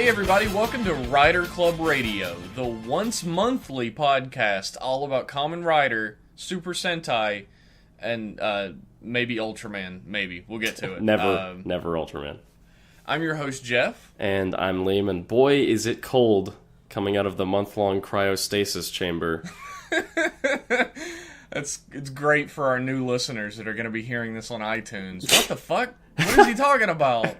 Hey everybody, welcome to Rider Club Radio, the once monthly podcast all about Kamen Rider, Super Sentai, and maybe Ultraman. Maybe. We'll get to it. Never Ultraman. I'm your host, Jeff. And I'm Liam, and boy, is it cold coming out of the month-long cryostasis chamber. It's great for our new listeners that are going to be hearing this on iTunes. What the fuck? What is he talking about?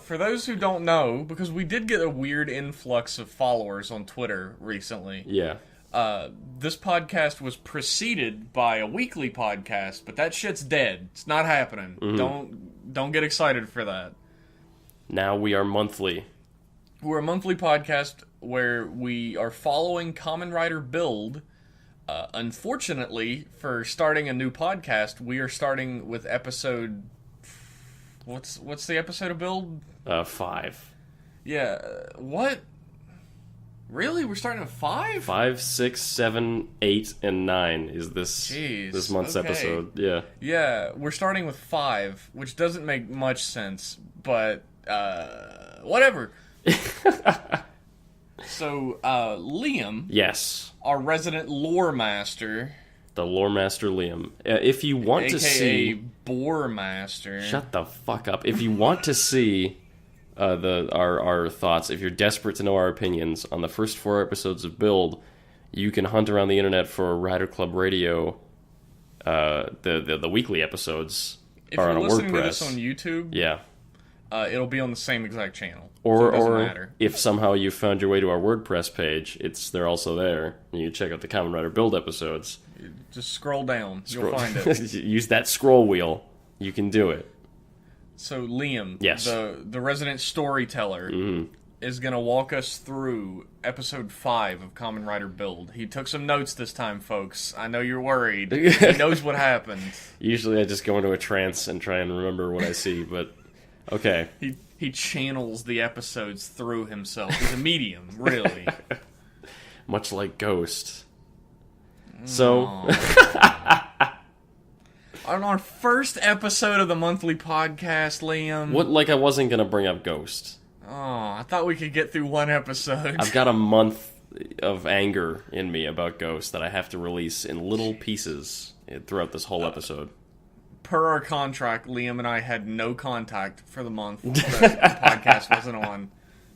For those who don't know, because we did get a weird influx of followers on Twitter recently. Yeah. This podcast was preceded by a weekly podcast, but that shit's dead. It's not happening. Mm-hmm. Don't get excited for that. Now we are monthly. We're a monthly podcast where we are following Kamen Rider Build. Unfortunately, for starting a new podcast, we are starting with episode... What's the episode of Build? 5. Yeah, what? Really? We're starting with 5? 5, 6, 7, 8, and 9 is this month's episode. Yeah. Yeah, we're starting with 5, which doesn't make much sense, but whatever. So, Liam. Yes. Our resident lore master. The lore master Liam. If you want AKA to see... Boar master. Shut the fuck up. If you want to see our thoughts, if you're desperate to know our opinions on the first 4 episodes of Build, you can hunt around the internet for Rider Club Radio. The weekly episodes are on a WordPress. If you're listening to this on YouTube, yeah, it'll be on the same exact channel. Or, so it doesn't matter. If somehow you found your way to our WordPress page, they're also there. And you check out the Kamen Rider Build episodes. Just scroll down. You'll find it. Use that scroll wheel. You can do it. So, Liam, yes. the resident storyteller, is going to walk us through episode 5 of Kamen Rider Build. He took some notes this time, folks. I know you're worried. He knows what happened. Usually I just go into a trance and try and remember what I see, but okay. He channels the episodes through himself. He's a medium, really. Much like Ghost. So... On our first episode of the monthly podcast, Liam... What, like I wasn't going to bring up Ghost. Oh, I thought we could get through one episode. I've got a month of anger in me about Ghost that I have to release in little pieces throughout this whole episode. Per our contract, Liam and I had no contact for the month that the podcast wasn't on.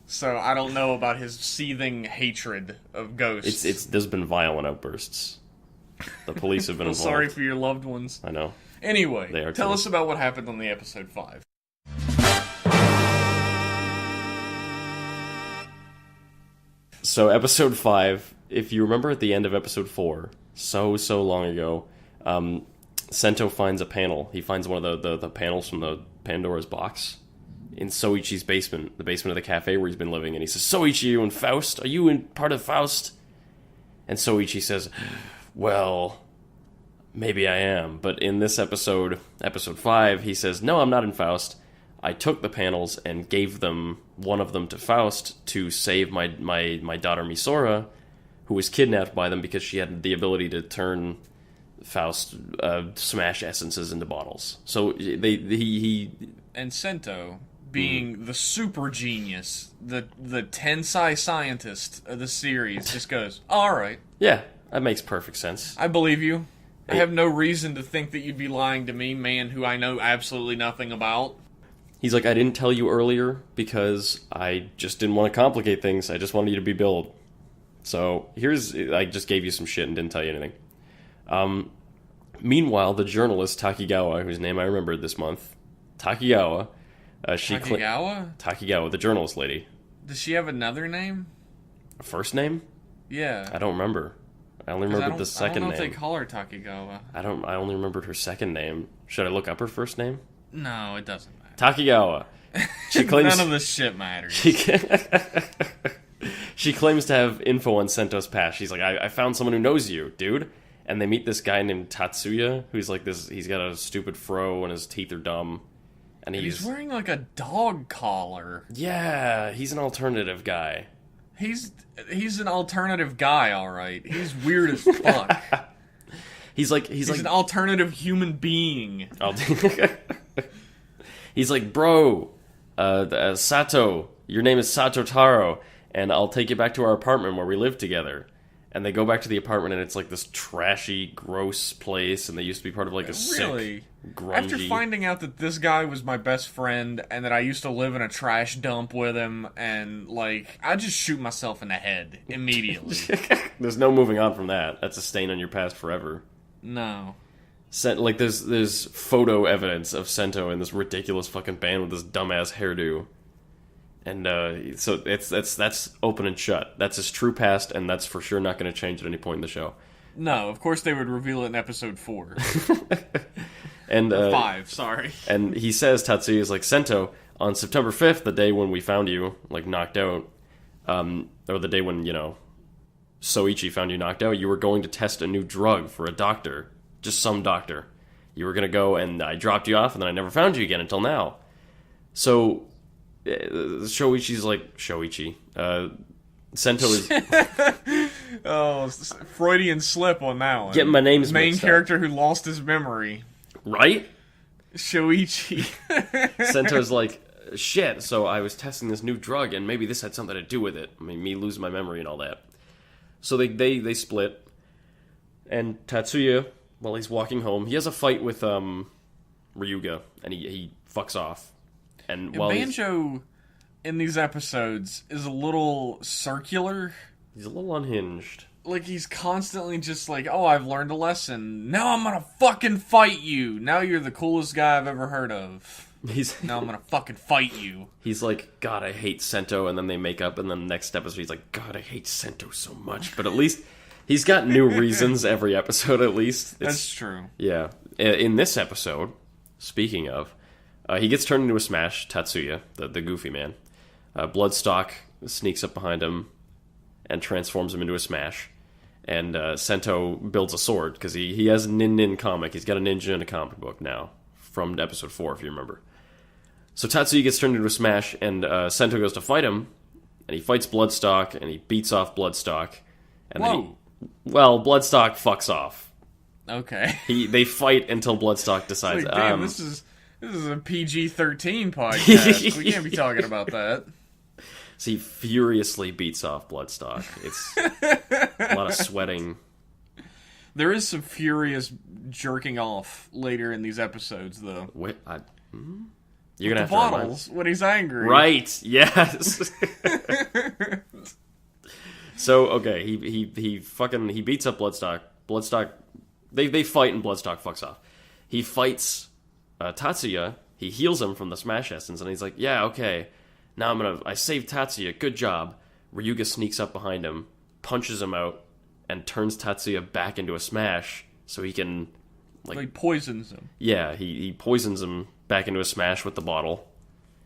So I don't know about his seething hatred of Ghosts. There's been violent outbursts. The police have been involved. Sorry for your loved ones. I know. Anyway, tell us about what happened on the episode 5. So episode 5, if you remember at the end of episode 4, so long ago, Sento finds a panel. He finds one of the panels from the Pandora's box in Soichi's basement, the basement of the cafe where he's been living, and he says, Soichi, you and Faust? Are you in part of Faust? And Soichi says, well, maybe I am. But in this episode 5, he says, no, I'm not in Faust. I took the panels and gave one of them to Faust to save my daughter Misora, who was kidnapped by them because she had the ability to turn Faust smash essences into bottles. So he and Sento, being the super genius, the tensai scientist of the series, just goes, all right. Yeah, that makes perfect sense. I believe you. I have no reason to think that you'd be lying to me, man who I know absolutely nothing about. He's like, I didn't tell you earlier because I just didn't want to complicate things. I just wanted you to be Build. So I just gave you some shit and didn't tell you anything. Meanwhile, the journalist Takigawa, whose name I remembered this month, Takigawa, Takigawa, the journalist lady. Does she have another name? A first name? Yeah. I don't remember. I only remembered the second name. I don't know if they call her Takigawa. I only remembered her second name. Should I look up her first name? No, it doesn't matter. Takigawa. She claims none of this shit matters. She claims to have info on Sento's past. She's like, I found someone who knows you, dude. And they meet this guy named Tatsuya, who's like this. He's got a stupid fro and his teeth are dumb. And he's wearing like a dog collar. Yeah, he's an alternative guy. He's an alternative guy, all right. He's weird as fuck. He's like an alternative human being. He's like, bro, Sato, your name is Sato Taro, and I'll take you back to our apartment where we live together. And they go back to the apartment, and it's like this trashy, gross place, and they used to be part of like a sick, grungy... After finding out that this guy was my best friend, and that I used to live in a trash dump with him, and, like, I just shoot myself in the head immediately. There's no moving on from that. That's a stain on your past forever. No. Like, there's photo evidence of Sento in this ridiculous fucking band with this dumbass hairdo. And so that's open and shut. That's his true past, and that's for sure not going to change at any point in the show. No, of course they would reveal it in episode 4. And 5, sorry. And he says, Tatsuya is like, Sento, on September 5th, the day when we found you, like, knocked out, or the day when, Soichi found you knocked out, you were going to test a new drug for a doctor. Just some doctor. You were going to go, and I dropped you off, and then I never found you again until now. So... Shoichi's like Shoichi. Sento is oh, Freudian slip on that one. Getting my names main mixed character up. Who lost his memory. Right? Shoichi. Sento's like, shit. So I was testing this new drug, and maybe this had something to do with it. I mean, me losing my memory and all that. So they split, and Tatsuya, while he's walking home, he has a fight with Ryuga, and he fucks off. And while Banjo in these episodes is a little circular. He's a little unhinged. Like, he's constantly just like, oh, I've learned a lesson. Now I'm gonna fucking fight you. Now you're the coolest guy I've ever heard of. Now I'm gonna fucking fight you. He's like, God, I hate Sento, and then they make up, and then the next episode he's like, God, I hate Sento so much. But at least he's got new reasons every episode, at least. That's true. Yeah. In this episode, speaking of, he gets turned into a Smash, Tatsuya, the goofy man. Bloodstock sneaks up behind him and transforms him into a Smash. And Sento builds a sword, because he has a nin comic. He's got a ninja in a comic book now, from episode 4, if you remember. So Tatsuya gets turned into a Smash, and Sento goes to fight him, and he fights Bloodstock, and he beats off Bloodstock. And Whoa! Bloodstock fucks off. Okay. They fight until Bloodstock decides, like, damn, this is a PG-13 podcast. We can't be talking about that. So he furiously beats off Bloodstock. It's a lot of sweating. There is some furious jerking off later in these episodes, though. Wait, you're gonna have the to bottles when he's angry. Right? Yes. So okay, he beats up Bloodstock. Bloodstock, they fight and Bloodstock fucks off. He fights Tatsuya. He heals him from the Smash Essence, and he's like, yeah, okay. Now I saved Tatsuya, good job. Ryuga sneaks up behind him, punches him out, and turns Tatsuya back into a Smash, so he can... Like poisons him. Yeah, he poisons him back into a Smash with the bottle.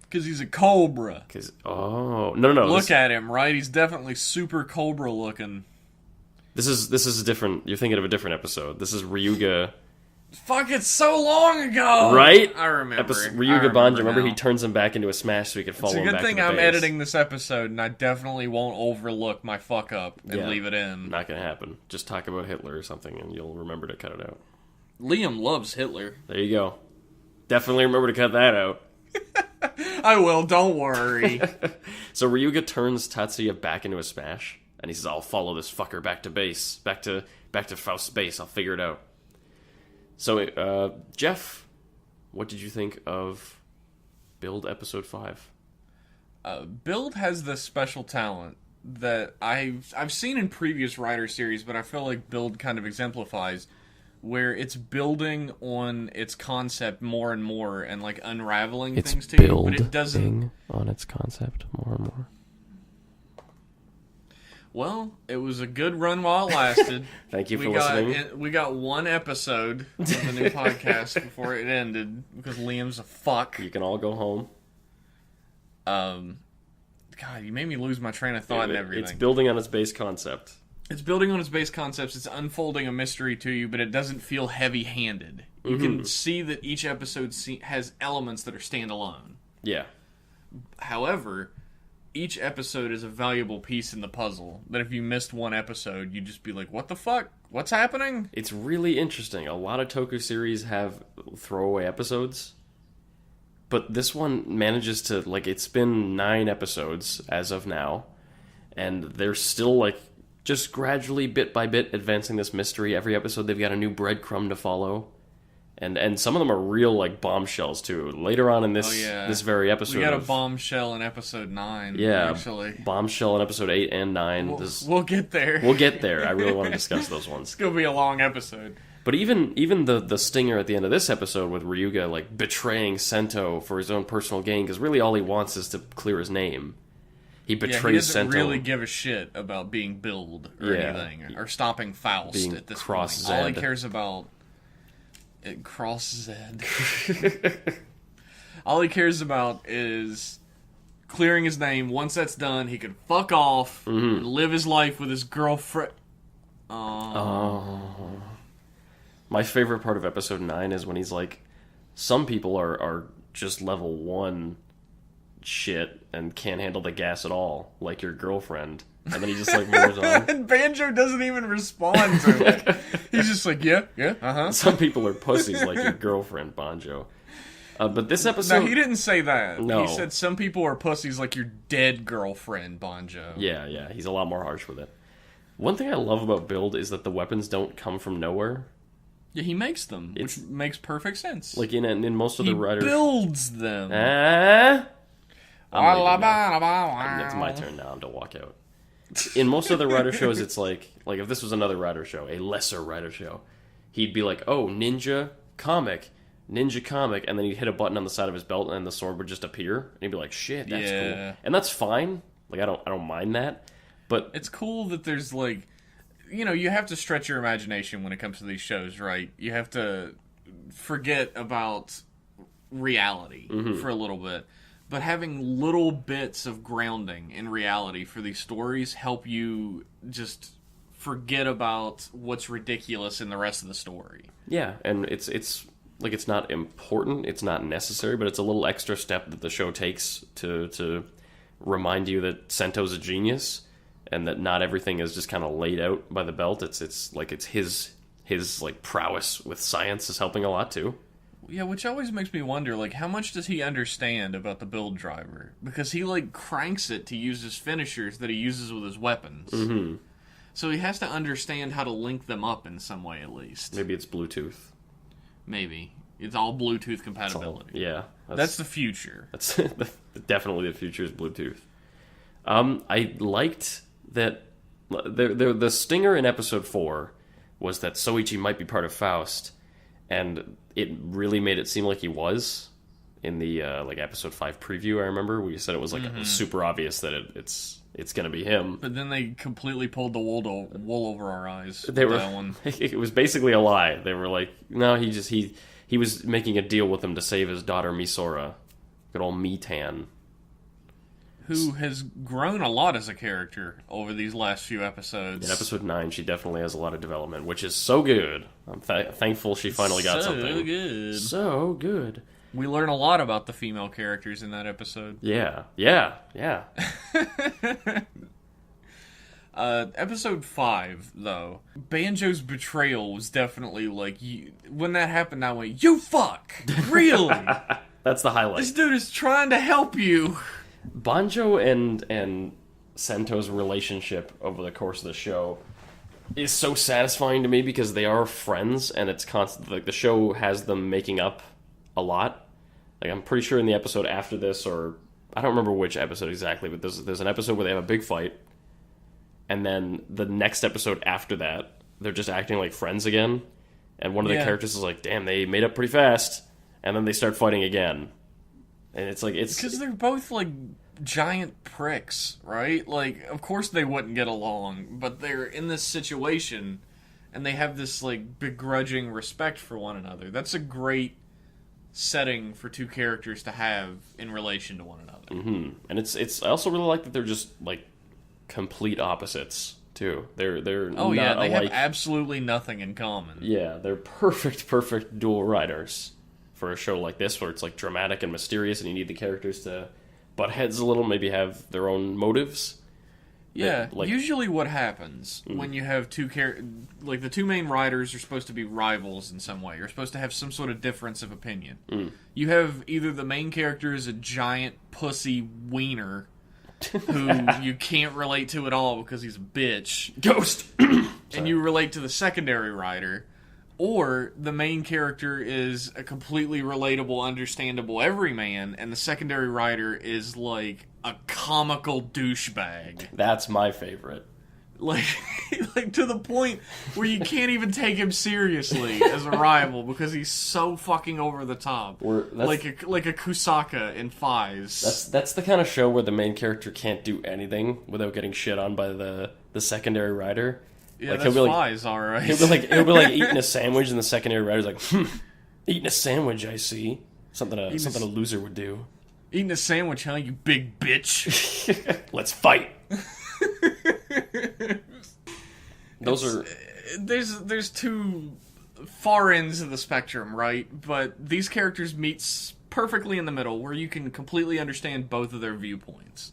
Because he's a Cobra. No. Look at him, right? He's definitely super Cobra looking. This is a different... You're thinking of a different episode. This is Ryuga... Fuck, it's so long ago! Right? I remember. Ryuga Banjo, remember he turns him back into a Smash so he could follow him back to the base. It's a good thing I'm editing this episode, and I definitely won't overlook my fuck up and leave it in. Not gonna happen. Just talk about Hitler or something, and you'll remember to cut it out. Liam loves Hitler. There you go. Definitely remember to cut that out. I will, don't worry. So Ryuga turns Tatsuya back into a Smash, and he says, I'll follow this fucker back to base. Back to Faust's base. I'll figure it out. So, Jeff, what did you think of Build Episode 5? Build has this special talent that I've seen in previous Rider series, but I feel like Build kind of exemplifies, where it's building on its concept more and more and like unraveling things to you, but it doesn't on its concept more and more. Well, it was a good run while it lasted. Thank you for listening. We got one episode of the new podcast before it ended because Liam's a fuck. You can all go home. God, you made me lose my train of thought and everything. It's building on its base concept. It's building on its base concepts. It's unfolding a mystery to you, but it doesn't feel heavy-handed. You can see that each episode has elements that are standalone. Yeah. However, each episode is a valuable piece in the puzzle that if you missed one episode, you'd just be like, what the fuck? What's happening? It's really interesting. A lot of Toku series have throwaway episodes. But this one manages to, like, it's been 9 episodes as of now, and they're still, like, just gradually, bit by bit, advancing this mystery. Every episode they've got a new breadcrumb to follow. And some of them are real, like, bombshells, too. Later on in this very episode... We got a bombshell in episode 9, yeah, actually. Bombshell in episode 8 and 9. We'll get there. We'll get there. I really want to discuss those ones. It's going to be a long episode. But even the stinger at the end of this episode with Ryuga, like, betraying Sento for his own personal gain, because really all he wants is to clear his name. He betrays Sento. He doesn't really give a shit about being Build or anything, or stopping Faust being at this point. All he cares about... Cross Z. All he cares about is clearing his name. Once that's done, he can fuck off and live his life with his girlfriend. Oh. My favorite part of episode 9 is when he's like, some people are just level 1 shit and can't handle the gas at all, like your girlfriend. And then he just, like, moves on. And Banjo doesn't even respond to it. He's just like, yeah, uh-huh. Some people are pussies like your girlfriend, Banjo. But this episode... No, he didn't say that. No. He said some people are pussies like your dead girlfriend, Banjo. Yeah, he's a lot more harsh with it. One thing I love about Build is that the weapons don't come from nowhere. Yeah, he makes them, which makes perfect sense. Like, in most of the writers... He builds them. It's my turn now. I'm to walk out. In most of the Rider shows, it's like if this was another Rider show, a lesser Rider show, he'd be like, oh, ninja comic, and then he'd hit a button on the side of his belt, and the sword would just appear, and he'd be like, shit, that's cool. And that's fine. Like, I don't mind that. But it's cool that there's, like, you know, you have to stretch your imagination when it comes to these shows, right? You have to forget about reality for a little bit. But having little bits of grounding in reality for these stories help you just forget about what's ridiculous in the rest of the story. Yeah, and it's like, it's not important, it's not necessary, but it's a little extra step that the show takes to remind you that Sento's a genius, and that not everything is just kind of laid out by the belt. It's his like prowess with science is helping a lot too. Yeah, which always makes me wonder, like, how much does he understand about the Build driver? Because he, like, cranks it to use his finishers that he uses with his weapons. Mm-hmm. So he has to understand how to link them up in some way, at least. Maybe it's Bluetooth. Maybe. It's all Bluetooth compatibility. That's the future. That's definitely the future is Bluetooth. I liked that the stinger in episode 4 was that Soichi might be part of Faust, and it really made it seem like he was in the like episode 5 preview. I remember we said it was like super obvious that it's gonna be him. But then they completely pulled the wool over our eyes. That one. It was basically a lie. They were like, no, he was making a deal with them to save his daughter Misora, good old Mitan, who has grown a lot as a character over these last few episodes. In episode 9, she definitely has a lot of development, which is so good. I'm thankful she finally got something. So good. We learn a lot about the female characters in that episode. Yeah. Episode 5, though, Banjo's betrayal was definitely like, when that happened, I went, you fuck! Really? That's the highlight. This dude is trying to help you. Banjo and Sento's relationship over the course of the show is so satisfying to me because they are friends, and it's constant. Like, the show has them making up a lot. Like, I'm pretty sure in the episode after this, or I don't remember which episode exactly, but there's an episode where they have a big fight, and then the next episode after that, they're just acting like friends again, and one of the characters is like, damn, they made up pretty fast, and then they start fighting again. And it's like, it's... Because they're both, like, giant pricks, right? Like, of course they wouldn't get along, but they're in this situation, and they have this, like, begrudging respect for one another. That's a great setting for two characters to have in relation to one another. Mm-hmm. And it's I also really like that they're just, like, complete opposites, too. They're oh, yeah, they have absolutely nothing in common. Yeah, they're perfect dual riders for a show like this, where it's like dramatic and mysterious, and you need the characters to butt heads a little, maybe have their own motives. Yeah, Like, usually what happens when you have like the two main riders are supposed to be rivals in some way. You're supposed to have some sort of difference of opinion. You have either the main character is a giant pussy wiener who you can't relate to at all because he's a bitch. Ghost! And you relate to the secondary rider, or the main character is a completely relatable, understandable everyman, and the secondary rider is like a comical douchebag. That's my favorite. Like to the point where you can't even take him seriously as a rival because he's so fucking over the top. Like a Kusaka in Fies. That's the kind of show where the main character can't do anything without getting shit on by the secondary rider. Yeah, like, that's Fies, alright. He'll be like eating a sandwich, and the secondary rider's like, eating a sandwich, I see. Something a loser would do. Eating a sandwich, huh, you big bitch? Let's fight. There's two far ends of the spectrum, right? But these characters meet perfectly in the middle, where you can completely understand both of their viewpoints,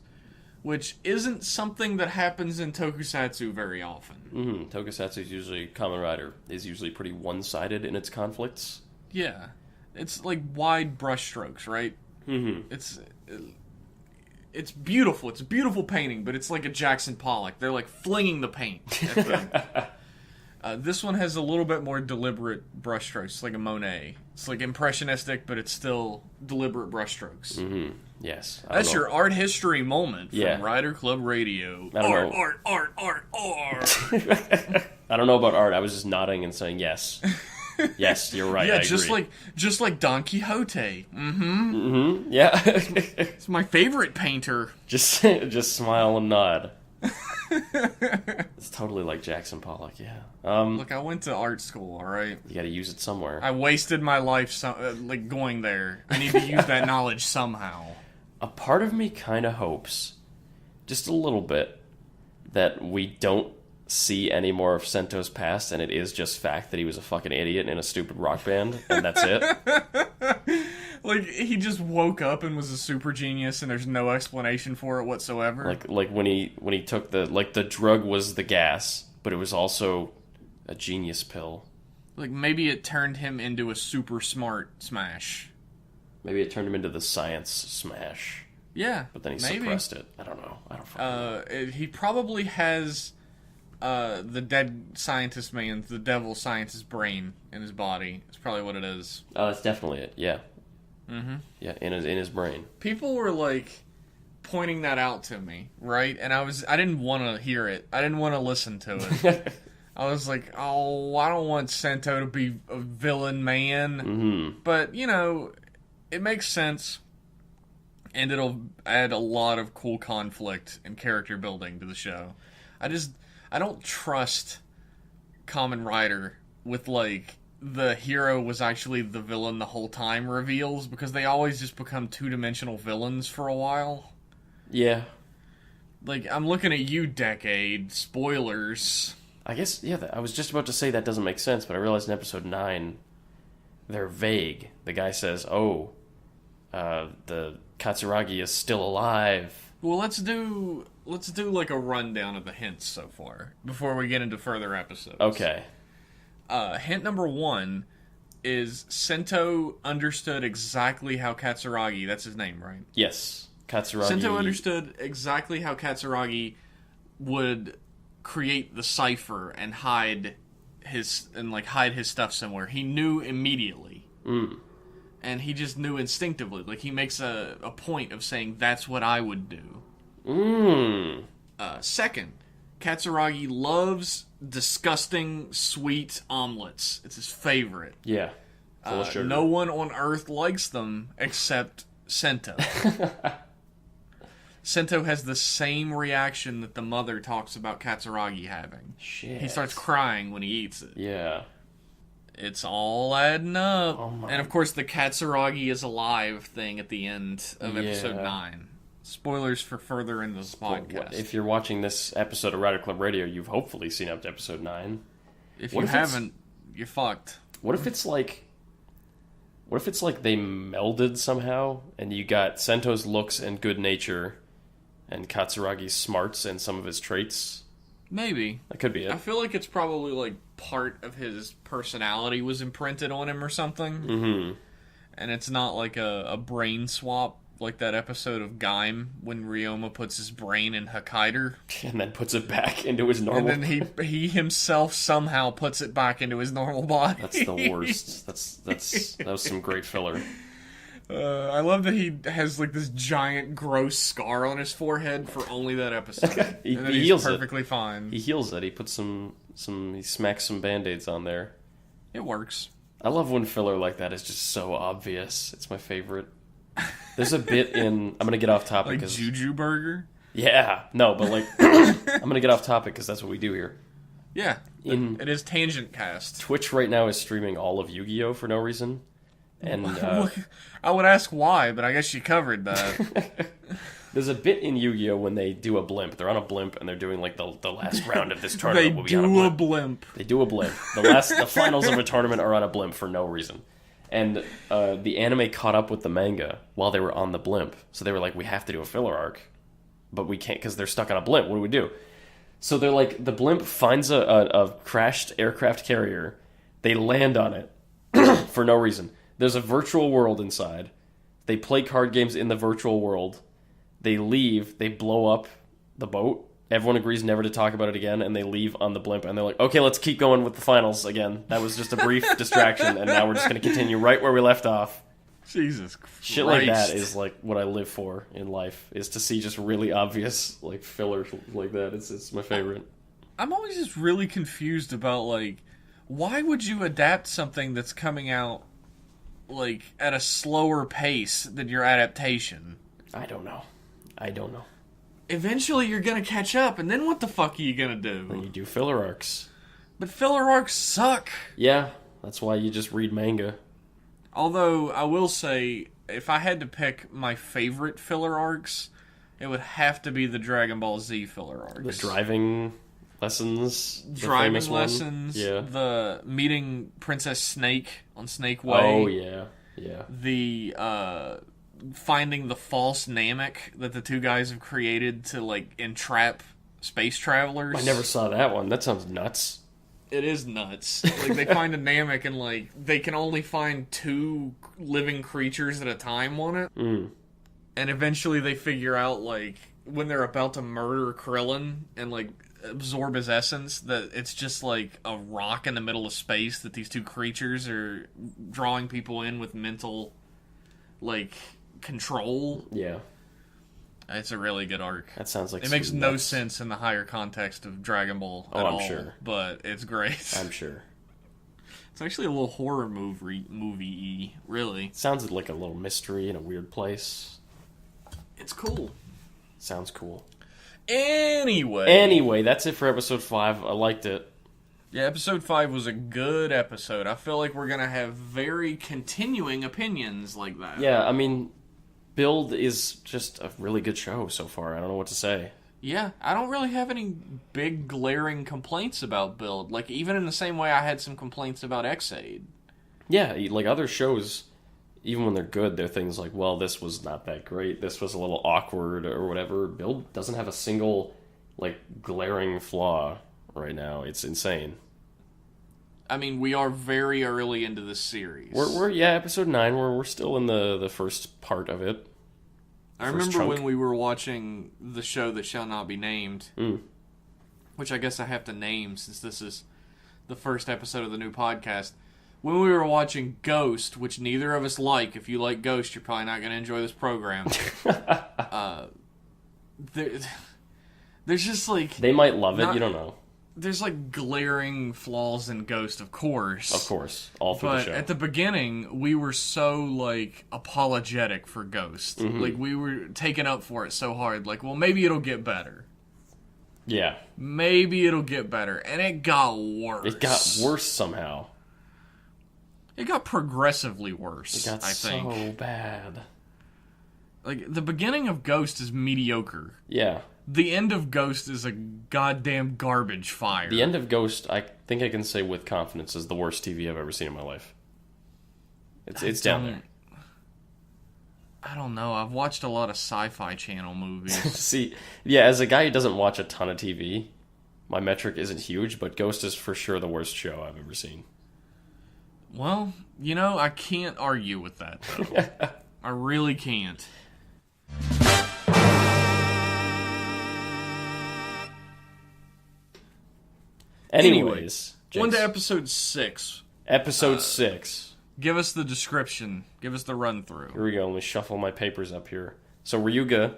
which isn't something that happens in tokusatsu very often. Tokusatsu is usually Kamen Rider is usually pretty one-sided in its conflicts. Yeah, it's like wide brushstrokes, right? It's beautiful. It's a beautiful painting, but it's like a Jackson Pollock. They're like flinging the paint at them. This one has a little bit more deliberate brushstrokes. It's like a Monet. It's like impressionistic, but it's still deliberate brushstrokes. Yes. That's your art history moment from Rider Club Radio. Art. I don't know about art. I was just nodding and saying yes. Yes, you're right. Yeah, I agree. just like Don Quixote. Yeah. It's my favorite painter. Just smile and nod. It's totally like Jackson Pollock. Yeah. Look, I went to art school. All right. You got to use it somewhere. I wasted my life like going there. I need to use that knowledge somehow. A part of me kind of hopes, just a little bit, that we don't see any more of Sento's past, and it is just fact that he was a fucking idiot in a stupid rock band, and that's it. Like, he just woke up and was a super genius, and there's no explanation for it whatsoever. Like when he took the drug was the gas, but it was also a genius pill. Like, maybe it turned him into a super smart Smash. Maybe it turned him into the science Smash. Yeah, but then he suppressed it. I don't know. I don't fucking know. He probably has the dead scientist man's, the devil scientist's brain in his body. That's probably what it is. Oh, that's definitely it. Yeah. Yeah, in his brain. People were like pointing that out to me, right? And I didn't want to hear it. I didn't want to listen to it. I was like, oh, I don't want Sento to be a villain man. But, you know, it makes sense. And it'll add a lot of cool conflict and character building to the show. I don't trust Kamen Rider with, like, the hero was actually the villain the whole time reveals, because they always just become two-dimensional villains for a while. Yeah. Like, I'm looking at you, Decade. Spoilers. I guess, yeah, I was just about to say that doesn't make sense, but I realized in episode 9, they're vague. The guy says, the Katsuragi is still alive. Well, let's do like a rundown of the hints so far before we get into further episodes. Okay. Hint number 1 is Sento understood exactly how Katsuragi, that's his name, right? Yes. Katsuragi. Sento understood exactly how Katsuragi would create the cipher and hide his stuff somewhere. He knew immediately. And he just knew instinctively. Like, he makes a point of saying, that's what I would do. Second, Katsuragi loves disgusting, sweet omelets. It's his favorite. Yeah. Full of sugar. No one on Earth likes them except Sento. Sento has the same reaction that the mother talks about Katsuragi having. Shit. He starts crying when he eats it. Yeah. It's all adding up. Oh my. And of course the Katsuragi is alive thing at the end of episode 9. Spoilers for further in this podcast. If you're watching this episode of Rider Club Radio, you've hopefully seen up to episode 9. If you haven't, you're fucked. What if it's like they melded somehow, and you got Sento's looks and good nature and Katsuragi's smarts and some of his traits. Maybe. That could be it. I feel like it's probably, like, part of his personality was imprinted on him or something. Mm-hmm. And it's not like a brain swap, like that episode of Gaim when Ryoma puts his brain in Hokkaido. And then puts it back into his normal... And then he himself somehow puts it back into his normal body. That's the worst. That was some great filler. I love that he has like this giant gross scar on his forehead for only that episode. he and then heals he's perfectly fine. He heals it. He puts he smacks some band-aids on there. It works. I love when filler like that is just so obvious. It's my favorite. There's a bit in... I'm gonna get off topic. Like Juju Burger? Yeah. No, but like... I'm gonna get off topic because that's what we do here. Yeah. It is Tangent Cast. Twitch right now is streaming all of Yu-Gi-Oh! For no reason. And I would ask why, but I guess you covered that. There's a bit in Yu-Gi-Oh! When they do a blimp. They're on a blimp and they're doing like the last round of this tournament. They do a blimp. They do a blimp. The finals of a tournament are on a blimp for no reason. And the anime caught up with the manga while they were on the blimp. So they were like, we have to do a filler arc. But we can't because they're stuck on a blimp. What do we do? So they're like, the blimp finds a crashed aircraft carrier. They land on it for no reason. There's a virtual world inside. They play card games in the virtual world. They leave. They blow up the boat. Everyone agrees never to talk about it again, and they leave on the blimp. And they're like, okay, let's keep going with the finals again. That was just a brief distraction, and now we're just going to continue right where we left off. Jesus Christ. Shit like that is like what I live for in life, is to see just really obvious like filler like that. It's my favorite. I'm always just really confused about, like, why would you adapt something that's coming out like at a slower pace than your adaptation? I don't know. Eventually you're gonna catch up, and then what the fuck are you gonna do? When you do filler arcs. But filler arcs suck. Yeah, that's why you just read manga. Although, I will say, if I had to pick my favorite filler arcs, it would have to be the Dragon Ball Z filler arcs. The driving lessons. Driving lessons. Yeah. The meeting Princess Snake on Snake Way. Oh, yeah. Yeah. The finding the false Namek that the two guys have created to, like, entrap space travelers. I never saw that one. That sounds nuts. It is nuts. Like, they find a Namek and, like, they can only find 2 living creatures at a time on it. Mm. And eventually they figure out, like, when they're about to murder Krillin and, like, absorb his essence, that it's just, like, a rock in the middle of space that these 2 creatures are drawing people in with mental, like, control. Yeah. It's a really good arc. That sounds like it makes no sense in the higher context of Dragon Ball at all. Sure. But it's great. I'm sure. It's actually a little horror movie-y, really. It sounds like a little mystery in a weird place. It's cool. Sounds cool. Anyway, that's it for episode 5. I liked it. Yeah, episode 5 was a good episode. I feel like we're going to have very continuing opinions like that. Yeah, I mean, Build is just a really good show so far. I don't know what to say. Yeah, I don't really have any big glaring complaints about Build. Like, even in the same way I had some complaints about X-Aid. Yeah, like other shows, even when they're good, they're things like, well, this was not that great. This was a little awkward or whatever. Build doesn't have a single, like, glaring flaw right now. It's insane. I mean, we are very early into this series. We're episode 9. We're still in the first part of it. I remember when we were watching the show that shall not be named, which I guess I have to name since this is the first episode of the new podcast. When we were watching Ghost, which neither of us like. If you like Ghost, you're probably not going to enjoy this program. There's just like... They might love it, you don't know. There's, like, glaring flaws in Ghost, of course. Of course. All through the show. But at the beginning, we were so, like, apologetic for Ghost. Mm-hmm. Like, we were taken up for it so hard. Like, well, maybe it'll get better. Yeah. Maybe it'll get better. And it got worse. It got worse somehow. It got progressively worse, It got so bad. Like, the beginning of Ghost is mediocre. Yeah. The end of Ghost is a goddamn garbage fire. The end of Ghost, I think I can say with confidence, is the worst TV I've ever seen in my life. It's down there. I don't know. I've watched a lot of Sci-Fi Channel movies. See, yeah, as a guy who doesn't watch a ton of TV, my metric isn't huge, but Ghost is for sure the worst show I've ever seen. Well, I can't argue with that, though. I really can't. Anyways, on to episode 6. Episode 6. Give us the description. Give us the run-through. Here we go. Let me shuffle my papers up here. So Ryuga,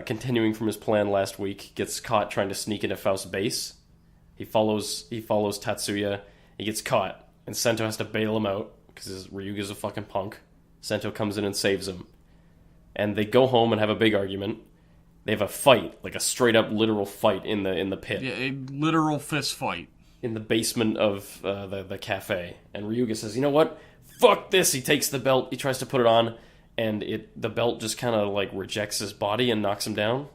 continuing from his plan last week, gets caught trying to sneak into Faust's base. He follows Tatsuya. He gets caught, and Sento has to bail him out because Ryuga's a fucking punk. Sento comes in and saves him. And they go home and have a big argument. They have a fight, like a straight-up literal fight in the pit. Yeah, a literal fist fight. In the basement of the cafe. And Ryuga says, you know what? Fuck this! He takes the belt, he tries to put it on, and the belt just kind of like rejects his body and knocks him down.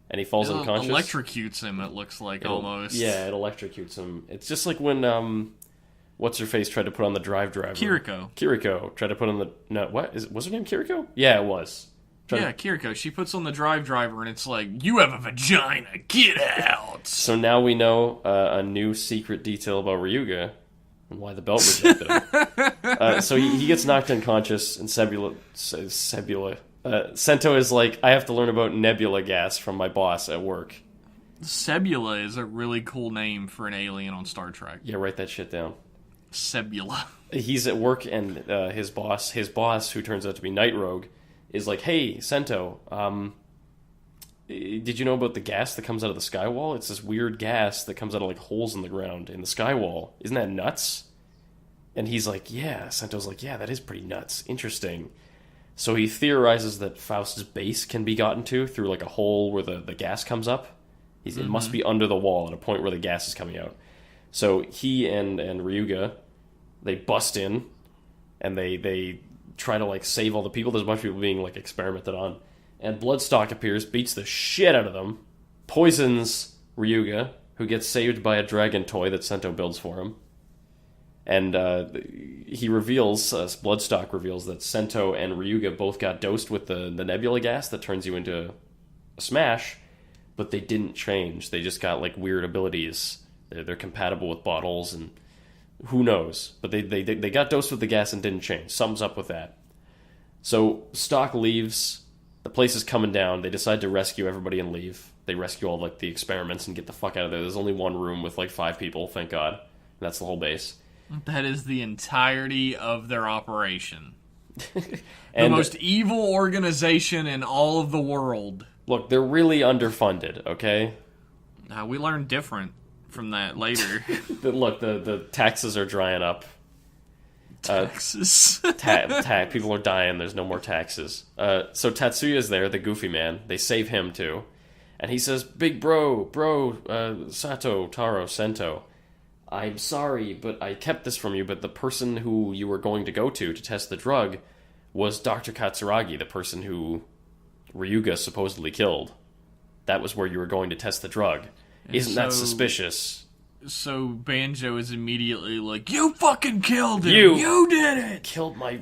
And he falls unconscious. Electrocutes him, it looks like, almost. Yeah, it electrocutes him. It's just like when, what's-her-face tried to put on the drive driver. Kiriko tried to put on the... No, what? Was her name Kiriko? Yeah, it was. Kiriko. She puts on the drive driver, and it's like, you have a vagina, get out! So now we know a new secret detail about Ryuga, and why the belt rejected him. So he gets knocked unconscious, and Sento is like, I have to learn about nebula gas from my boss at work. Sebula is a really cool name for an alien on Star Trek. Yeah, write that shit down. Sebula. He's at work, and his boss, who turns out to be Night Rogue, is like, hey, Sento, did you know about the gas that comes out of the skywall? It's this weird gas that comes out of like holes in the ground in the skywall. Isn't that nuts? And he's like, yeah. Sento's like, yeah, that is pretty nuts. Interesting. So he theorizes that Faust's base can be gotten to through like a hole where the gas comes up. It must be under the wall at a point where the gas is coming out. So he and Ryuga, they bust in, and they try to like save all the people. There's a bunch of people being like experimented on, and Bloodstock appears, beats the shit out of them, poisons Ryuga, who gets saved by a dragon toy that Sento builds for him. And he reveals, Bloodstock reveals that Sento and Ryuga both got dosed with the nebula gas that turns you into a smash, but they didn't change. They just got like weird abilities. They're compatible with bottles, and who knows? But they got dosed with the gas and didn't change. Something's up with that. So Stock leaves. The place is coming down. They decide to rescue everybody and leave. They rescue all like the experiments and get the fuck out of there. There's only one room with like 5 people, thank God. That's the whole base. That is the entirety of their operation. The And most evil organization in all of the world. look, they're really underfunded, okay? We learn different from that later. Look, the taxes are drying up. Texas. People are dying. There's no more taxes. So Tatsuya's there, the goofy man. They save him too, and he says, "Big bro, Sato, Taro, Sento, I'm sorry, but I kept this from you. But the person who you were going to go to test the drug was Dr. Katsuragi, the person who Ryuga supposedly killed. That was where you were going to test the drug. Isn't that suspicious?" So Banjo is immediately like, you fucking killed him! You did it! Killed my...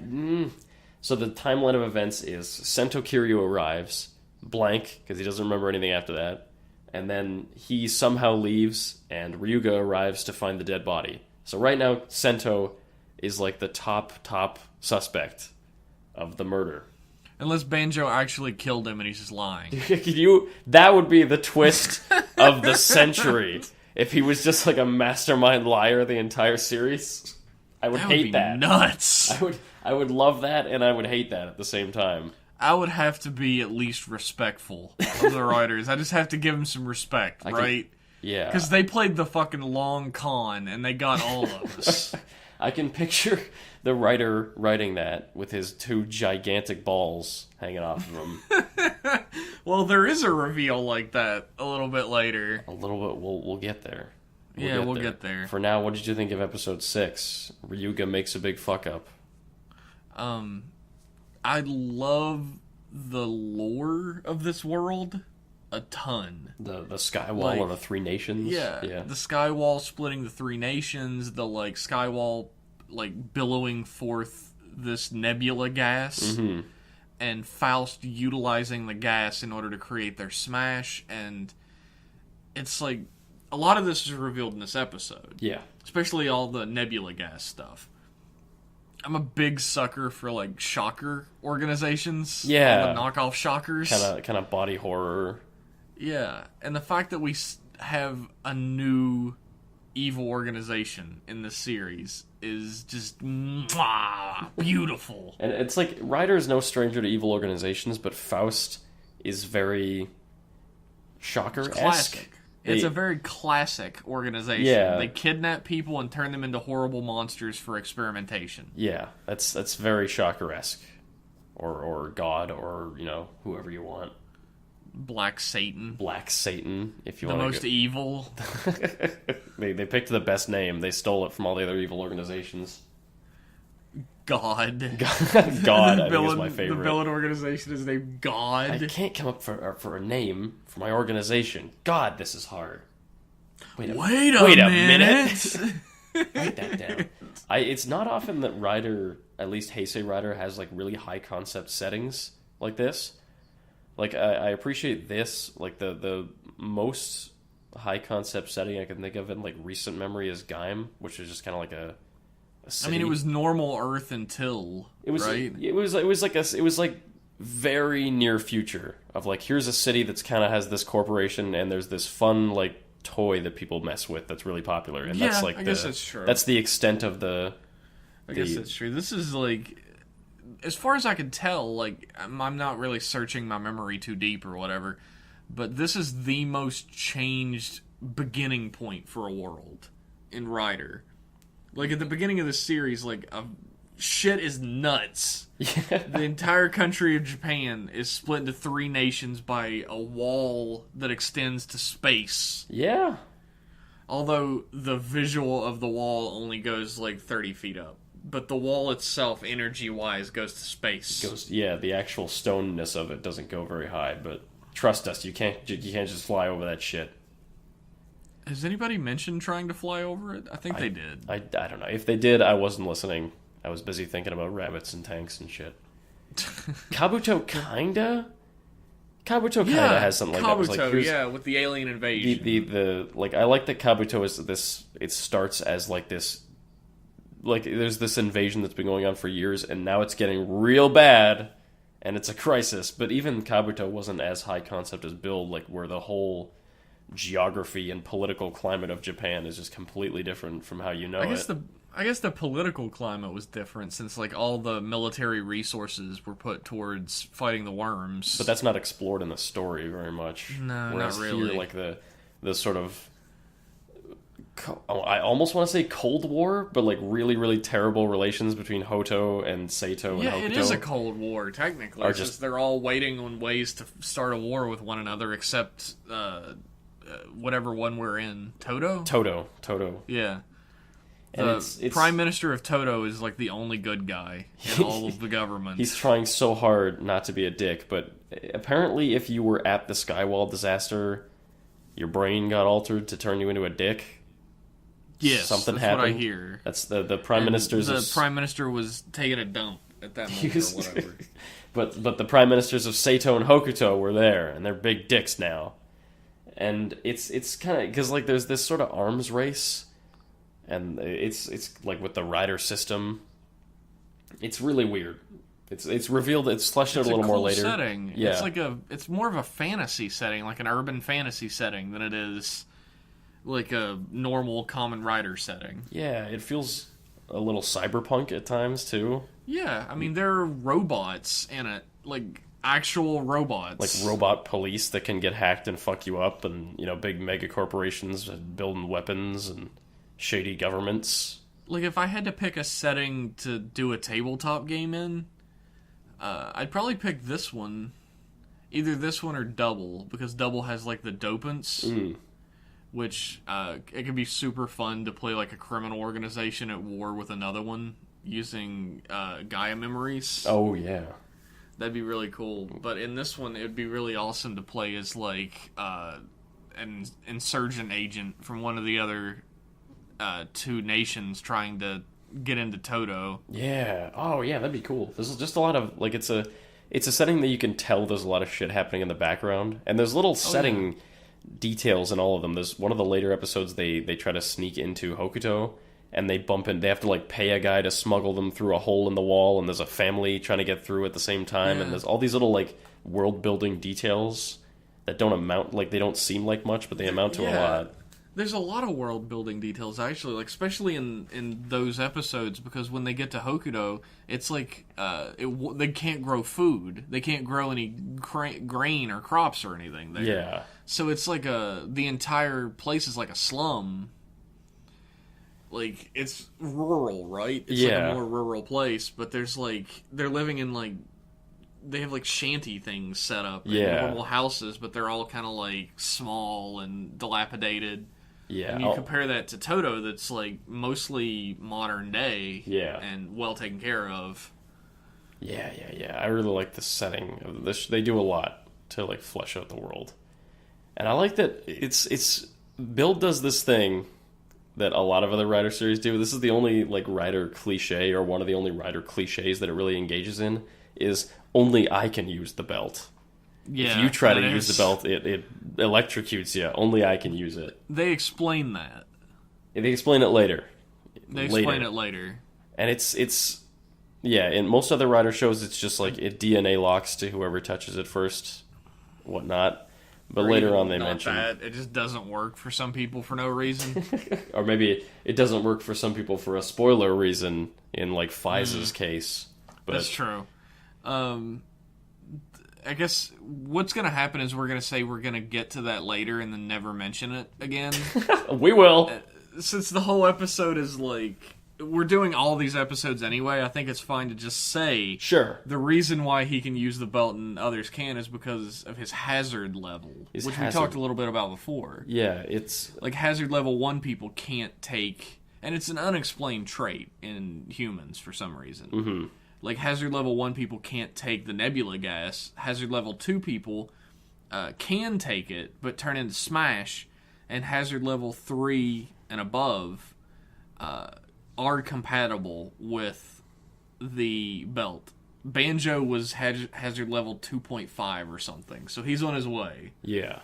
So the timeline of events is Sento Kiryu arrives, blank, because he doesn't remember anything after that, and then he somehow leaves, and Ryuga arrives to find the dead body. So right now, Sento is like the top suspect of the murder. Unless Banjo actually killed him and he's just lying. That would be the twist of the century. If he was just like a mastermind liar the entire series. I would hate that. Nuts. I would love that, and I would hate that at the same time. I would have to be at least respectful of the writers. I just have to give them some respect, right? Yeah. Because they played the fucking long con, and they got all of us. I can picture the writer writing that with his 2 gigantic balls hanging off of him. Well, there is a reveal like that a little bit later. A little bit. We'll get there. We'll get there. For now, what did you think of episode 6? Ryuga makes a big fuck up. I love the lore of this world a ton. The sky wall or the 3 nations? Yeah. The sky wall splitting the 3 nations, the like sky wall like billowing forth this nebula gas. Mm-hmm. and Faust utilizing the gas in order to create their smash, and it's like a lot of this is revealed in this episode. Yeah. Especially all the nebula gas stuff. I'm a big sucker for like shocker organizations. Yeah. All the knockoff shockers. Kind of body horror. Yeah, and the fact that we have a new evil organization in this series is just beautiful. And it's like Rider is no stranger to evil organizations, but Faust is very shocker-esque. Classic. It's a very classic organization. Yeah. They kidnap people and turn them into horrible monsters for experimentation. Yeah, that's very shocker-esque. Or God, or, whoever you want. Black Satan. Black Satan, if you the want to most evil. They picked the best name. They stole it from all the other evil organizations. God. God, I think is my favorite. The villain organization is named God. I can't come up for a name for my organization. God, this is hard. Wait a minute. Write that down. It's not often that Rider, at least Heisei Rider, has like really high concept settings like this. Like I appreciate this. Like the most high concept setting I can think of in like recent memory is Gaim, which is just kind of like a city. I mean, it was normal Earth until right. It was like very near future of like, here's a city that's kind of has this corporation and there's this fun like toy that people mess with that's really popular, and that's like I guess that's true. That's the extent of the. I guess that's true. This is like, as far as I can tell, like I'm not really searching my memory too deep or whatever, but this is the most changed beginning point for a world in Rider. Like at the beginning of the series, like shit is nuts. Yeah. The entire country of Japan is split into 3 nations by a wall that extends to space. Yeah. Although the visual of the wall only goes like 30 feet up. But the wall itself, energy-wise, goes to space. The actual stoneness of it doesn't go very high, but trust us, you can't just fly over that shit. Has anybody mentioned trying to fly over it? I think they did. I don't know. If they did, I wasn't listening. I was busy thinking about rabbits and tanks and shit. Kabuto kinda has something like that. Kabuto, with the alien invasion. The I like that Kabuto is this. It starts as like this. Like there's this invasion that's been going on for years, and now it's getting real bad, and it's a crisis. But even Kabuto wasn't as high concept as Build, like where the whole geography and political climate of Japan is just completely different from how you know it. I guess the political climate was different since like all the military resources were put towards fighting the worms. But that's not explored in the story very much. No, whereas not really. Here, like the sort of, I almost want to say Cold War, but like really, really terrible relations between Hoto and Sato and Hokuto. Yeah, it is a Cold War, technically. It's just they're all waiting on ways to start a war with one another, except whatever one we're in. Toto? Yeah. The Prime Minister of Toto is like the only good guy in all of the government. He's trying so hard not to be a dick, but apparently if you were at the Skywall disaster, your brain got altered to turn you into a dick. Yes, something that's happened. What I hear. That's the Prime Minister's... The Prime Minister was taking a dump at that moment or whatever. But the Prime Ministers of Sato and Hokuto were there, and they're big dicks now. And it's kind of... Because like there's this sort of arms race... And it's like with the Rider system, it's really weird. It's revealed. It's fleshed out a little more later. Setting. Yeah, it's more of a fantasy setting, like an urban fantasy setting, than it is like a normal Kamen Rider setting. Yeah, it feels a little cyberpunk at times too. Yeah, I mean there are robots in it, like actual robots, like robot police that can get hacked and fuck you up, and big mega corporations building weapons and shady governments. Like, if I had to pick a setting to do a tabletop game in, I'd probably pick this one. Either this one or Double, because Double has, like, the dopants, which it could be super fun to play, like, a criminal organization at war with another one using Gaia memories. Oh, yeah. That'd be really cool. But in this one, it'd be really awesome to play as, like, an insurgent agent from one of the other... 2 nations trying to get into Toto. Yeah. Oh, yeah. That'd be cool. This is just a lot of like it's it's a setting that you can tell there's a lot of shit happening in the background, and there's little setting details in all of them. There's one of the later episodes they try to sneak into Hokuto, and they bump in. They have to like pay a guy to smuggle them through a hole in the wall, and there's a family trying to get through at the same time, and there's all these little like world building details that don't amount like they don't seem like much, but they amount to a lot. There's a lot of world building details actually, like especially in those episodes, because when they get to Hokuto, it's like they can't grow food, they can't grow any grain or crops or anything there. Yeah. So it's like the entire place is like a slum. Like it's rural, right? It's like a more rural place, but there's like they're living in like they have like shanty things set up in normal houses, but they're all kind of like small and dilapidated. Yeah, and you compare that to Toto, that's like mostly modern day, and well taken care of. Yeah. I really like the setting of this. They do a lot to like flesh out the world, and I like that it's Build does this thing that a lot of other Rider series do. This is the only like Rider cliche, or one of the only Rider cliches that it really engages in. Is only I can use the belt. Yeah, if you try to use the belt, it electrocutes you. Only I can use it. They explain that. They explain it later. They explain it later. And it's in most other Rider shows, it's just like it DNA locks to whoever touches it first, whatnot. But later on they mention that. It just doesn't work for some people for no reason. Or maybe it doesn't work for some people for a spoiler reason, in like Fize's case. But that's true. I guess what's going to happen is we're going to say we're going to get to that later and then never mention it again. We will. Since the whole episode is like... We're doing all these episodes anyway, I think it's fine to just say... Sure. The reason why he can use the belt and others can't is because of his hazard level. We talked a little bit about before. Yeah, it's... Like, hazard level 1 people can't take... And it's an unexplained trait in humans for some reason. Mm-hmm. Like, hazard level 1 people can't take the nebula gas. Hazard level 2 people can take it, but turn into smash. And hazard level 3 and above are compatible with the belt. Banjo was hazard level 2.5 or something, so he's on his way. Yeah.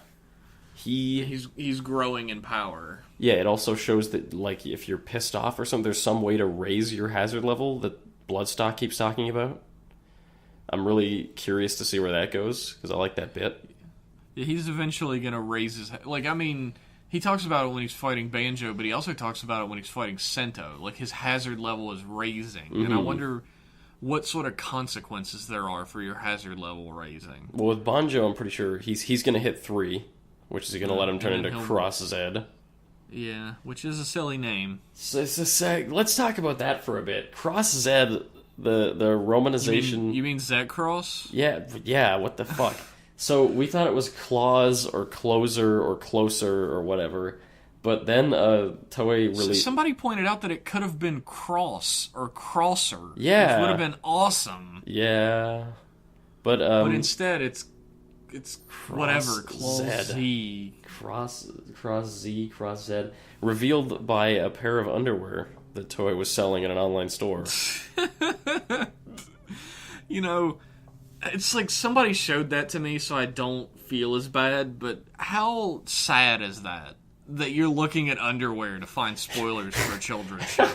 He's growing in power. Yeah, it also shows that, like, if you're pissed off or something, there's some way to raise your hazard level that Bloodstock keeps talking about. I'm really curious to see where that goes, because I like that bit. Yeah, he's eventually going to raise his... Like, I mean, he talks about it when he's fighting Banjo, but he also talks about it when he's fighting Sento. Like, his hazard level is raising. Mm-hmm. And I wonder what sort of consequences there are for your hazard level raising. Well, with Banjo, I'm pretty sure he's going to hit 3, which is going to let him turn into Cross Zed. Yeah, which is a silly name. So let's talk about that for a bit. Cross Zed, the romanization... You mean Zed Cross? Yeah, what the fuck? So we thought it was Claws or Closer or Closer or whatever, but then Toei really... Somebody pointed out that it could have been Cross or Crosser. Yeah. Which would have been awesome. Yeah. But instead it's whatever. Z. Cross Z. Revealed by a pair of underwear that Toei was selling in an online store. You know, it's like somebody showed that to me so I don't feel as bad, but how sad is that? That you're looking at underwear to find spoilers for a children's show.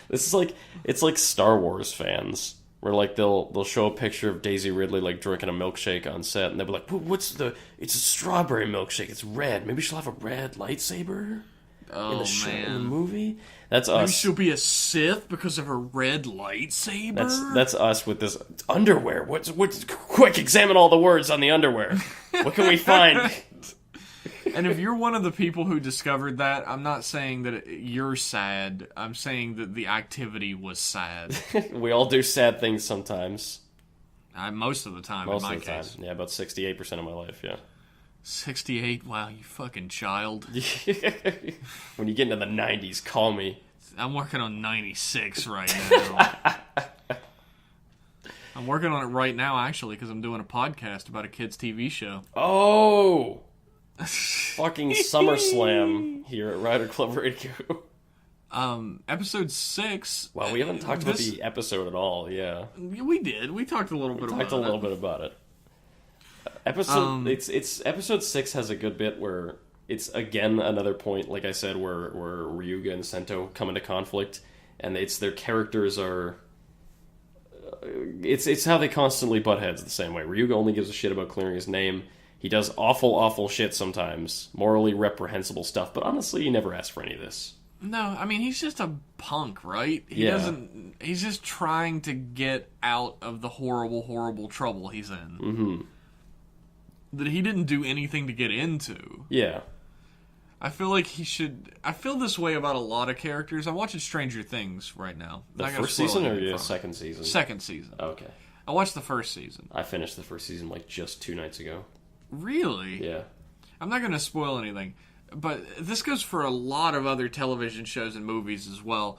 It's like Star Wars fans. Where, like, they'll show a picture of Daisy Ridley, like, drinking a milkshake on set, and they'll be like, it's a strawberry milkshake, it's red. Maybe she'll have a red lightsaber in the movie? That's us. Maybe she'll be a Sith because of her red lightsaber? That's us with this underwear. Quick, examine all the words on the underwear. What can we find? And if you're one of the people who discovered that, I'm not saying that you're sad. I'm saying that the activity was sad. We all do sad things sometimes. Most of the time, in my case. Yeah, about 68% of my life, yeah. 68? Wow, you fucking child. When you get into the 90s, call me. I'm working on 96 right now. I'm working on it right now, actually, because I'm doing a podcast about a kid's TV show. Oh! Fucking SummerSlam here at Rider Club Radio. Episode 6. Wow, we haven't talked about the episode at all. Yeah, we did. We talked a little bit about it. Talked a little bit about it. It's episode 6 has a good bit where it's again another point, like I said, where Ryuga and Sento come into conflict, and it's their characters are. It's how they constantly butt heads the same way. Ryuga only gives a shit about clearing his name. He does awful shit sometimes, morally reprehensible stuff. But honestly, he never asked for any of this. No, I mean, he's just a punk, right? He's just trying to get out of the horrible trouble he's in. Mm-hmm. That he didn't do anything to get into. Yeah. I feel like he should... I feel this way about a lot of characters. I'm watching Stranger Things right now. The first season or the second season? Second season. Okay. I watched the first season. I finished the first season like just 2 nights ago. Really? Yeah. I'm not going to spoil anything. But this goes for a lot of other television shows and movies as well.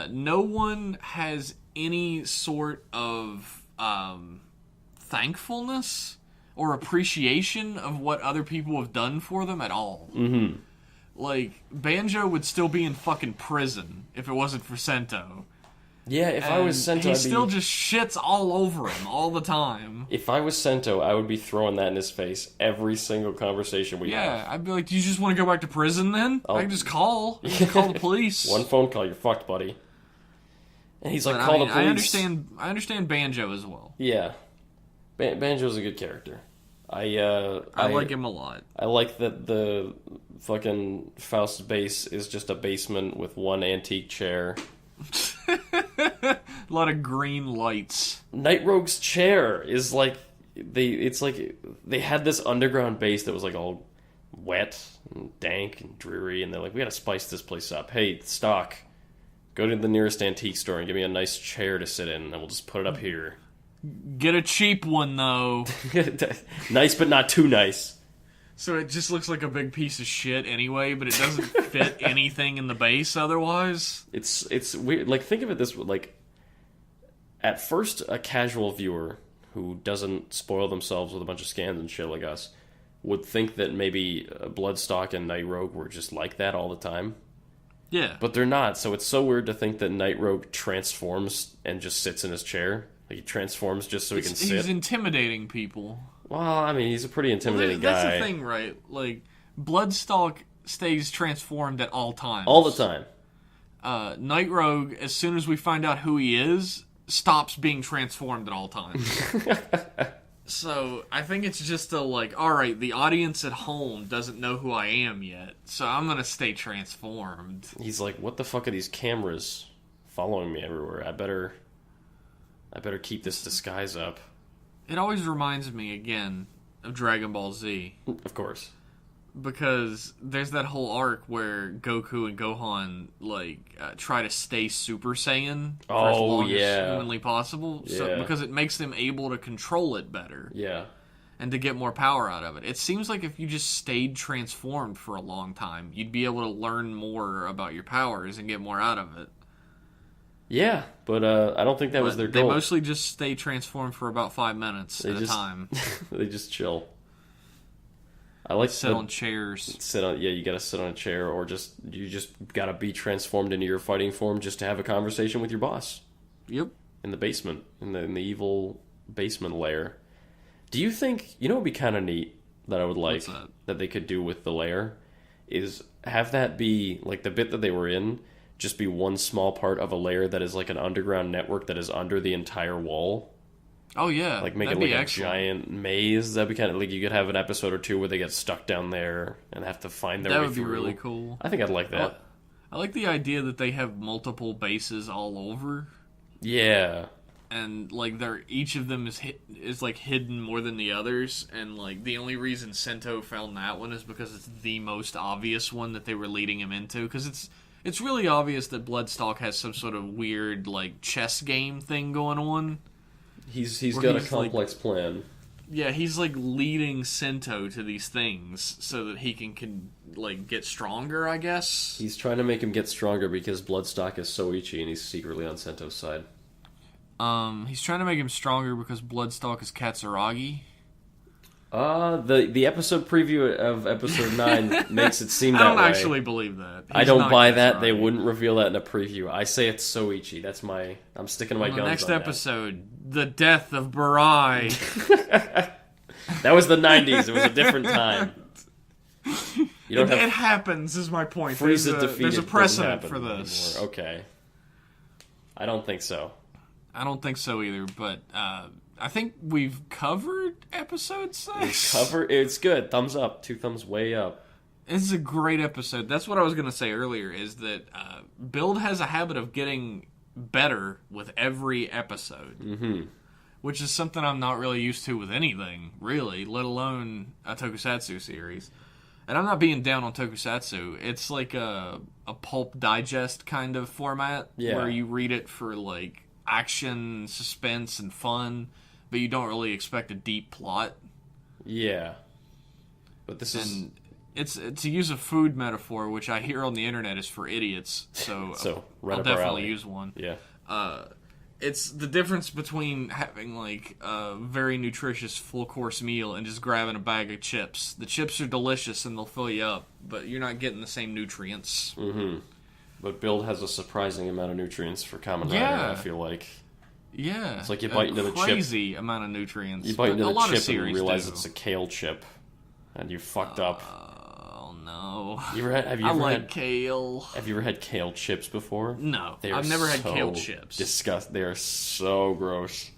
No one has any sort of thankfulness or appreciation of what other people have done for them at all. Mm-hmm. Like, Banjo would still be in fucking prison if it wasn't for Sento. Yeah, if I was Sento, he still just shits all over him all the time. If I was Sento, I would be throwing that in his face every single conversation we have. Yeah, I'd be like, do you just want to go back to prison then? I can just call. You can call the police. One phone call, you're fucked, buddy. And he's like, call the police. I understand Banjo as well. Yeah. Banjo's a good character. I like him a lot. I like that the fucking Faust base is just a basement with one antique chair. A lot of green lights. Night Rogue's chair is like they had this underground base that was like all wet and dank and dreary, and they're like, we gotta spice this place up. Hey, Stock, go to the nearest antique store and give me a nice chair to sit in, and we'll just put it up here. Get a cheap one though. Nice but not too nice. So it just looks like a big piece of shit anyway, but it doesn't fit anything in the base otherwise. It's weird. Like, think of it this way. Like, at first, a casual viewer who doesn't spoil themselves with a bunch of scans and shit like us would think that maybe Bloodstock and Night Rogue were just like that all the time. Yeah. But they're not, so it's so weird to think that Night Rogue transforms and just sits in his chair. Like, he transforms just so he can sit. He's intimidating people. Well, I mean, he's a pretty intimidating guy. That's the thing, right? Like, Bloodstock stays transformed at all times. All the time. Night Rogue, as soon as we find out who he is, stops being transformed at all times. So, I think it's just alright, the audience at home doesn't know who I am yet, so I'm gonna stay transformed. He's like, what the fuck are these cameras following me everywhere? I better keep this disguise up. It always reminds me, again, of Dragon Ball Z. Of course. Because there's that whole arc where Goku and Gohan, try to stay Super Saiyan for as long as humanly possible. Yeah. So, because it makes them able to control it better. Yeah. And to get more power out of it. It seems like if you just stayed transformed for a long time, you'd be able to learn more about your powers and get more out of it. Yeah, but I don't think that was their goal. They mostly just stay transformed for about 5 minutes at a time. They just chill. I like sit on chairs. You gotta sit on a chair, or you just gotta be transformed into your fighting form just to have a conversation with your boss. Yep. In the basement, in the evil basement lair. Do you think, what would be kind of neat that I would like that they could do with the lair is have that be like the bit that they were in just be one small part of a layer that is like an underground network that is under the entire wall. Oh, yeah. Like, make it like a giant maze. That'd be kind of like, you could have an episode or two where they get stuck down there and have to find their way through. That would be really cool. I think I'd like that. I like the idea that they have multiple bases all over. Yeah. And, each of them is hidden more than the others. And, the only reason Sento found that one is because it's the most obvious one that they were leading him into. Because it's really obvious that Bloodstock has some sort of weird, chess game thing going on. He's got a complex plan. Yeah, he's, leading Sento to these things so that he can get stronger, I guess. He's trying to make him get stronger because Bloodstock is Soichi and he's secretly on Sento's side. He's trying to make him stronger because Bloodstock is Katsuragi. The episode preview of episode 9 makes it seem that I don't way. actually believe that. I don't buy that. They wouldn't reveal that in a preview. I say it's Soichi. I'm sticking to my guns on next that. episode, the death of Barai. That was the 90s. It was a different time. It happens, is my point. There's a precedent for this. Anymore. Okay. I don't think so. I don't think so either, but I think we've covered episode 6. It's good. Thumbs up. 2 thumbs way up. This is a great episode. That's what I was going to say earlier, is that Build has a habit of getting better with every episode. Mm-hmm. Which is something I'm not really used to with anything, really, let alone a tokusatsu series. And I'm not being down on tokusatsu. It's like a pulp digest kind of format, where you read it for like action, suspense, and fun, but you don't really expect a deep plot. Yeah. But this is... It's to use a food metaphor, which I hear on the internet is for idiots, so, right I'll definitely use one. Yeah. It's the difference between having like a very nutritious full course meal and just grabbing a bag of chips. The chips are delicious and they'll fill you up, but you're not getting the same nutrients. Mm-hmm. But Build has a surprising amount of nutrients for Kamen Rider, I feel like. Yeah. It's like you bite into the chip. Crazy amount of nutrients. You bite into the chip and realize it's a kale chip. And you fucked up. Oh, no. Have you I ever like had kale. Have you ever had kale chips before? No. I've never had kale chips. They are so gross.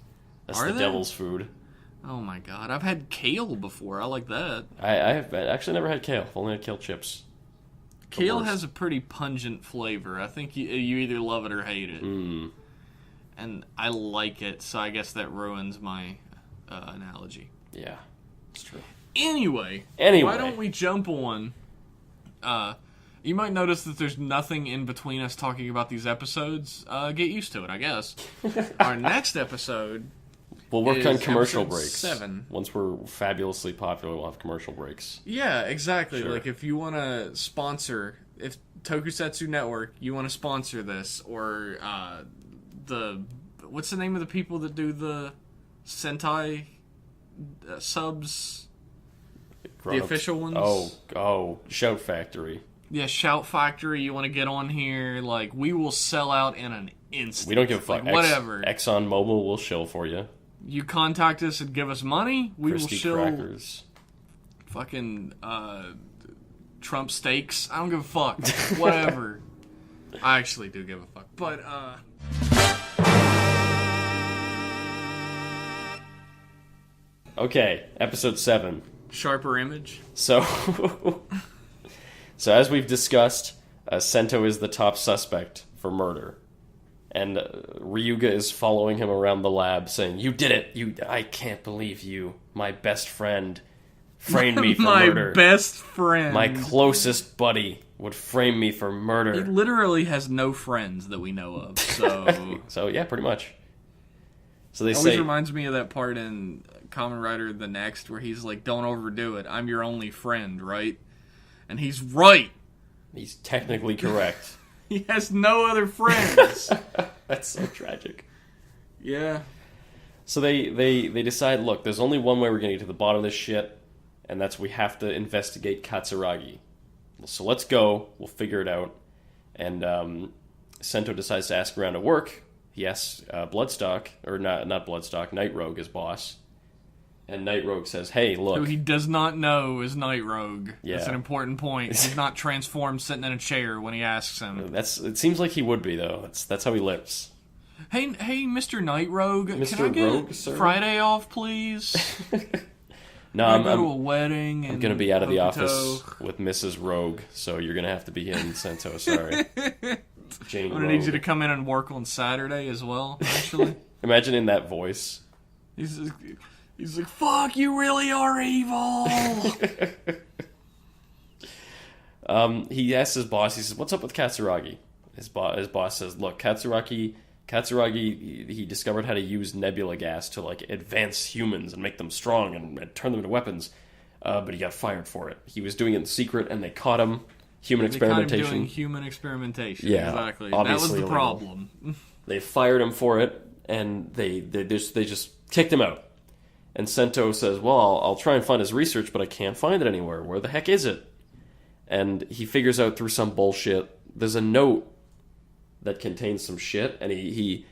That's the devil's food. Oh my god. I've had kale before. I like that. I have actually never had kale. I've only had kale chips. Kale has a pretty pungent flavor. I think you either love it or hate it. Mm. And I like it, so I guess that ruins my analogy. Yeah, it's true. Anyway, why don't we jump on... you might notice that there's nothing in between us talking about these episodes. Get used to it, I guess. Our next episode... We'll work on commercial breaks. 7. Once we're fabulously popular, we'll have commercial breaks. Yeah, exactly. Sure. Like, if you want to sponsor... If Tokusatsu Network, you want to sponsor this, or what's the name of the people that do the Sentai subs? The official ones? Oh, Shout Factory. Yeah, Shout Factory, you want to get on here, like, we will sell out in an instant. We don't give a fuck. Like, whatever. Exxon Mobil will shill for you. You contact us and give us money, we will shill... Crackers. Fucking, Trump steaks. I don't give a fuck. Whatever. I actually do give a fuck. But, Okay, episode 7. Sharper image. So as we've discussed, Sento is the top suspect for murder. And Ryuga is following him around the lab saying, "You did it! I can't believe you. My best friend framed me for murder. My best friend. My closest buddy would frame me for murder." He literally has no friends that we know of, so... So, yeah, pretty much. So they always reminds me of that part in Kamen Rider The Next where he's like, "Don't overdo it. I'm your only friend, right?" And he's right. He's technically correct. He has no other friends. That's so tragic. Yeah. So they decide, look, there's only one way we're going to get to the bottom of this shit, and that's we have to investigate Katsuragi. So let's go. We'll figure it out. And Sento decides to ask around at work. He asks Bloodstock, or not Bloodstock, Night Rogue, his boss. And Night Rogue says, "Hey, look." Who he does not know is Night Rogue. Yeah. That's an important point. He's not transformed sitting in a chair when he asks him. It seems like he would be, though. That's how he lives. Hey, Mr. Night Rogue. Mr. Can I get Rogue, sir? Friday off, please? No, I'm going to a wedding. I'm going to be out of the office with Mrs. Rogue, so you're going to have to be in, Sento. Sorry. Jane I'm going to need you to come in and work on Saturday as well, actually. Imagine in that voice. He's like, "Fuck, you really are evil." He asks his boss, he says, "What's up with Katsuragi?" His boss says, "Look, Katsuragi, he discovered how to use nebula gas to, like, advance humans and make them strong and turn them into weapons. But he got fired for it. He was doing it in secret, and they caught him. Human experimentation. They caught him doing human experimentation, yeah, exactly. Obviously that was the illegal. problem. They fired him for it, and they just kicked him out. And Sento says, well, I'll try and find his research, but I can't find it anywhere. Where the heck is it? And he figures out through some bullshit, there's a note that contains some shit, and he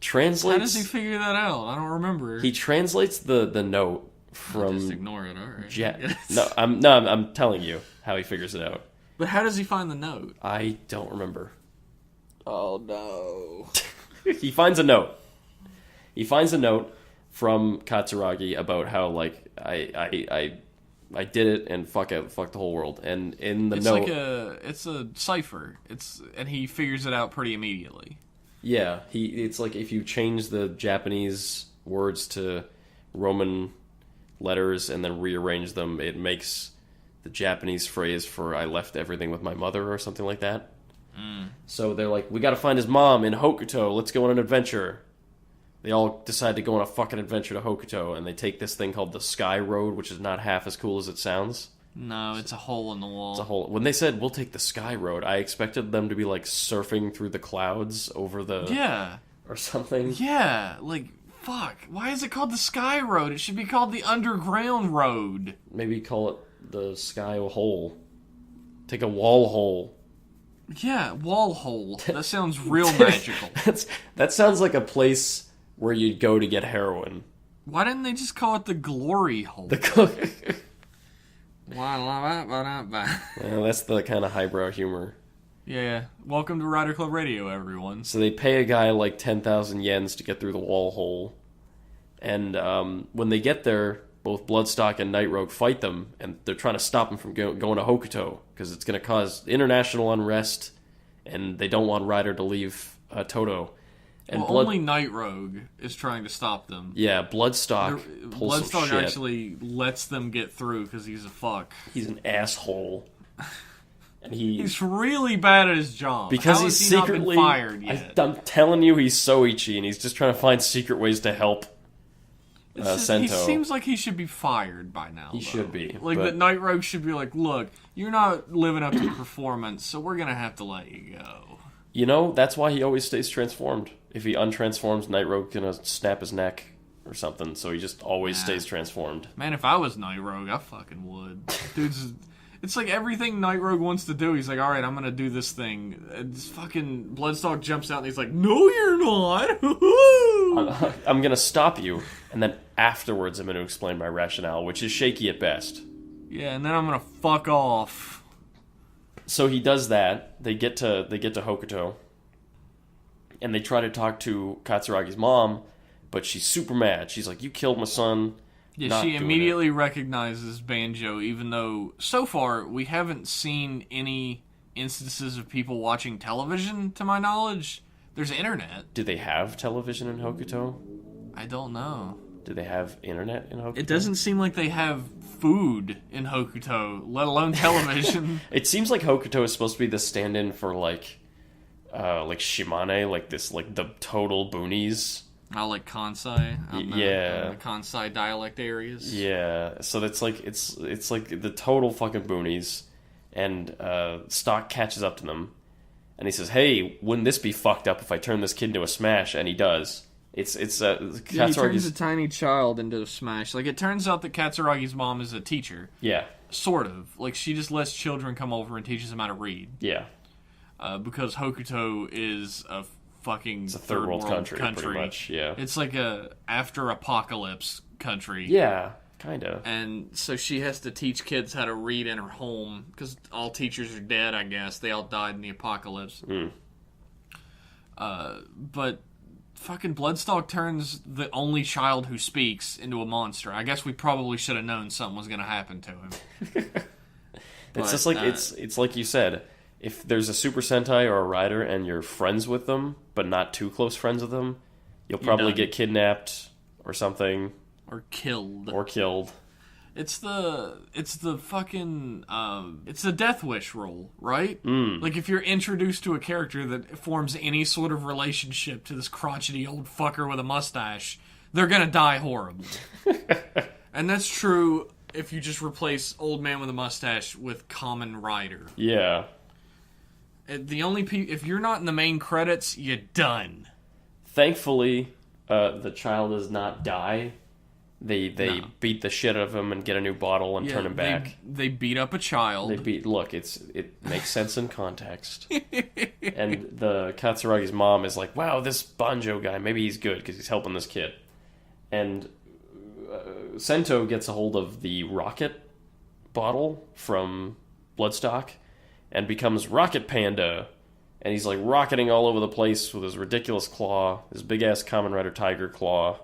translates... How does he figure that out? I don't remember. He translates the note from... Just ignore it, alright. I'm telling you how he figures it out. But how does he find the note? I don't remember. Oh, no. He finds a note. He finds a note from Katsuragi about how, like, I did it and fuck the whole world. And in the note... It's a cipher. And he figures it out pretty immediately. Yeah, it's like if you change the Japanese words to Roman letters and then rearrange them, it makes the Japanese phrase for I left everything with my mother or something like that. So they're like, we gotta find his mom in Hokuto, let's go on an adventure. They all decide to go on a fucking adventure to Hokuto, and they take this thing called the Sky Road, which is not half as cool as it sounds. No, it's a hole in the wall. It's a hole. When they said, we'll take the Sky Road, I expected them to be like surfing through the clouds over the... Yeah. Or something. Yeah, like, fuck. Why is it called the Sky Road? It should be called the Underground Road. Maybe call it the Sky Hole. Take a wall hole. Yeah, wall hole. That sounds real magical. That sounds like a place where you'd go to get heroin. Why didn't they just call it the Glory Hole? Well, that's the kind of highbrow humor. Yeah. Welcome to Rider Club Radio, everyone. So they pay a guy like 10,000 yens to get through the wall hole. And when they get there, both Bloodstock and Night Rogue fight them, and they're trying to stop them from going to Hokuto, because it's going to cause international unrest, and they don't want Rider to leave Toto. And only Night Rogue is trying to stop them. Yeah, Bloodstock pulls some shit. Bloodstock actually lets them get through because he's a fuck. He's an asshole. And he's really bad at his job. Because How he's has he secretly not been fired yet? I'm telling you, he's Soichi, and he's just trying to find secret ways to help Sento. He seems like he should be fired by now. He should be. Like, the Night Rogue should be like, look, you're not living up to the performance, so we're going to have to let you go. You know, that's why he always stays transformed. If he untransforms, Night Rogue's going to snap his neck or something, so he just always stays transformed. Man, if I was Night Rogue, I fucking would. Dude's... It's like everything Night Rogue wants to do, he's like, alright, I'm gonna do this thing. And this fucking Bloodstock jumps out and he's like, no you're not! I'm gonna stop you, and then afterwards I'm gonna explain my rationale, which is shaky at best. Yeah, and then I'm gonna fuck off. So he does that, they get to Hokuto, and they try to talk to Katsuragi's mom, but she's super mad. She's like, you killed my son. Yeah, she immediately recognizes Banjo, even though, so far, we haven't seen any instances of people watching television, to my knowledge. There's internet. Do they have television in Hokuto? I don't know. Do they have internet in Hokuto? It doesn't seem like they have food in Hokuto, let alone television. It seems like Hokuto is supposed to be the stand-in for, like Shimane, like the total boonies. I like Kansai. Yeah, Kansai dialect areas. Yeah, so that's like it's like the total fucking boonies, and Stock catches up to them, and he says, "Hey, wouldn't this be fucked up if I turn this kid into a smash?" And he does. He turns a tiny child into a smash. Like, it turns out that Katsuragi's mom is a teacher. Yeah, sort of. Like, she just lets children come over and teaches them how to read. Yeah, because Hokuto is a fucking it's a third world country, pretty much. Yeah, it's like a after apocalypse country. Yeah, kind of. And so she has to teach kids how to read in her home because all teachers are dead. I guess they all died in the apocalypse. But fucking Bloodstock turns the only child who speaks into a monster. I guess we probably should have known something was going to happen to him. It's just like it's like you said. If there's a Super Sentai or a Rider and you're friends with them, but not too close friends with them, you'll probably get kidnapped or something. Or killed. It's the fucking, it's the Death Wish rule, right? Like, if you're introduced to a character that forms any sort of relationship to this crotchety old fucker with a mustache, they're gonna die horribly. And that's true if you just replace old man with a mustache with Kamen Rider. Yeah. The only if you're not in the main credits, you're done. Thankfully, the child does not die, They beat the shit out of him and get a new bottle and turn him back. They beat up a child. Look, it makes sense in context. And the Katsuragi's mom is like, wow, this Banjo guy, maybe he's good because he's helping this kid. And Sento gets a hold of the rocket bottle from Bloodstock and becomes Rocket Panda. And he's like rocketing all over the place with his ridiculous claw, his big ass Kamen Rider Tiger claw.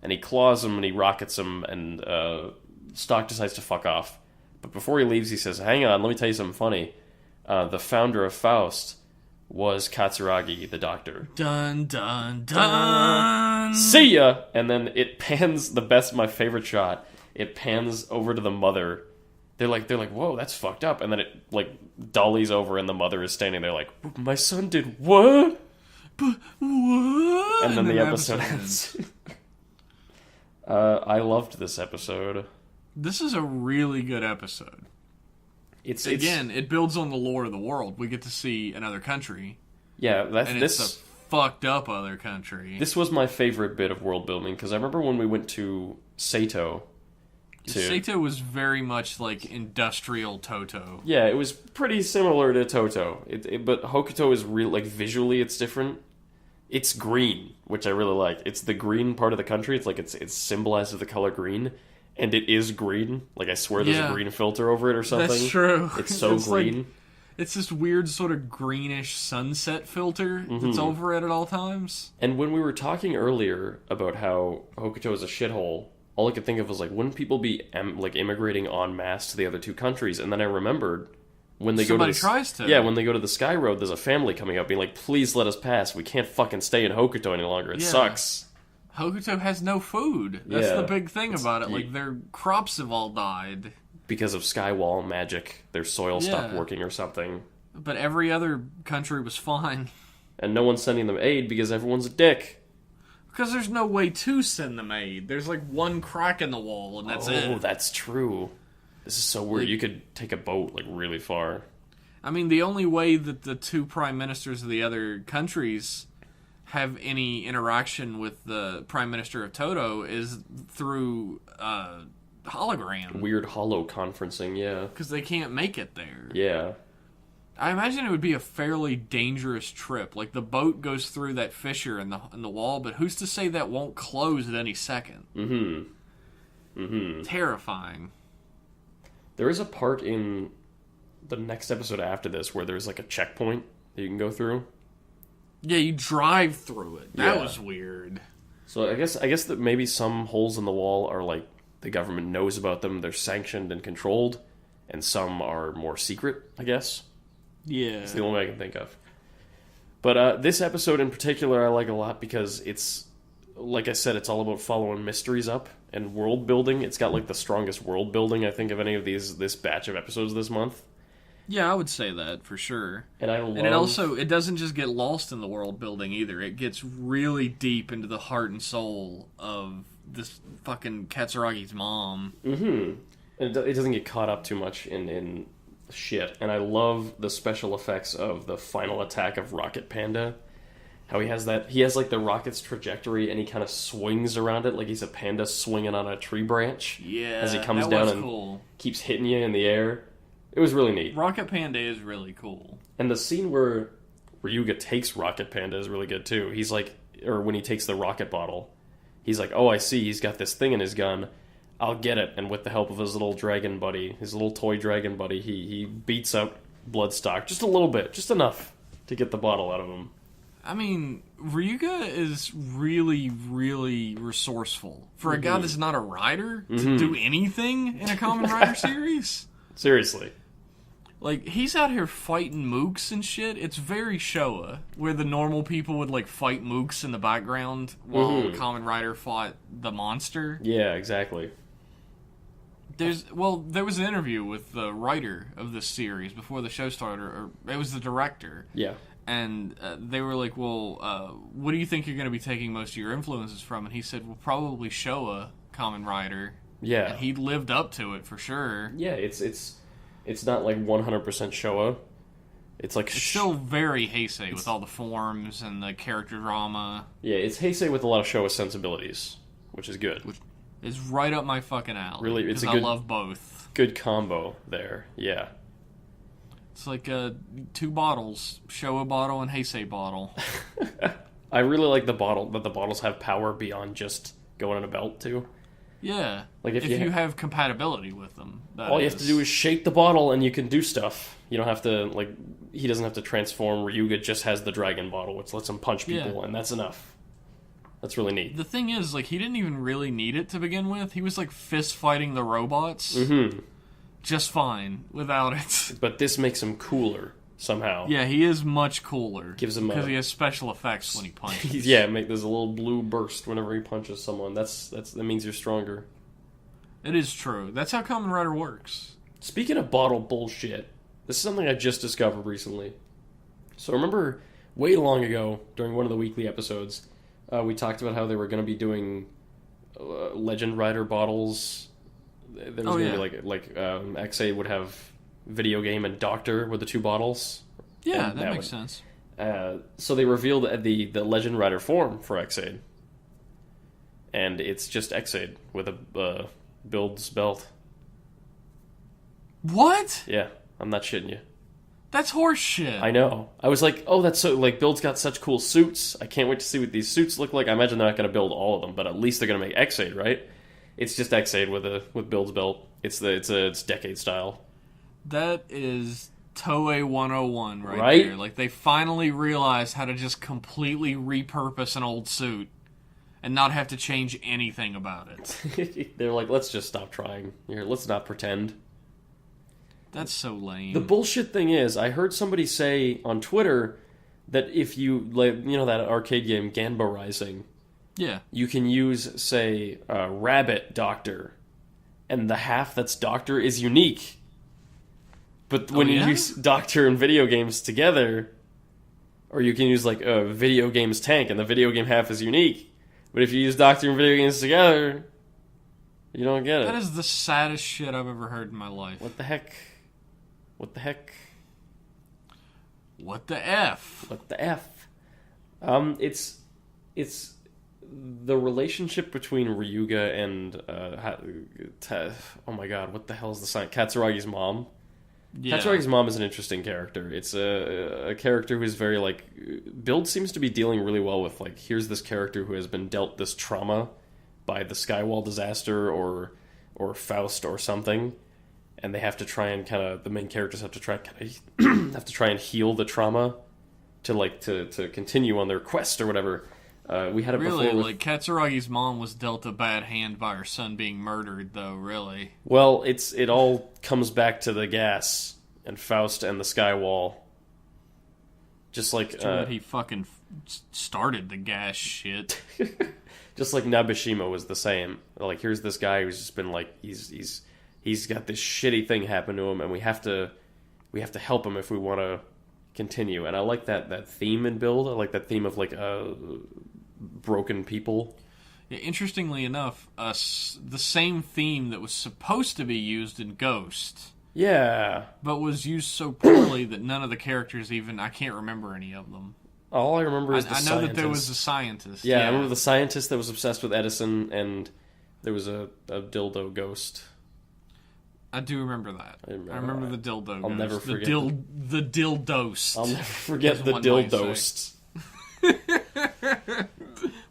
And he claws him and he rockets him, and Stock decides to fuck off. But before he leaves, he says, hang on, let me tell you something funny. The founder of Faust was Katsuragi, the doctor. Dun, dun, dun! See ya! And then it pans, my favorite shot, it pans over to the mother. They're like, whoa, that's fucked up. And then it, like, dollies over and the mother is standing there like, my son did what? But what? And then the episode ends. I loved this episode. This is a really good episode. It builds on the lore of the world. We get to see another country. Yeah, it's a fucked up other country. This was my favorite bit of world building, because I remember when we went to Sato. Sato was very much like industrial Toto. Yeah, it was pretty similar to Toto. But Hokuto is real, like visually it's different. It's green, which I really like. It's the green part of the country. It's like it's symbolized with the color green, and it is green. Like I swear there's a green filter over it or something. That's true. It's so green. Like, it's this weird sort of greenish sunset filter that's over it at all times. And when we were talking earlier about how Hokuto is a shithole, all I could think of was like, wouldn't people be like immigrating en masse to the other two countries? And then I remembered. When they Somebody tries to. Yeah, when they go to the Sky Road, there's a family coming up being like, please let us pass. We can't fucking stay in Hokuto any longer. It sucks. Hokuto has no food. That's the big thing about it. Like, their crops have all died. Because of Skywall magic. Their soil stopped working or something. But every other country was fine. And no one's sending them aid because everyone's a dick. Because there's no way to send them aid. There's like one crack in the wall and that's it. Oh, that's true. This is so weird. You could take a boat, like, really far. I mean, the only way that the two prime ministers of the other countries have any interaction with the prime minister of Toto is through hologram. Weird holo conferencing, yeah. Because they can't make it there. Yeah. I imagine it would be a fairly dangerous trip. Like, the boat goes through that fissure in the wall, but who's to say that won't close at any second? Terrifying. There is a part in the next episode after this where there's like a checkpoint that you can go through. Yeah, you drive through it. That was weird. So I guess that maybe some holes in the wall are like the government knows about them, they're sanctioned and controlled, and some are more secret, I guess. Yeah. It's the only way I can think of. But this episode in particular I like a lot because it's, like I said, it's all about following mysteries up and world building. It's got like the strongest world building I think of any of this batch of episodes this month. Yeah, I would say that for sure. And it doesn't just get lost in the world building either. It gets really deep into the heart and soul of this fucking Katsuragi's mom. And it doesn't get caught up too much in shit. And I love the special effects of the final attack of Rocket Panda. How he has like the rocket's trajectory and he kind of swings around it like he's a panda swinging on a tree branch. Yeah, as he comes down and keeps hitting you in the air. It was really neat. Rocket Panda is really cool. And the scene where Ryuga takes Rocket Panda is really good too. He's like, or when he takes the rocket bottle, he's like, oh, I see, he's got this thing in his gun. I'll get it. And with the help of his little dragon buddy, his little toy dragon buddy, he beats up Bloodstock just a little bit, just enough to get the bottle out of him. I mean, Ryuga is really, really resourceful. For a guy that's not a rider, to do anything in a Kamen Rider series? Seriously. Like, he's out here fighting mooks and shit. It's very Showa, where the normal people would, like, fight mooks in the background while Kamen Rider fought the monster. Yeah, exactly. There was an interview with the writer of this series before the show started, or it was the director. Yeah. And they were like, well, what do you think you're going to be taking most of your influences from? And he said, well, probably Showa Kamen Rider. Yeah. And he lived up to it for sure. Yeah, it's not like 100% Showa. It's like... It's still very Heisei with all the forms and the character drama. Yeah, it's Heisei with a lot of Showa sensibilities, which is good. is right up my fucking alley. Really, it's a I good, love both. Good combo there. Yeah. It's like 2 bottles, Showa bottle and Heisei bottle. I really like the bottles have power beyond just going on a belt too. Yeah. Like if you have compatibility with them. All you have to do is shake the bottle and you can do stuff. You don't have to, like, he doesn't have to transform. Ryuga just has the dragon bottle, which lets him punch people, and that's enough. That's really neat. The thing is, like, he didn't even really need it to begin with. He was, like, fist fighting the robots. Mm-hmm. Just fine without it. But this makes him cooler somehow. Yeah, he is much cooler. Gives him because he has special there's when he punches. Yeah, there's a little blue burst whenever he punches someone. That means you're stronger. It is true. That's how Kamen Rider works. Speaking of bottle bullshit, this is something I just discovered recently. So remember, way long ago, during one of the weekly episodes, we talked about how they were going to be doing Legend Rider bottles. There was going to be like XA would have Video Game and Doctor with the 2 bottles. Yeah, that makes sense. So they revealed the Legend Rider form for X-Aid. And it's just X-Aid with a Build's belt. What? Yeah, I'm not shitting you. That's horse shit. I know. I was like, oh, that's so, like, Build's got such cool suits. I can't wait to see what these suits look like. I imagine they're not going to build all of them, but at least they're going to make X-Aid, right? It's just X-Aid with Build's belt. It's decade style. That is Toei 101 right there. Like, they finally realized how to just completely repurpose an old suit and not have to change anything about it. They're like, let's just stop trying. Here, let's not pretend. That's so lame. The bullshit thing is, I heard somebody say on Twitter that if you, like, you know that arcade game Ganba Rising, yeah, you can use, say, Rabbit Doctor, and the half that's Doctor is unique. But when you use Doctor and video games together, or you can use, like, a video games tank, and the video game half is unique. But if you use Doctor and video games together, you don't get it. That is the saddest shit I've ever heard in my life. What the heck? What the heck? What the F? What the F? It's the relationship between Ryuga and oh my god, what the hell is the sign? Katsuragi's mom. Yeah. Katsuragi's mom is an interesting character. It's a character who's very, like, Build seems to be dealing really well with, like, here's this character who has been dealt this trauma by the Skywall disaster or Faust or something, and they have to try and the main characters have to try and heal the trauma to continue on their quest or whatever. We had it really, before. Like, Katsuragi's mom was dealt a bad hand by her son being murdered, though. Really. Well, it all comes back to the gas and Faust and the Skywall. Just like he fucking started the gas shit. Just like Nabeshima was the same. Like, here's this guy who's just been like he's got this shitty thing happen to him, and we have to help him if we want to continue. And I like that theme in Build. I like that theme of, like, broken people. Yeah, interestingly enough, the same theme that was supposed to be used in Ghost. Yeah. But was used so poorly that none of the characters even... I can't remember any of them. All I remember is the scientist. I know that there was a scientist. Yeah, I remember the scientist that was obsessed with Edison, and there was a dildo ghost. I do remember that. I remember the dildo ghost. I'll never forget. The dildost. I'll never forget the dildost.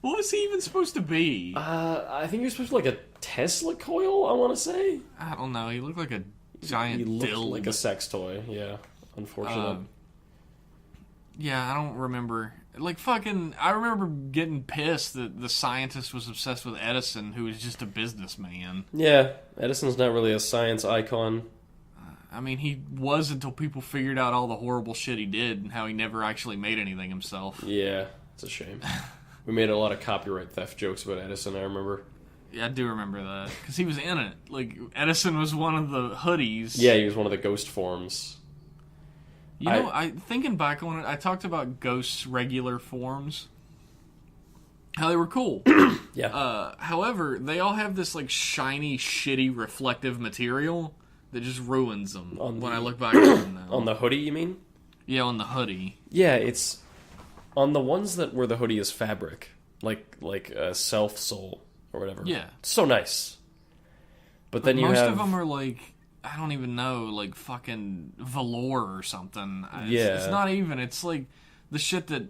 What was he even supposed to be? I think he was supposed to be like a Tesla coil, I want to say. I don't know. He looked like a giant He looked dildo. like a sex toy, yeah. Unfortunate. Yeah, I don't remember. Like, fucking... I remember getting pissed that the scientist was obsessed with Edison, who was just a businessman. Yeah, Edison's not really a science icon. I mean, he was until people figured out all the horrible shit he did and how he never actually made anything himself. Yeah, it's a shame. We made a lot of copyright theft jokes about Edison, I remember. Yeah, I do remember that. Because he was in it. Like, Edison was one of the hoodies. Yeah, he was one of the ghost forms. You know, thinking back on it, I talked about Ghost's regular forms. How they were cool. Yeah. However, they all have this, like, shiny, shitty, reflective material that just ruins them when I look back on them now. On the hoodie, you mean? Yeah, on the hoodie. Yeah, it's... On the ones where the hoodie is fabric, like Self Soul, or whatever. Yeah. So nice. But then most of them are like, I don't even know, like fucking velour or something. It's not even. It's like the shit that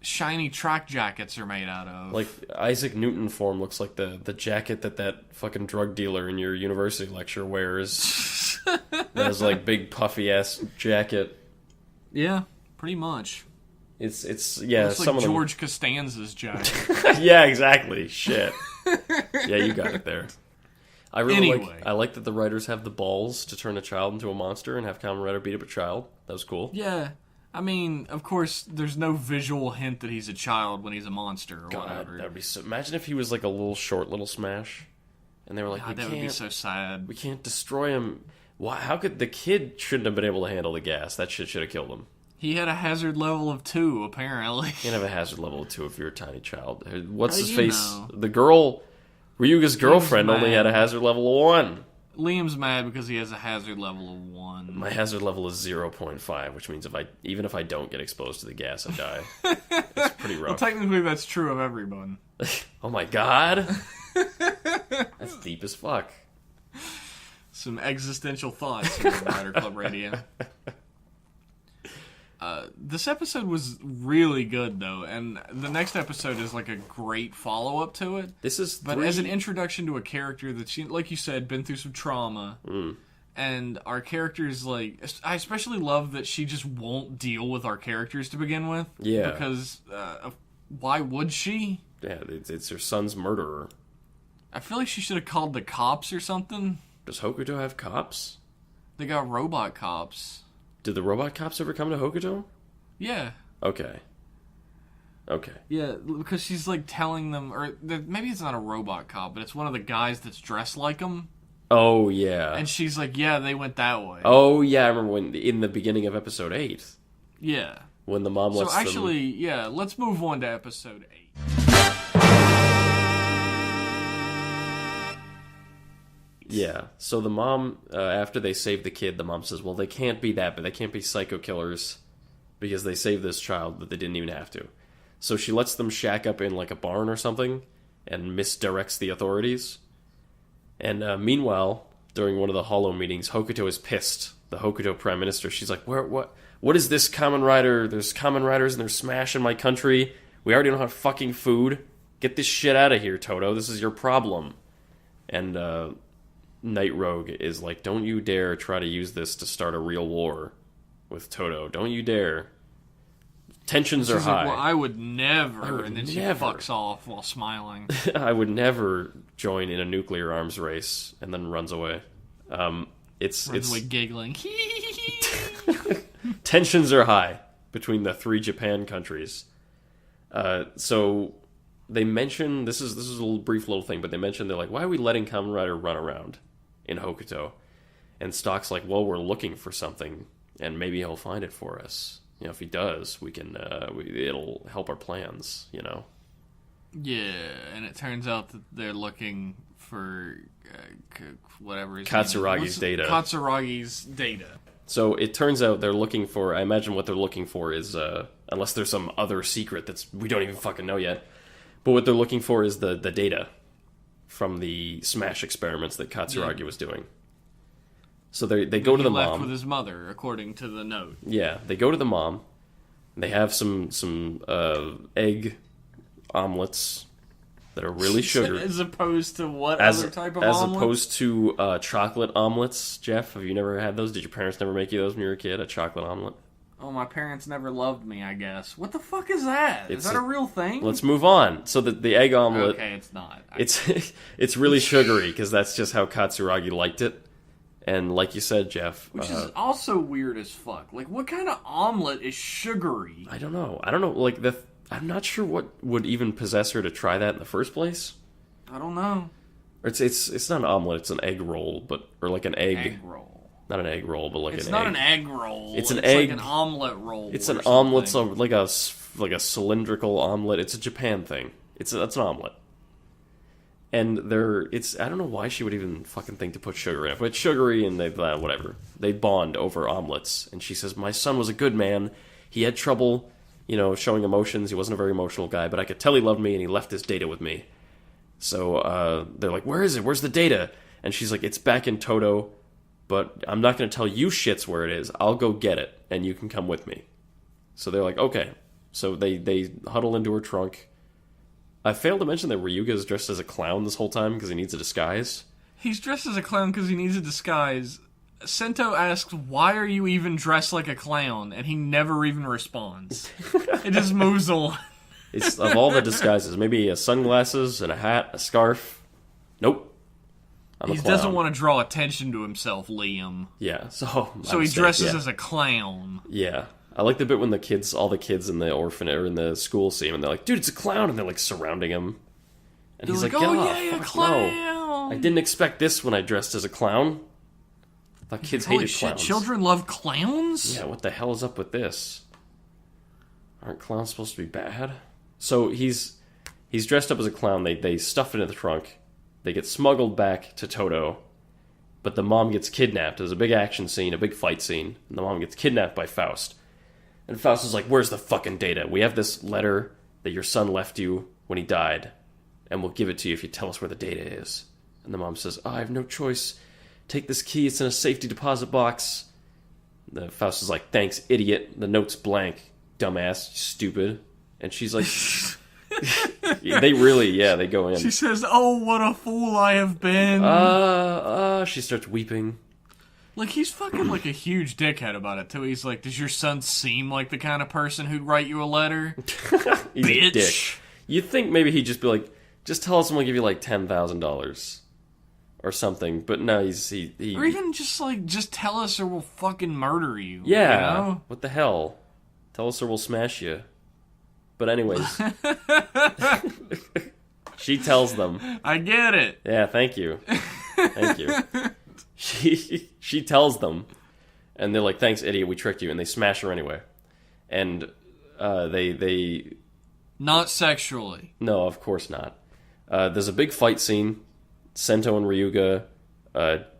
shiny track jackets are made out of. Like, Isaac Newton form looks like the jacket that fucking drug dealer in your university lecture wears. That has, like, big puffy-ass jacket. Yeah, pretty much. It's It's like George Costanza's jacket. Yeah, exactly. Shit. Yeah, you got it there. I really I like that the writers have the balls to turn a child into a monster and have Kamen Rider beat up a child. That was cool. Yeah. I mean, of course, there's no visual hint that he's a child when he's a monster or whatever. That'd be so... Imagine if he was like a little Smash, and they were like, God, that would be so sad. We can't destroy him. Why? How could... The kid shouldn't have been able to handle the gas. That shit should have killed him. He had a hazard level of 2, apparently. You can't have a hazard level of 2 if you're a tiny child. What's his How face? know? The girl... Ryuga's girlfriend only had a hazard level of 1. Liam's mad because he has a hazard level of 1. My hazard level is 0.5, which means even if I don't get exposed to the gas, I die. It's pretty rough. Well, technically, that's true of everyone. Oh my god! That's deep as fuck. Some existential thoughts here on Rider Club Radio. This episode was really good, though, and the next episode is like a great follow-up to it. But as an introduction to a character that's, like you said, been through some trauma, and our characters, like, I especially love that she just won't deal with our characters to begin with. Yeah. Because, why would she? Yeah, it's her son's murderer. I feel like she should have called the cops or something. Does Hokuto have cops? They got robot cops. Did the robot cops ever come to Hokuto? Yeah. Okay. Yeah, because she's like telling them, or maybe it's not a robot cop, but it's one of the guys that's dressed like him. Oh, yeah. And she's like, yeah, they went that way. Oh, yeah, I remember when in the beginning of episode 8. Yeah. When the mom lets yeah, let's move on to episode 8. Yeah, so the mom, after they save the kid, the mom says, well, they can't be that, but they can't be psycho killers because they saved this child that they didn't even have to. So she lets them shack up in like a barn or something and misdirects the authorities. And meanwhile, during one of the Hollow meetings, Hokuto is pissed. The Hokuto Prime Minister, she's like, what is this Kamen Rider? There's Kamen Riders and they're smashing my country. We already don't have fucking food. Get this shit out of here, Toto. This is your problem. And, Night Rogue is like, don't you dare try to use this to start a real war with Toto. Don't you dare. Tensions are high. Like, well, I would never. And then she fucks off while smiling. I would never join in a nuclear arms race, and then runs away. It's like giggling. Tensions are high between the 3 Japan countries. So they mention, this is a little brief little thing, but they mention, they're like, why are we letting Kamen Rider run around in Hokuto? And Stock's like, well, we're looking for something, and maybe he'll find it for us. You know, if he does, we can. It'll help our plans. You know. Yeah, and it turns out that they're looking for whatever his Katsuragi's data. Katsuragi's data. So it turns out they're looking for. I imagine what they're looking for is, unless there's some other secret that's we don't even fucking know yet. But what they're looking for is the data from the Smash experiments that Katsuragi was doing. So they go to the mom. He left with his mother, according to the note. Yeah, they go to the mom. They have some egg omelets that are really sugary. As opposed to what other type of omelet? As opposed to chocolate omelets, Jeff. Have you never had those? Did your parents never make you those when you were a kid? A chocolate omelet? Oh, my parents never loved me, I guess. What the fuck is that? Is that a real thing? Let's move on. So the egg omelet... Okay, it's not. It's really sugary, because that's just how Katsuragi liked it. And like you said, Jeff... Which is also weird as fuck. Like, what kind of omelet is sugary? I don't know. Like, I'm not sure what would even possess her to try that in the first place. I don't know. It's not an omelet, it's an egg roll, or like an egg... Egg roll. Not an egg roll, but like an egg. It's not an egg roll. It's an egg. Like an omelet roll. It's an omelet, so like a cylindrical omelet. It's a Japan thing. That's an omelet. And I don't know why she would even fucking think to put sugar in it. But it's sugary, and whatever. They bond over omelets. And she says, my son was a good man. He had trouble, showing emotions. He wasn't a very emotional guy, but I could tell he loved me, and he left his data with me. So they're like, where is it? Where's the data? And she's like, it's back in Toto, but I'm not going to tell you shits where it is. I'll go get it, and you can come with me. So they're like, okay. So they huddle into her trunk. I failed to mention that Ryuga is dressed as a clown this whole time because he needs a disguise. He's dressed as a clown because he needs a disguise. Sento asks, why are you even dressed like a clown? And he never even responds. It just moves on. It's of all the disguises, maybe sunglasses and a hat, a scarf. Nope. He doesn't want to draw attention to himself, Liam. Yeah, so he dresses as a clown. Yeah. I like the bit when all the kids in the orphanage or in the school see him, and they're like, dude, it's a clown, and they're like surrounding him. And they're he's like, oh yeah, clown. No. I didn't expect this when I dressed as a clown. I thought kids hated clowns. Children love clowns? Yeah, what the hell is up with this? Aren't clowns supposed to be bad? So he's dressed up as a clown. They stuff it in the trunk. They get smuggled back to Toto. But the mom gets kidnapped. There's a big action scene, a big fight scene. And the mom gets kidnapped by Faust. And Faust is like, where's the fucking data? We have this letter that your son left you when he died. And we'll give it to you if you tell us where the data is. And the mom says, I have no choice. Take this key. It's in a safety deposit box. The Faust is like, thanks, idiot. The note's blank. Dumbass. Stupid. And she's like... they go in. She says, oh, what a fool I have been. She starts weeping. Like, he's fucking like a huge dickhead about it, too. He's like, does your son seem like the kind of person who'd write you a letter? He's Bitch. A dick. You'd think maybe he'd just be like, just tell us and we'll give you like $10,000 or something. But no, he or even just tell us or we'll fucking murder you. Yeah. You know? What the hell? Tell us or we'll smash you. But anyways, she tells them. I get it. Yeah, thank you. Thank you. She tells them, and they're like, thanks, idiot, we tricked you, and they smash her anyway. And they... Not sexually. No, of course not. There's a big fight scene. Sento and Ryuga,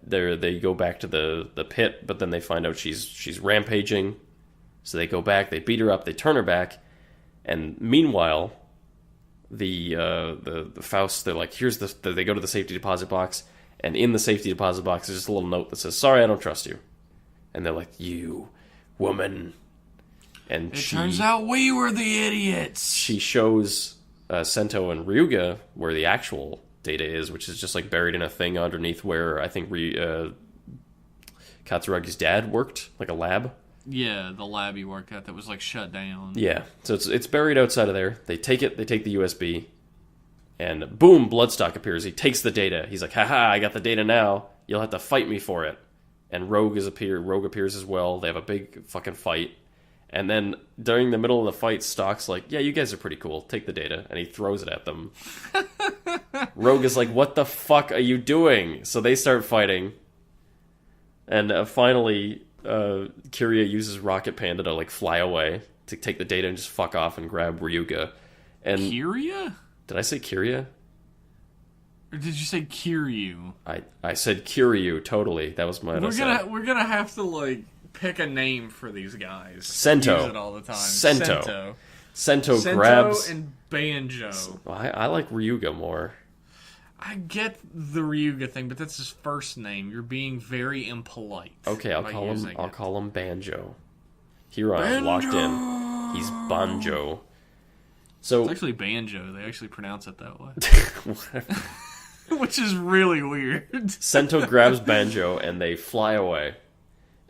they go back to the pit, but then they find out she's rampaging. So they go back, they beat her up, they turn her back, and meanwhile, the Faust, they're like, they go to the safety deposit box, and in the safety deposit box is just a little note that says, sorry, I don't trust you. And they're like, you woman. And it turns out we were the idiots. She shows Sento and Ryuga where the actual data is, which is just like buried in a thing underneath where I think Katsuragi's dad worked, like a lab. Yeah, the lab he worked at that was like shut down. Yeah, so it's buried outside of there. They take the USB, and boom, Bloodstock appears. He takes the data. He's like, haha, I got the data now. You'll have to fight me for it. And Rogue appears as well. They have a big fucking fight. And then during the middle of the fight, Stock's like, yeah, you guys are pretty cool. Take the data. And he throws it at them. Rogue is like, what the fuck are you doing? So they start fighting. And finally... Kiria uses Rocket Panda to like fly away to take the data and just fuck off and grab Ryuga. And Kiria? Did I say Kiria? Or did you say Kiryu? I said Kiryu, totally. That was my We're gonna have to like pick a name for these guys. Sento. Use it all the time. Sento grabs and Banjo. I like Ryuga more. I get the Ryuga thing, but that's his first name. You're being very impolite. Okay, I'll call him Banjo. Here I am, locked in. He's Banjo. So it's actually Banjo. They actually pronounce it that way. Which is really weird. Sento grabs Banjo and they fly away.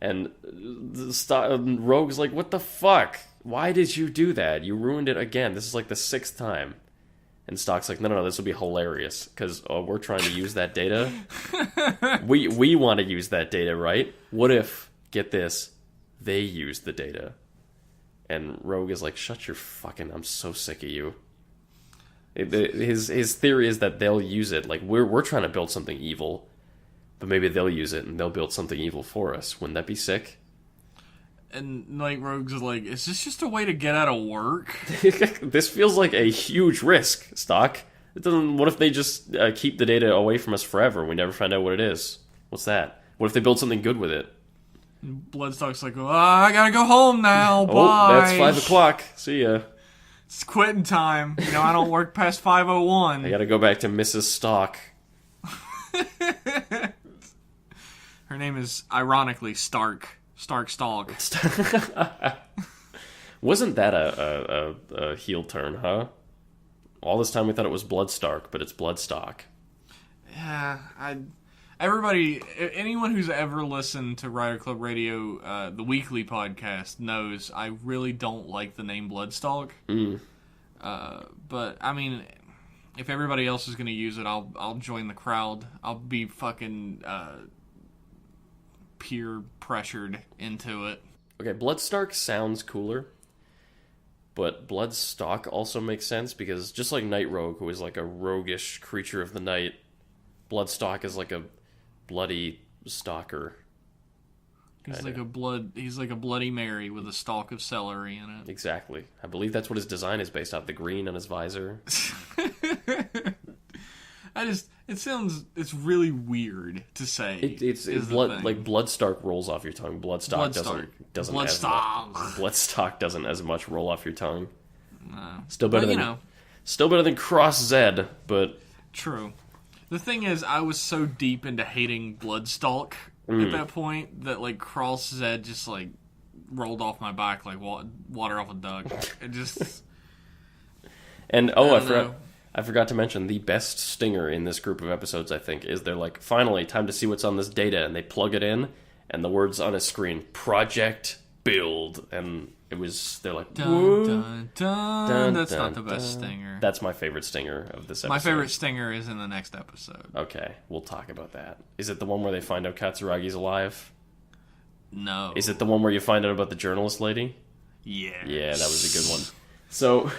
And Rogue's like, what the fuck? Why did you do that? You ruined it again. This is like the 6th time. And Stock's like, no, this will be hilarious, because we're trying to use that data. we want to use that data, right? What if, get this, they use the data? And Rogue is like, shut your fucking, I'm so sick of you. His theory is that they'll use it. Like, we're trying to build something evil, but maybe they'll use it and they'll build something evil for us. Wouldn't that be sick? And Night Rogue's like, is this just a way to get out of work? This feels like a huge risk, Stock. It doesn't. What if they just keep the data away from us forever? We never find out what it is. What's that? What if they build something good with it? And Bloodstock's like, I gotta go home now. Bye. Oh, that's 5 o'clock. See ya. It's quitting time. You know, I don't work past 5:01. I gotta go back to Mrs. Stock. Her name is, ironically, Stark. Stark Stalk. Wasn't that a heel turn, huh? All this time we thought it was Bloodstark, but it's Bloodstock. Yeah, everybody, anyone who's ever listened to Rider Club Radio, the weekly podcast, knows I really don't like the name Bloodstalk. But, I mean, if everybody else is going to use it, I'll join the crowd. I'll be fucking peer pressured into it. Okay, Bloodstark sounds cooler, but Bloodstock also makes sense because just like Night Rogue, who is like a roguish creature of the night, Bloodstock is like a bloody stalker. He's like a Bloody Mary with a stalk of celery in it. Exactly. I believe that's what his design is based off, the green on his visor. It's really weird to say. It's like Bloodstark rolls off your tongue. Bloodstock doesn't as much roll off your tongue. No. Still better than Cross Zed, but true. The thing is, I was so deep into hating Bloodstalk at that point that like Cross Zed just like rolled off my back like water off a duck. It just. And I forgot to mention the best stinger in this group of episodes, I think, is they're like, finally, time to see what's on this data, and they plug it in, and the words on a screen, Project Build, and they're like, dun, dun, dun. That's not the best stinger. That's my favorite stinger of this episode. My favorite stinger is in the next episode. Okay, we'll talk about that. Is it the one where they find out Katsuragi's alive? No. Is it the one where you find out about the journalist lady? Yeah. Yeah, that was a good one. So...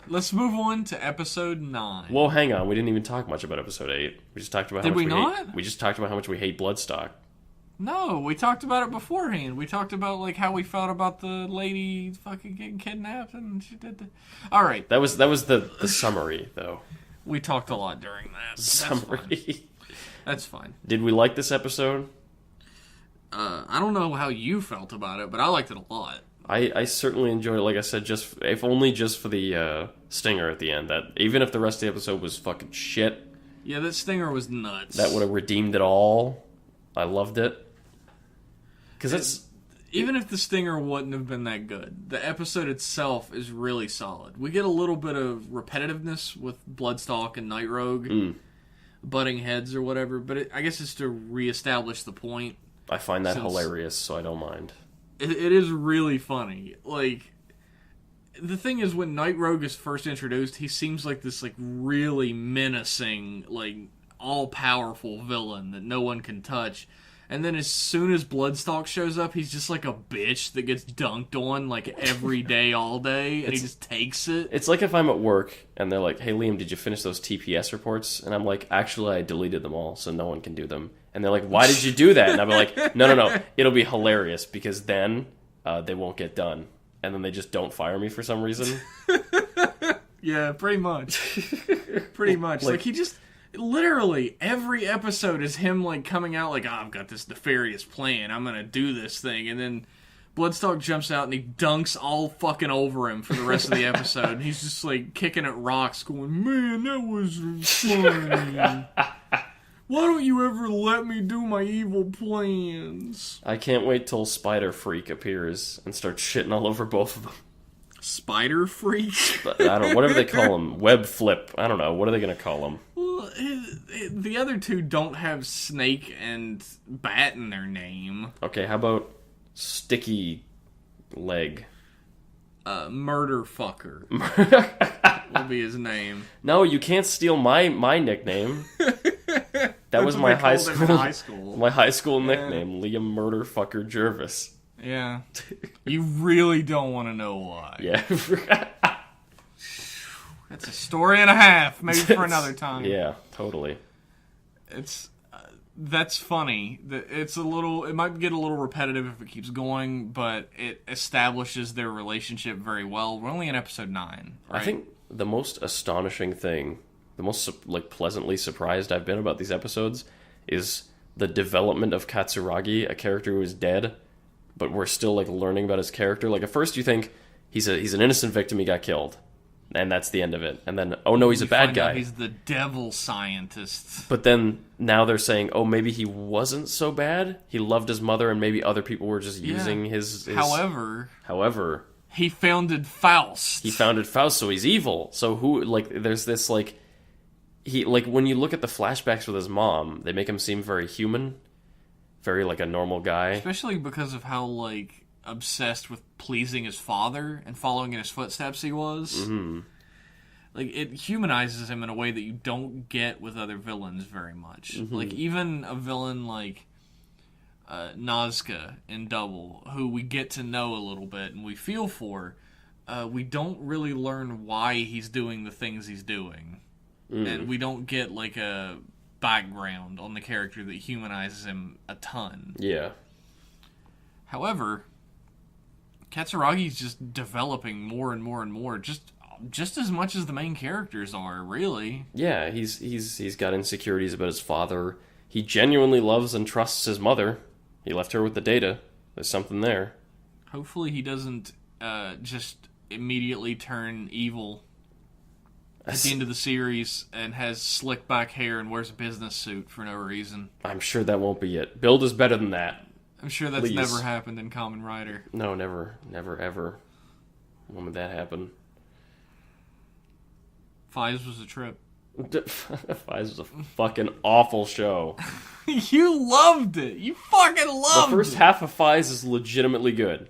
let's move on to episode 9. Well, hang on. We didn't even talk much about episode 8. We just talked about how much we hate... We just talked about how much we hate Bloodstock. No, we talked about it beforehand. We talked about like how we felt about the lady fucking getting kidnapped and she did the... All right. That was the summary, though. We talked a lot during that. Summary. That's fine. Did we like this episode? I don't know how you felt about it, but I liked it a lot. I certainly enjoyed it, like I said, if only just for the stinger at the end. That even if the rest of the episode was fucking shit... Yeah, that stinger was nuts. That would have redeemed it all. I loved it. Because even if the stinger wouldn't have been that good, the episode itself is really solid. We get a little bit of repetitiveness with Bloodstalk and Night Rogue butting heads or whatever, but I guess it's to reestablish the point. I find that hilarious, so I don't mind. It is really funny. Like, the thing is, when Night Rogue is first introduced, he seems like this, like, really menacing, like, all-powerful villain that no one can touch. And then as soon as Bloodstalk shows up, he's just like a bitch that gets dunked on, like, every day, all day, and he just takes it. It's like if I'm at work, and they're like, hey, Liam, did you finish those TPS reports? And I'm like, actually, I deleted them all, so no one can do them. And they're like, why did you do that? And I'm like, no, it'll be hilarious, because then they won't get done. And then they just don't fire me for some reason. Yeah, pretty much. Pretty much. Like he just... Literally, every episode is him, like, coming out like, I've got this nefarious plan, I'm gonna do this thing, and then Bloodstalk jumps out and he dunks all fucking over him for the rest of the episode, and he's just, like, kicking at rocks, going, man, that was funny. Why don't you ever let me do my evil plans? I can't wait till Spider Freak appears and starts shitting all over both of them. Spider Freak? I don't know, whatever they call him. Web Flip. I don't know. What are they going to call him? Well, the other two don't have Snake and Bat in their name. Okay, how about Sticky Leg? Murder Fucker will be his name. No, you can't steal my nickname. That was my high school. My high school nickname, Liam Murder Fucker Jervis. Yeah. You really don't want to know why. Yeah. That's a story and a half, maybe for another time. Yeah, totally. That's funny. It might get a little repetitive if it keeps going, but it establishes their relationship very well. We're only in episode 9, right? I think the most astonishing thing, the most pleasantly surprised I've been about these episodes is the development of Katsuragi, a character who is dead, but we're still learning about his character. At first you think he's an innocent victim. He got killed, and that's the end of it. And then, oh no, he's a bad guy. He's the devil scientist. But then now they're saying, oh, maybe he wasn't so bad. He loved his mother, and maybe other people were just using his. However, he founded Faust. He founded Faust, so he's evil. So who, like, there's this, like, when you look at the flashbacks with his mom, they make him seem very human, very, like, a normal guy. Especially because of how, like, obsessed with pleasing his father and following in his footsteps he was. Mm-hmm. Like, it humanizes him in a way that you don't get with other villains very much. Mm-hmm. Like, even a villain like Nazca in Double, who we get to know a little bit and we feel for, we don't really learn why he's doing the things he's doing. And we don't get, like, a background on the character that humanizes him a ton. Yeah. However, Katsuragi's just developing more and more and more, just as much as the main characters are, really. Yeah, he's got insecurities about his father. He genuinely loves and trusts his mother. He left her with the data. There's something there. Hopefully he doesn't just immediately turn evil at the end of the series and has slick back hair and wears a business suit for no reason. I'm sure that won't be it. Build is better than that. I'm sure that's never happened in Kamen Rider. No, never, ever. When would that happen? Fives was a trip. Fives was a fucking awful show. You loved it. You fucking loved it. The first half of Fives is legitimately good.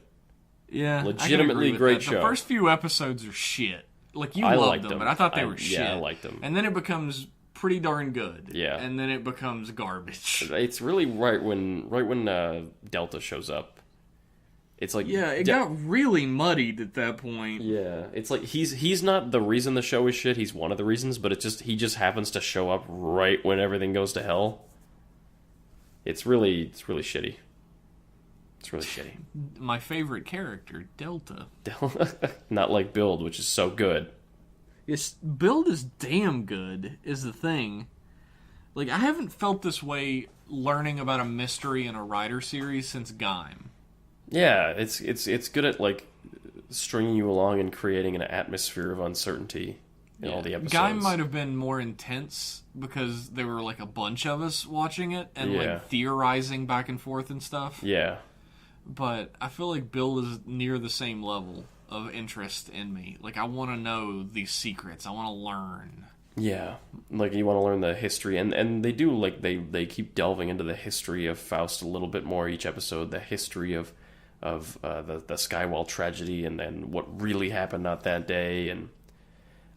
Yeah, legitimately great show. The first few episodes are shit. Like, you loved them, but I thought they were shit. Yeah, I liked them. And then it becomes pretty darn good. Yeah. And then it becomes garbage. It's really right when Delta shows up. It's like, yeah, it got really muddied at that point. Yeah, it's like he's not the reason the show is shit. He's one of the reasons, but he just happens to show up right when everything goes to hell. It's really shitty. It's really shitty. My favorite character, Delta. Not like Build, which is so good. Yes, Build is damn good, is the thing. Like, I haven't felt this way learning about a mystery in a Rider series since Gaim. Yeah, it's good at, like, stringing you along and creating an atmosphere of uncertainty in all the episodes. Gaim might have been more intense because there were, like, a bunch of us watching it and, like, theorizing back and forth and stuff. Yeah. But I feel like Build is near the same level of interest in me. Like, I want to know these secrets. I want to learn. Yeah, like, you want to learn the history, and they do, like, they keep delving into the history of Faust a little bit more each episode, the history of the Skywall tragedy, and then what really happened on that day, and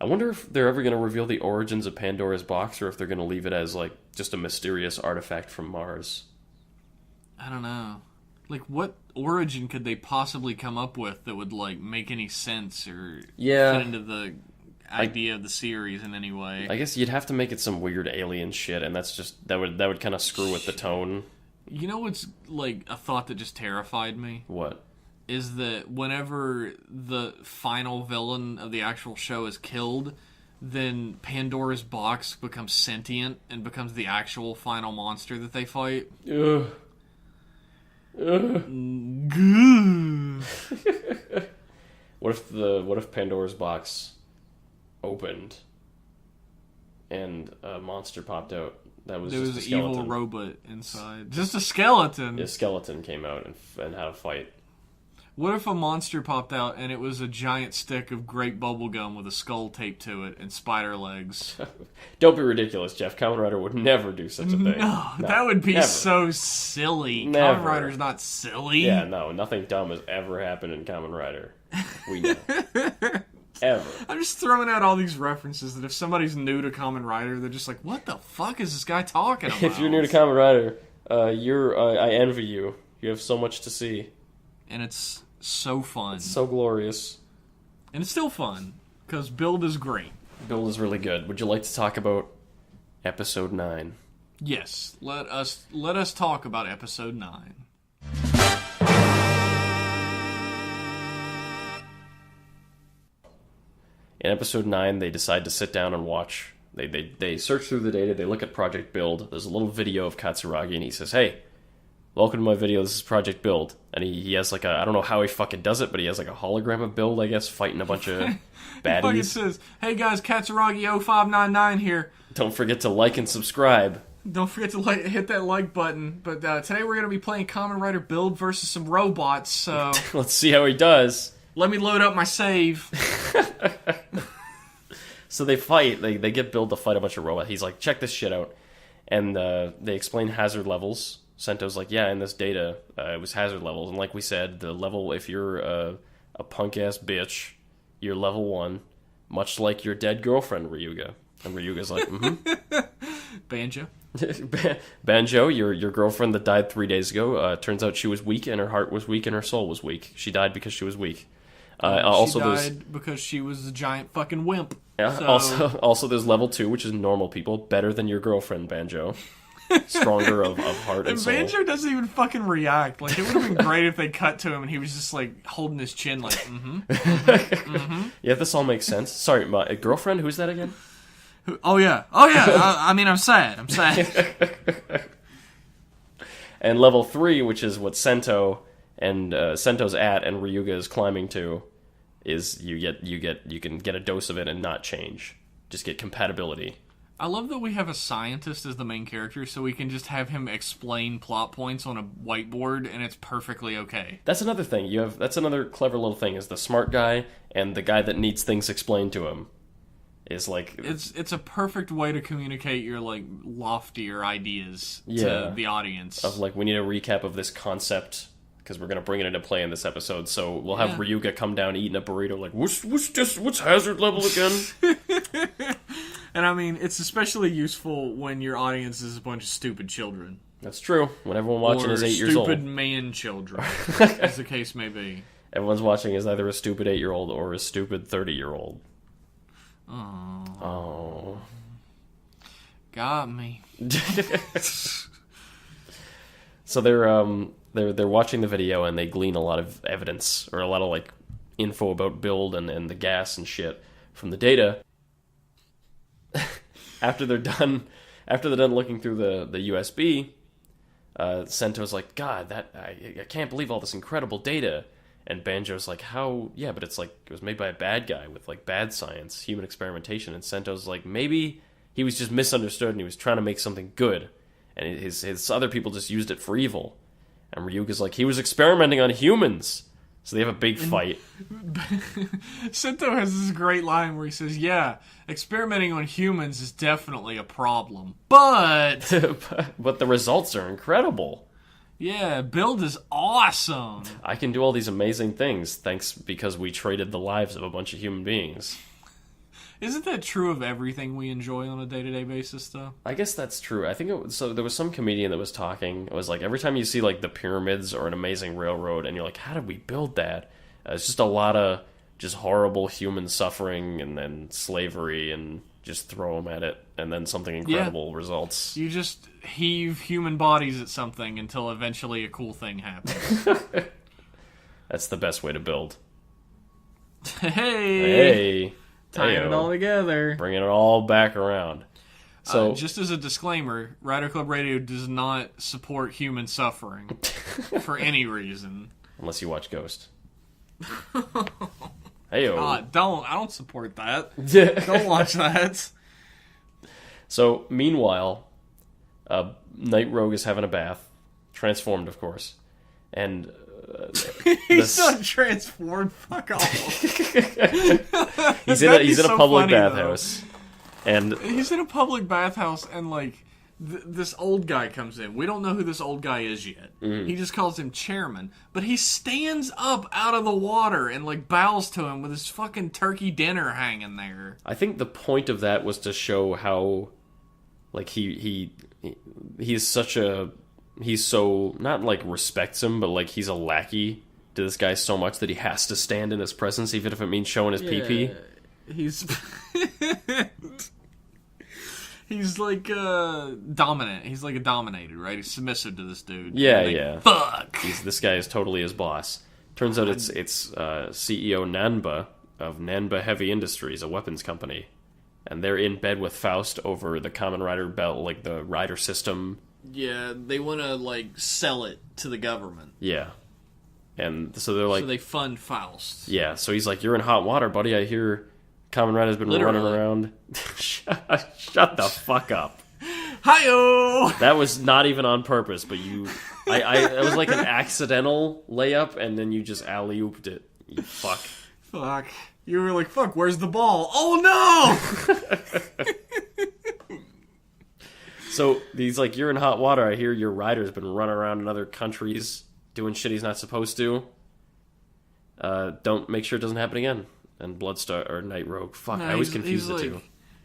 I wonder if they're ever going to reveal the origins of Pandora's box, or if they're going to leave it as, like, just a mysterious artifact from Mars. I don't know. Like, what origin could they possibly come up with that would, like, make any sense or fit into the idea of the series in any way? I guess you'd have to make it some weird alien shit, and that would kind of screw with the tone. You know what's, like, a thought that just terrified me? What? Is that whenever the final villain of the actual show is killed, then Pandora's box becomes sentient and becomes the actual final monster that they fight. Ugh. What if Pandora's box opened and a monster popped out? There was an evil robot inside. Just a skeleton. A skeleton came out and had a fight. What if a monster popped out and it was a giant stick of grape bubblegum with a skull taped to it and spider legs? Don't be ridiculous, Jeff. Kamen Rider would never do such a thing. No, that would be so silly. Never. Kamen Rider's not silly. Yeah, no, nothing dumb has ever happened in Kamen Rider. We know. Ever. I'm just throwing out all these references that if somebody's new to Kamen Rider, they're just like, what the fuck is this guy talking about? If you're new to Kamen Rider, I envy you. You have so much to see. And it's so fun. It's so glorious. And it's still fun, because Build is great. Build is really good. Would you like to talk about Episode 9? Yes. Let us talk about Episode 9. In Episode 9, they decide to sit down and watch. They search through the data, they look at Project Build. There's a little video of Katsuragi, and he says, hey, welcome to my video, this is Project Build. And he has like I don't know how he fucking does it, but he has like a hologram of Build, I guess, fighting a bunch of baddies. He fucking says, hey guys, Katsuragi0599 here. Don't forget to like and subscribe. Don't forget to hit that like button. But today we're going to be playing Kamen Rider Build versus some robots, so... Let's see how he does. Let me load up my save. So they fight. They get Build to fight a bunch of robots. He's like, check this shit out. And they explain hazard levels. Sento's like, yeah, in this data, it was hazard levels. And like we said, the level, if you're a punk-ass bitch, you're level 1, much like your dead girlfriend, Ryuga. And Ryuga's like, Banjo. Banjo, your girlfriend that died 3 days ago, turns out she was weak, and her heart was weak, and her soul was weak. She died because she was weak. She died because she was a giant fucking wimp. Yeah, so... also there's level 2, which is normal people. Better than your girlfriend, Banjo. Stronger of heart and soul. Banjo doesn't even fucking react. Like, it would have been great if they cut to him and he was just, like, holding his chin like, Yeah, this all makes sense. Sorry, my girlfriend? Who's that again? Oh, yeah. I mean, I'm sad. And level 3, which is what Sento and Sento's at and Ryuga is climbing to, is you can get a dose of it and not change. Just get compatibility. I love that we have a scientist as the main character, so we can just have him explain plot points on a whiteboard, and it's perfectly okay. That's another thing. That's another clever little thing, is the smart guy and the guy that needs things explained to him. Is like... It's a perfect way to communicate your, like, loftier ideas to the audience. Of, like, we need a recap of this concept, because we're going to bring it into play in this episode, so we'll have Ryuga come down eating a burrito, like, what's hazard level again? And I mean, it's especially useful when your audience is a bunch of stupid children. That's true. When everyone watching is 8 years old. Stupid man children, as the case may be. Everyone's watching is either a stupid 8-year-old or a stupid 30-year-old. Oh. Got me. So they're watching the video and they glean a lot of evidence or a lot of like info about Build and the gas and shit from the data. After they're done looking through the USB, Sento's like, God, I can't believe all this incredible data. And Banjo's like, how? Yeah, but it's like, it was made by a bad guy with like bad science, human experimentation. And Sento's like, maybe he was just misunderstood and he was trying to make something good. And his other people just used it for evil. And Ryuga's like, he was experimenting on humans. So they have a big fight. Sento has this great line where he says, yeah, experimenting on humans is definitely a problem. But... but the results are incredible. Yeah, Build is awesome. I can do all these amazing things because we traded the lives of a bunch of human beings. Isn't that true of everything we enjoy on a day-to-day basis, though? I guess that's true. I think so. There was some comedian that was talking. It was like every time you see like the pyramids or an amazing railroad, and you're like, "How did we build that?" It's just a lot of just horrible human suffering and then slavery, and just throw them at it, and then something incredible results. You just heave human bodies at something until eventually a cool thing happens. That's the best way to build. Hey. Tying it all together. Bringing it all back around. So, just as a disclaimer, Rider Club Radio does not support human suffering for any reason. Unless you watch Ghost. Hey-o. God, I don't support that. Don't watch that. So, meanwhile, Night Rogue is having a bath. Transformed, of course. And... he's not transformed. Fuck off. He's in a public bathhouse, and he's in a public bathhouse, and like this old guy comes in. We don't know who this old guy is yet. He just calls him Chairman, but he stands up out of the water and like bows to him with his fucking turkey dinner hanging there. I think the point of that was to show how, like he's so, not like respects him, but like he's a lackey to this guy so much that he has to stand in his presence, even if it means showing his pee-pee. He's he's like dominant. He's like a dominated, right? He's submissive to this dude. Yeah. Fuck. This guy is totally his boss. Turns out it's CEO Nanba of Nanba Heavy Industries, a weapons company. And they're in bed with Faust over the Kamen Rider belt, like the rider system Yeah, they want to, like, sell it to the government. Yeah. And so they're like... So they fund Faust. Yeah, so he's like, you're in hot water, buddy. I hear Kamen Rider's been running around. Shut the fuck up. Hi-yo! That was not even on purpose, but you... it was like an accidental layup, and then you just alley-ooped it. You fuck. Fuck. You were like, fuck, where's the ball? Oh, no! So he's like, you're in hot water. I hear your rider's been running around in other countries doing shit he's not supposed to. Don't make sure it doesn't happen again. And Bloodstar or Night Rogue. Fuck, I always confuse the two.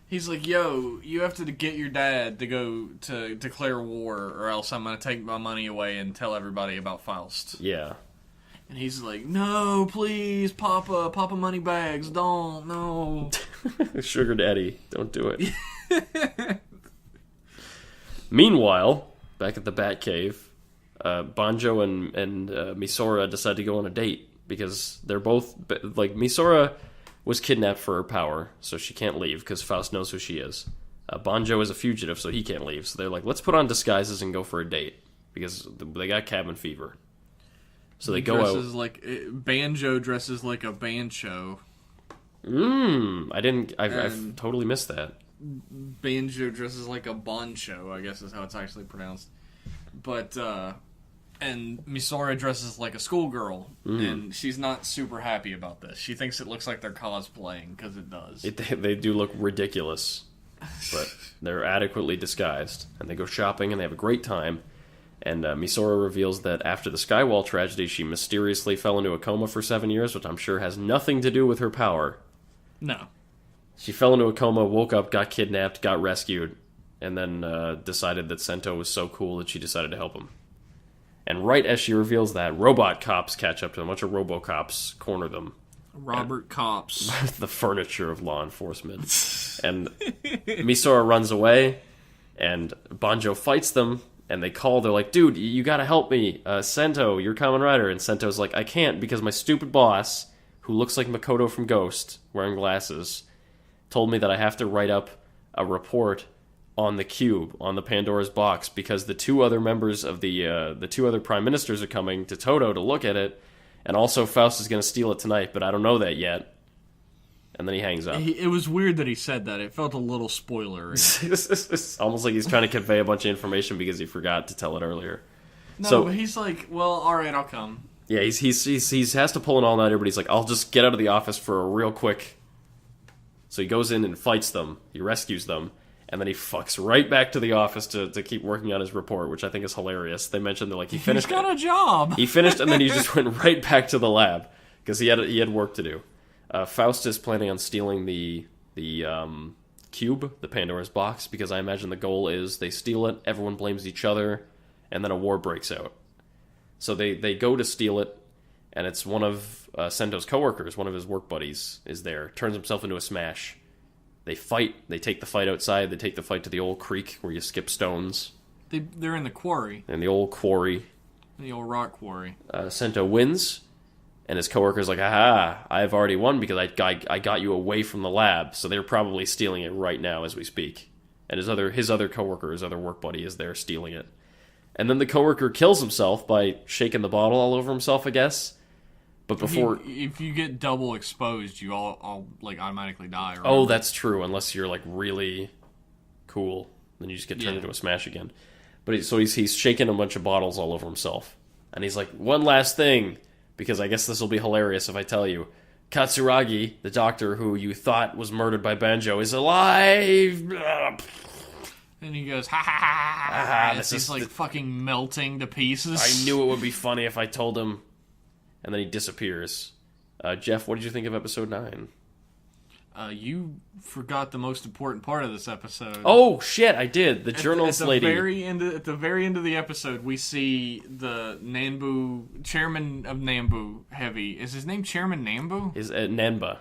He's like, yo, you have to get your dad to go to declare war, or else I'm going to take my money away and tell everybody about Faust. Yeah. And he's like, no, please, Papa Moneybags, don't, no. Sugar Daddy, don't do it. Meanwhile, back at the Batcave, Banjo and Misora decide to go on a date because they're both like Misora was kidnapped for her power, so she can't leave because Faust knows who she is. Banjo is a fugitive, so he can't leave. So they're like, let's put on disguises and go for a date because they got cabin fever. So they go out. Banjo dresses like a bancho. I've totally missed that. Banjo dresses like a boncho, I guess is how it's actually pronounced. But, and Misora dresses like a schoolgirl, and she's not super happy about this. She thinks it looks like they're cosplaying, because it does. They do look ridiculous, but they're adequately disguised. And they go shopping, and they have a great time. And Misora reveals that after the Skywall tragedy, she mysteriously fell into a coma for 7 years, which I'm sure has nothing to do with her power. No. She fell into a coma, woke up, got kidnapped, got rescued, and then decided that Sento was so cool that she decided to help him. And right as she reveals that, robot cops catch up to them. A bunch of robo-cops corner them. Robert Cops. The furniture of law enforcement. And Misora runs away, and Banjo fights them, and they call. They're like, dude, you gotta help me. Sento, you're Kamen Rider. And Sento's like, I can't because my stupid boss, who looks like Makoto from Ghost, wearing glasses, told me that I have to write up a report on the cube, on the Pandora's box, because the two other members of the two other prime ministers are coming to Toto to look at it, and also Faust is going to steal it tonight, but I don't know that yet. And then he hangs up. It was weird that he said that. It felt a little spoilery. It's almost like he's trying to convey a bunch of information because he forgot to tell it earlier. No, but he's like, well, all right, I'll come. Yeah, he has to pull an all-nighter, but he's like, I'll just get out of the office for a real quick. So he goes in and fights them. He rescues them. And then he fucks right back to the office to keep working on his report, which I think is hilarious. They mentioned that he finished. He's got a job. He finished, and then he just went right back to the lab because he had work to do. Faust is planning on stealing the cube, the Pandora's box, because I imagine the goal is they steal it, everyone blames each other, and then a war breaks out. So they go to steal it, and it's one of Sento's coworkers, one of his work buddies, is there, turns himself into a smash. They fight. They take the fight outside. They take the fight to the old creek where you skip stones. They're in the quarry. In the old quarry. The old rock quarry. Sento wins, and his coworker's like, aha, I've already won because I got you away from the lab, so they're probably stealing it right now as we speak. And his other coworker, his other work buddy, is there stealing it. And then the coworker kills himself by shaking the bottle all over himself, I guess. But before, if you get double exposed, you all automatically die. Right? Oh, that's true. Unless you're really cool, then you just get turned into a smash again. But he's shaking a bunch of bottles all over himself, and he's like, one last thing, because I guess this will be hilarious if I tell you. Katsuragi, the doctor who you thought was murdered by Banjo, is alive. And he goes, ha ha ha ha. He's fucking melting to pieces. I knew it would be funny if I told him. And then he disappears. Jeff, what did you think of episode 9? You forgot the most important part of this episode. Oh, shit, I did. The journalist lady. At the very end of the episode, we see the chairman of Nambu Heavy. Is his name Chairman Nambu? Is Namba.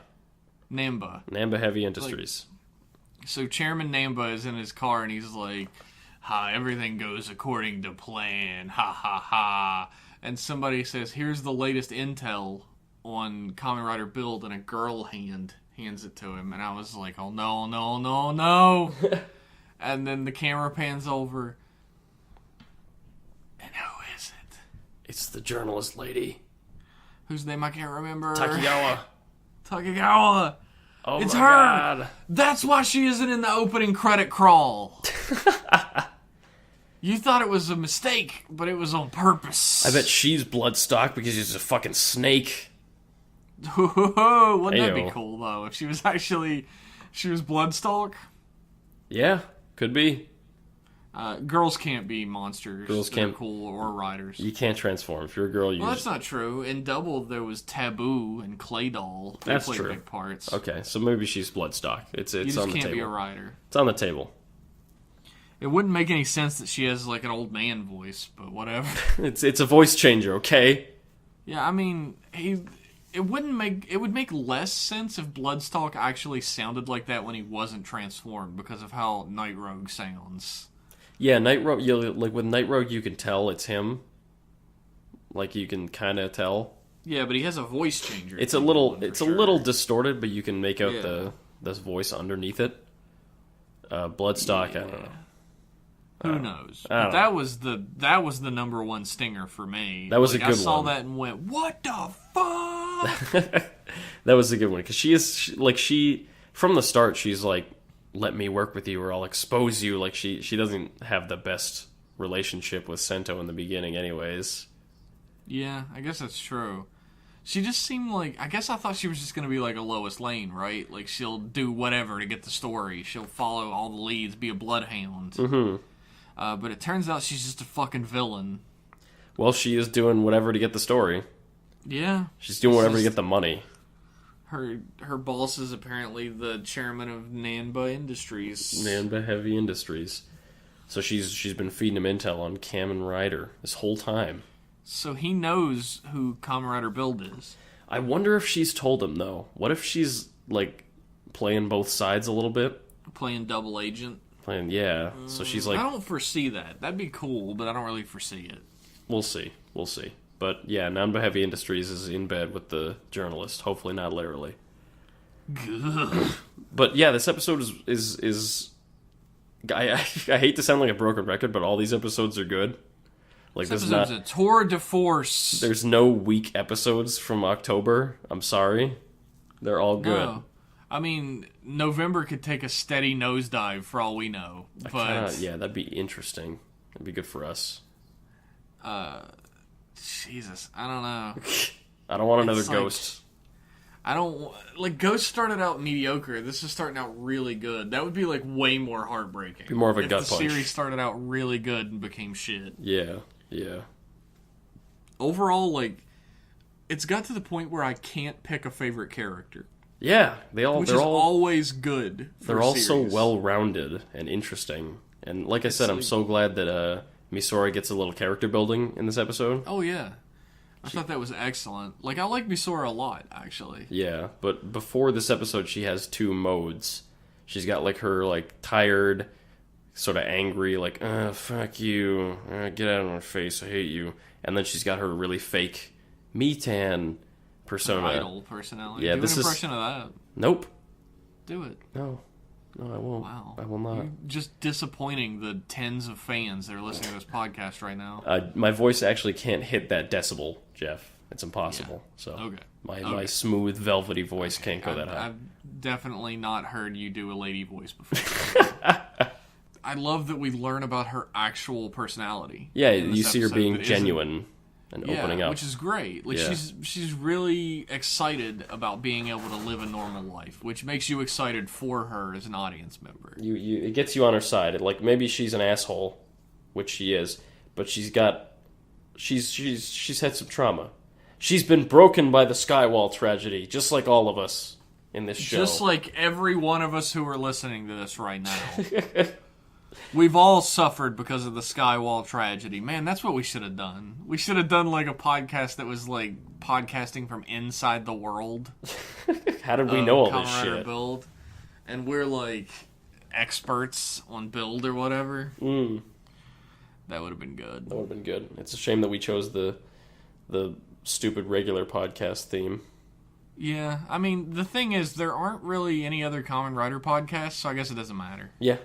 Namba Heavy Industries. So Chairman Namba is in his car, and he's like, everything goes according to plan. Ha, ha, ha. And somebody says, here's the latest intel on Kamen Rider Build, and a girl hands it to him. And I was like, oh, no. And then the camera pans over, It's the journalist lady. Whose name I can't remember. Takegawa. Oh it's my her. God. That's why she isn't in the opening credit crawl. You thought it was a mistake, but it was on purpose. I bet she's Bloodstock because she's a fucking snake. Wouldn't that be cool, though, if she was Bloodstalk? Yeah, could be. Girls can't be monsters. Girls can't. Cool or riders. You can't transform. If you're a girl, Well, that's not true. In Double, there was Taboo and Clay Doll. They That's played true. big parts. Okay, so maybe she's Bloodstock. It's You just on the can't table. be a rider. It's on the table. It wouldn't make any sense that she has, like, an old man voice, but whatever. It's a voice changer, okay? Yeah, I mean, it would make less sense if Bloodstalk actually sounded like that when he wasn't transformed because of how Night Rogue sounds. Yeah, Night Rogue. Like with Night Rogue, you can tell it's him. Like you can kind of tell. Yeah, but he has a voice changer. It's a little distorted, but you can make out the voice underneath it. Bloodstock, I don't know. Who knows? But that was the number one stinger for me. That was a good one. I saw that and went, "What the fuck?" That was a good one because she from the start she's like, "Let me work with you, or I'll expose you." Like she doesn't have the best relationship with Sento in the beginning, anyways. Yeah, I guess that's true. She just seemed like, I guess I thought she was just going to be like a Lois Lane, right? Like she'll do whatever to get the story. She'll follow all the leads, be a bloodhound. Mm-hmm. But it turns out she's just a fucking villain. Well, she is doing whatever to get the story. Yeah. She's doing whatever to get the money. Her boss is apparently the chairman of Nanba Industries. Nanba Heavy Industries. So she's been feeding him intel on Kamen Rider this whole time. So he knows who Kamen Rider Build is. I wonder if she's told him, though. What if she's, like, playing both sides a little bit? Playing double agent? Yeah. So she's like... I don't foresee that. That'd be cool, but I don't really foresee it. We'll see. But, yeah, Nanba Heavy Industries is in bed with the journalist. Hopefully not literally. Good. But, yeah, this episode is I hate to sound like a broken record, but all these episodes are good. Like, this episode's a tour de force. There's no weak episodes from October. I'm sorry. They're all good. No. I mean, November could take a steady nosedive for all we know. But yeah, that'd be interesting. That'd be good for us. Jesus, I don't know. I don't want another Ghost. I don't... Like, Ghost started out mediocre. This is starting out really good. That would be, like, way more heartbreaking. Be more of a if gut punch. the series started out really good and became shit. Yeah. Overall, like, it's got to the point where I can't pick a favorite character. Yeah, which is always good. They're all so well-rounded and interesting. And like I said, I'm so glad that Misora gets a little character building in this episode. Oh, yeah. I thought that was excellent. Like, I like Misora a lot, actually. Yeah, but before this episode, she has two modes. She's got, like, her, like, tired, sort of angry, like, fuck you, get out of my face, I hate you. And then she's got her really fake Mitan persona. Idol personality. Yeah, Do an impression of that. Nope. Do it. No, I won't. Wow. I will not. You're just disappointing the tens of fans that are listening to this podcast right now. My voice actually can't hit that decibel, Jeff. It's impossible. Yeah. So okay. My smooth, velvety voice can't go that high. I've definitely not heard you do a lady voice before. I love that we learn about her actual personality. Yeah, you see her being genuine and opening up, which is great. Like she's really excited about being able to live a normal life, which makes you excited for her as an audience member. It gets you on her side. Like maybe she's an asshole, which she is, but she's had some trauma. She's been broken by the Skywall tragedy, just like all of us in this show. Just like every one of us who are listening to this right now. We've all suffered because of the Skywall tragedy. Man, that's what we should have done. We should have done like a podcast that was like podcasting from inside the world. How did we know all Kamen this Rider shit? Build, and we're like experts on Build or whatever. That would have been good. That would have been good. It's a shame that we chose the stupid regular podcast theme. Yeah, I mean, the thing is, there aren't really any other Kamen Rider podcasts, so I guess it doesn't matter. Yeah.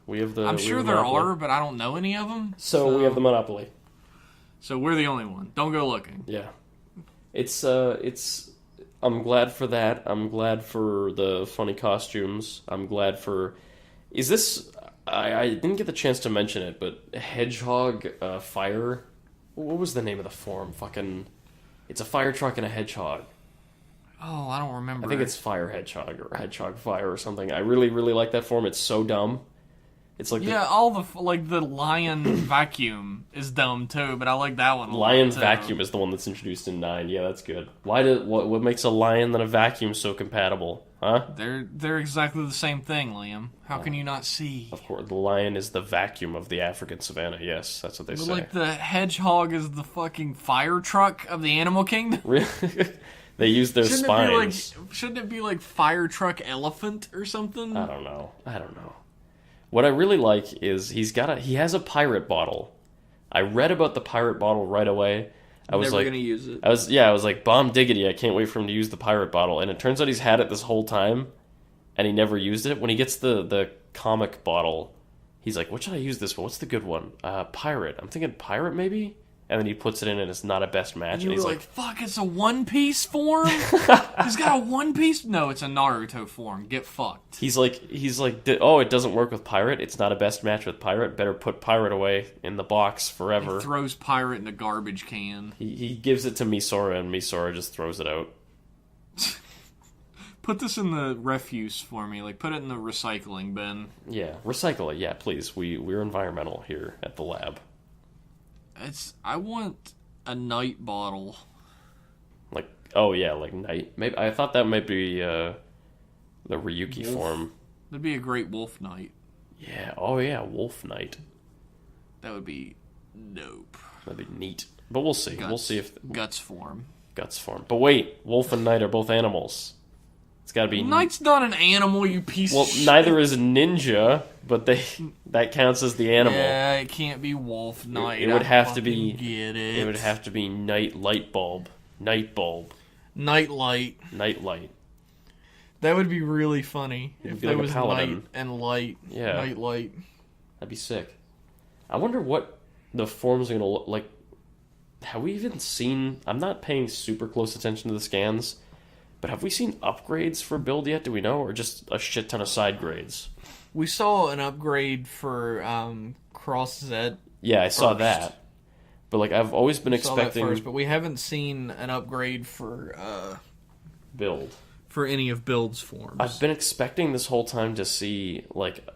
I'm sure there are, but I don't know any of them. So we have the monopoly. So we're the only one. Don't go looking. Yeah. It's I'm glad for that. I'm glad for the funny costumes. I'm glad for... Is this... I didn't get the chance to mention it, but Hedgehog Fire... What was the name of the form? Fucking... It's a fire truck and a hedgehog. Oh, I don't remember. I think it's Fire Hedgehog or Hedgehog Fire or something. I really, really like that form. It's so dumb. It's like all the lion vacuum is dumb too, but I like that one. Lion vacuum is the one that's introduced in 9. Yeah, that's good. What makes a lion and a vacuum so compatible? Huh? They're exactly the same thing, Liam. How can you not see? Of course, the lion is the vacuum of the African savannah. Yes, that's what they say. Like the hedgehog is the fucking fire truck of the animal kingdom. Really? They use their spines. Shouldn't it be like fire truck elephant or something? I don't know. What I really like is he has a pirate bottle. I read about the pirate bottle right away. I was never gonna use it. I was like, bomb diggity, I can't wait for him to use the pirate bottle. And it turns out he's had it this whole time, and he never used it. When he gets the comic bottle, he's like, what should I use this for? What's the good one? Pirate. I'm thinking pirate, maybe? And then he puts it in, and it's not a best match. And he's like, fuck, it's a One Piece form? He's got a One Piece? No, it's a Naruto form. Get fucked. He's like, oh, it doesn't work with pirate. It's not a best match with pirate. Better put pirate away in the box forever. He throws pirate in a garbage can. He gives it to Misora, and Misora just throws it out. Put this in the refuse for me. Like, put it in the recycling bin. Yeah, recycle it. Yeah, please. We're environmental here at the lab. I want a night bottle. Like, oh yeah, like night. Maybe I thought that might be the Ryuki form. That'd be a great wolf night. Yeah. Oh yeah, wolf night. That would be dope. That'd be neat. But we'll see. We'll see if guts form. Guts form. But wait, wolf and knight are both animals. It's got to be. Knight's not an animal, you piece of shit. Well, neither is ninja, but that counts as the animal. Yeah, it can't be wolf knight. It would have to be. Get it. It would have to be night light bulb. Night bulb. Night light. Night light. That would be really funny if there was night and light. Yeah. Night light. That'd be sick. I wonder what the forms are gonna look like. Have we even seen? I'm not paying super close attention to the scans. But have we seen upgrades for Build yet? Do we know? Or just a shit ton of side grades? We saw an upgrade for Cross Z. Yeah, I saw that. But like, I've always been expecting... But we haven't seen an upgrade for... Build. For any of Build's forms. I've been expecting this whole time to see, like,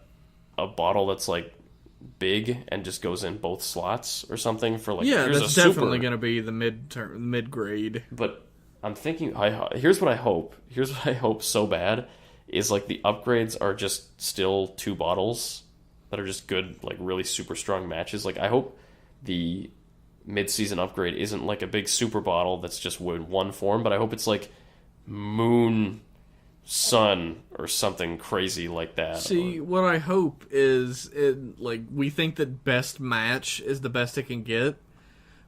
a bottle that's, like, big and just goes in both slots or something for, like... Yeah, that's definitely going to be the mid-grade. But... I'm thinking, here's what I hope. Here's what I hope so bad, is like the upgrades are just still 2 bottles that are just good, like really super strong matches. Like I hope the mid-season upgrade isn't like a big super bottle that's just one form, but I hope it's like Moon, Sun, or something crazy like that. See, what I hope is, we think that best match is the best it can get.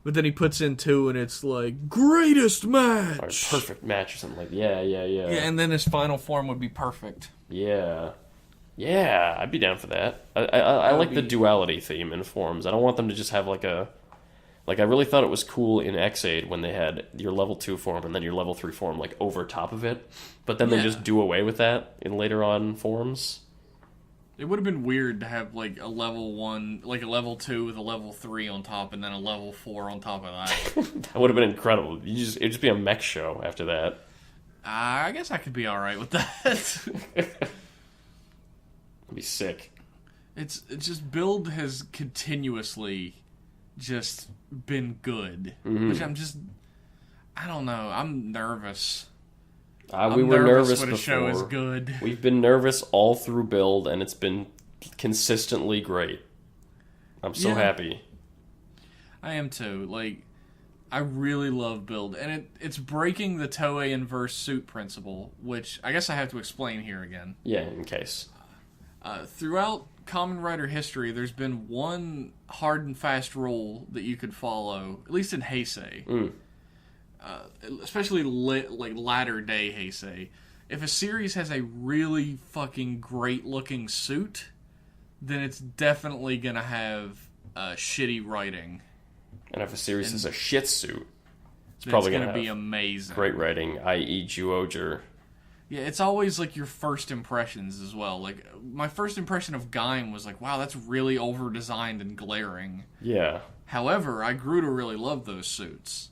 But then he puts in 2 and it's like, greatest match! Or perfect match or something like that. Yeah. Yeah, and then his final form would be perfect. Yeah. Yeah, I'd be down for that. I like the duality theme in forms. I don't want them to just have like a... Like, I really thought it was cool in X-Aid when they had your level 2 form and then your level 3 form, like, over top of it. But then they just do away with that in later on forms. It would have been weird to have, like, a level 1, like a level 2 with a level 3 on top, and then a level 4 on top of that. That would have been incredible. It'd just be a mech show after that. I guess I could be alright with that. It'd be sick. It's just, Build has continuously just been good. Mm-hmm. Which I don't know, I'm nervous. We were nervous when before. A show is good. We've been nervous all through Build, and it's been consistently great. I'm so happy. I am too. Like, I really love Build, and it's breaking the Toei inverse suit principle, which I guess I have to explain here again. Yeah, in case. Throughout Kamen Rider history, there's been one hard and fast rule that you could follow, at least in Heisei. Especially latter day Heisei. If a series has a really fucking great looking suit, then it's definitely gonna have shitty writing. And if a series is a shit suit, it's It's probably going going to to be have amazing. great writing, i.e. Juoger. Yeah, it's always like your first impressions as well. Like, my first impression of Gaim was like, wow, that's really over-designed and glaring. Yeah. However, I grew to really love those suits.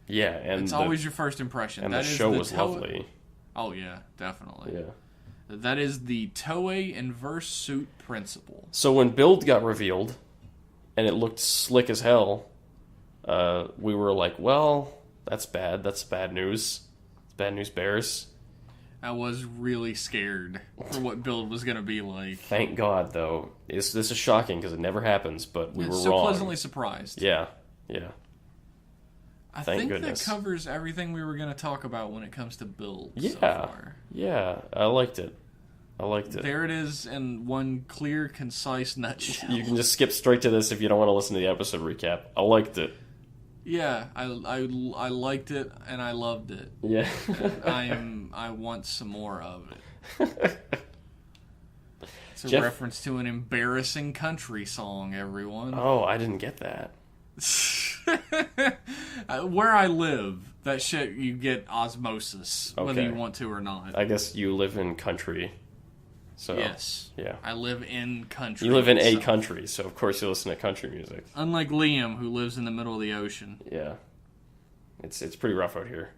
Yeah, and It's always your first impression. And That the is show was lovely. Oh, yeah, definitely. Yeah. That is the Toei inverse suit principle. So when Build got revealed, and it looked slick as hell, we were like, well, that's bad. That's bad news. It's bad news bears. I was really scared for what Build was going to be like. Thank God, though. This is shocking because it never happens, but we were so wrong. pleasantly surprised. Yeah. I Thank think goodness. that covers everything we were going to talk about when it comes to Build so Yeah. far. Yeah, I liked it. There it is in one clear, concise nutshell. You can just skip straight to this if you don't want to listen to the episode recap. I liked it. Yeah, I liked it and I loved it. Yeah. I want some more of it. It's a reference to an embarrassing country song, everyone. Oh, I didn't get that. Where I live, that shit you get osmosis, whether Okay. you want to or not. I guess you live in country. So Yes. Yeah. I live in country. You live in a itself. country, so of course you listen to country music. Unlike Liam, who lives in the middle of the ocean. Yeah. It's pretty rough out here.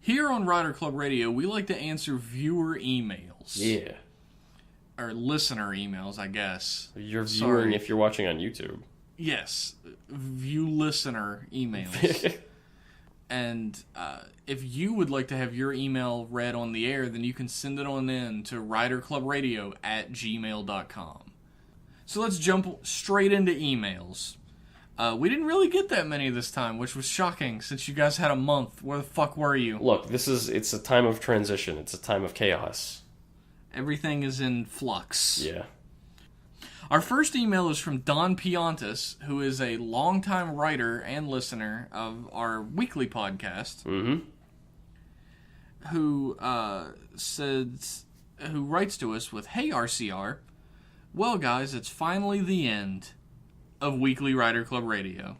Here on Rider Club Radio, we like to answer viewer emails. Yeah. Or listener emails, I guess. You're viewing Sorry. if you're watching on YouTube. Yes. View listener emails. And if you would like to have your email read on the air, then you can send it on in to riderclubradio@gmail.com. So let's jump straight into emails. We didn't really get that many this time, which was shocking since you guys had a month. Where the fuck were you? Look, it's a time of transition. It's a time of chaos. Everything is in flux. Yeah. Our first email is from Don Piontis, who is a longtime writer and listener of our weekly podcast. Mm-hmm. Who writes to us with, "Hey RCR, well guys, it's finally the end of Weekly Rider Club Radio.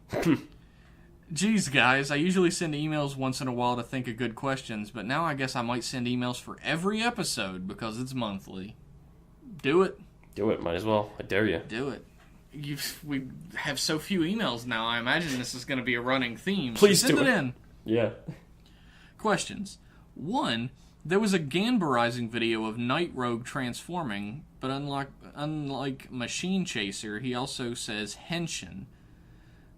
Geez guys, I usually send emails once in a while to think of good questions, but now I guess I might send emails for every episode because it's monthly. Do it. Do it. Might as well. I dare you. Do it. We have so few emails now, I imagine this is going to be a running theme. Please so send do it it. in. Yeah. Questions. 1. There was a Ganbarizing video of Night Rogue transforming, but unlike Machine Chaser, he also says Henshin.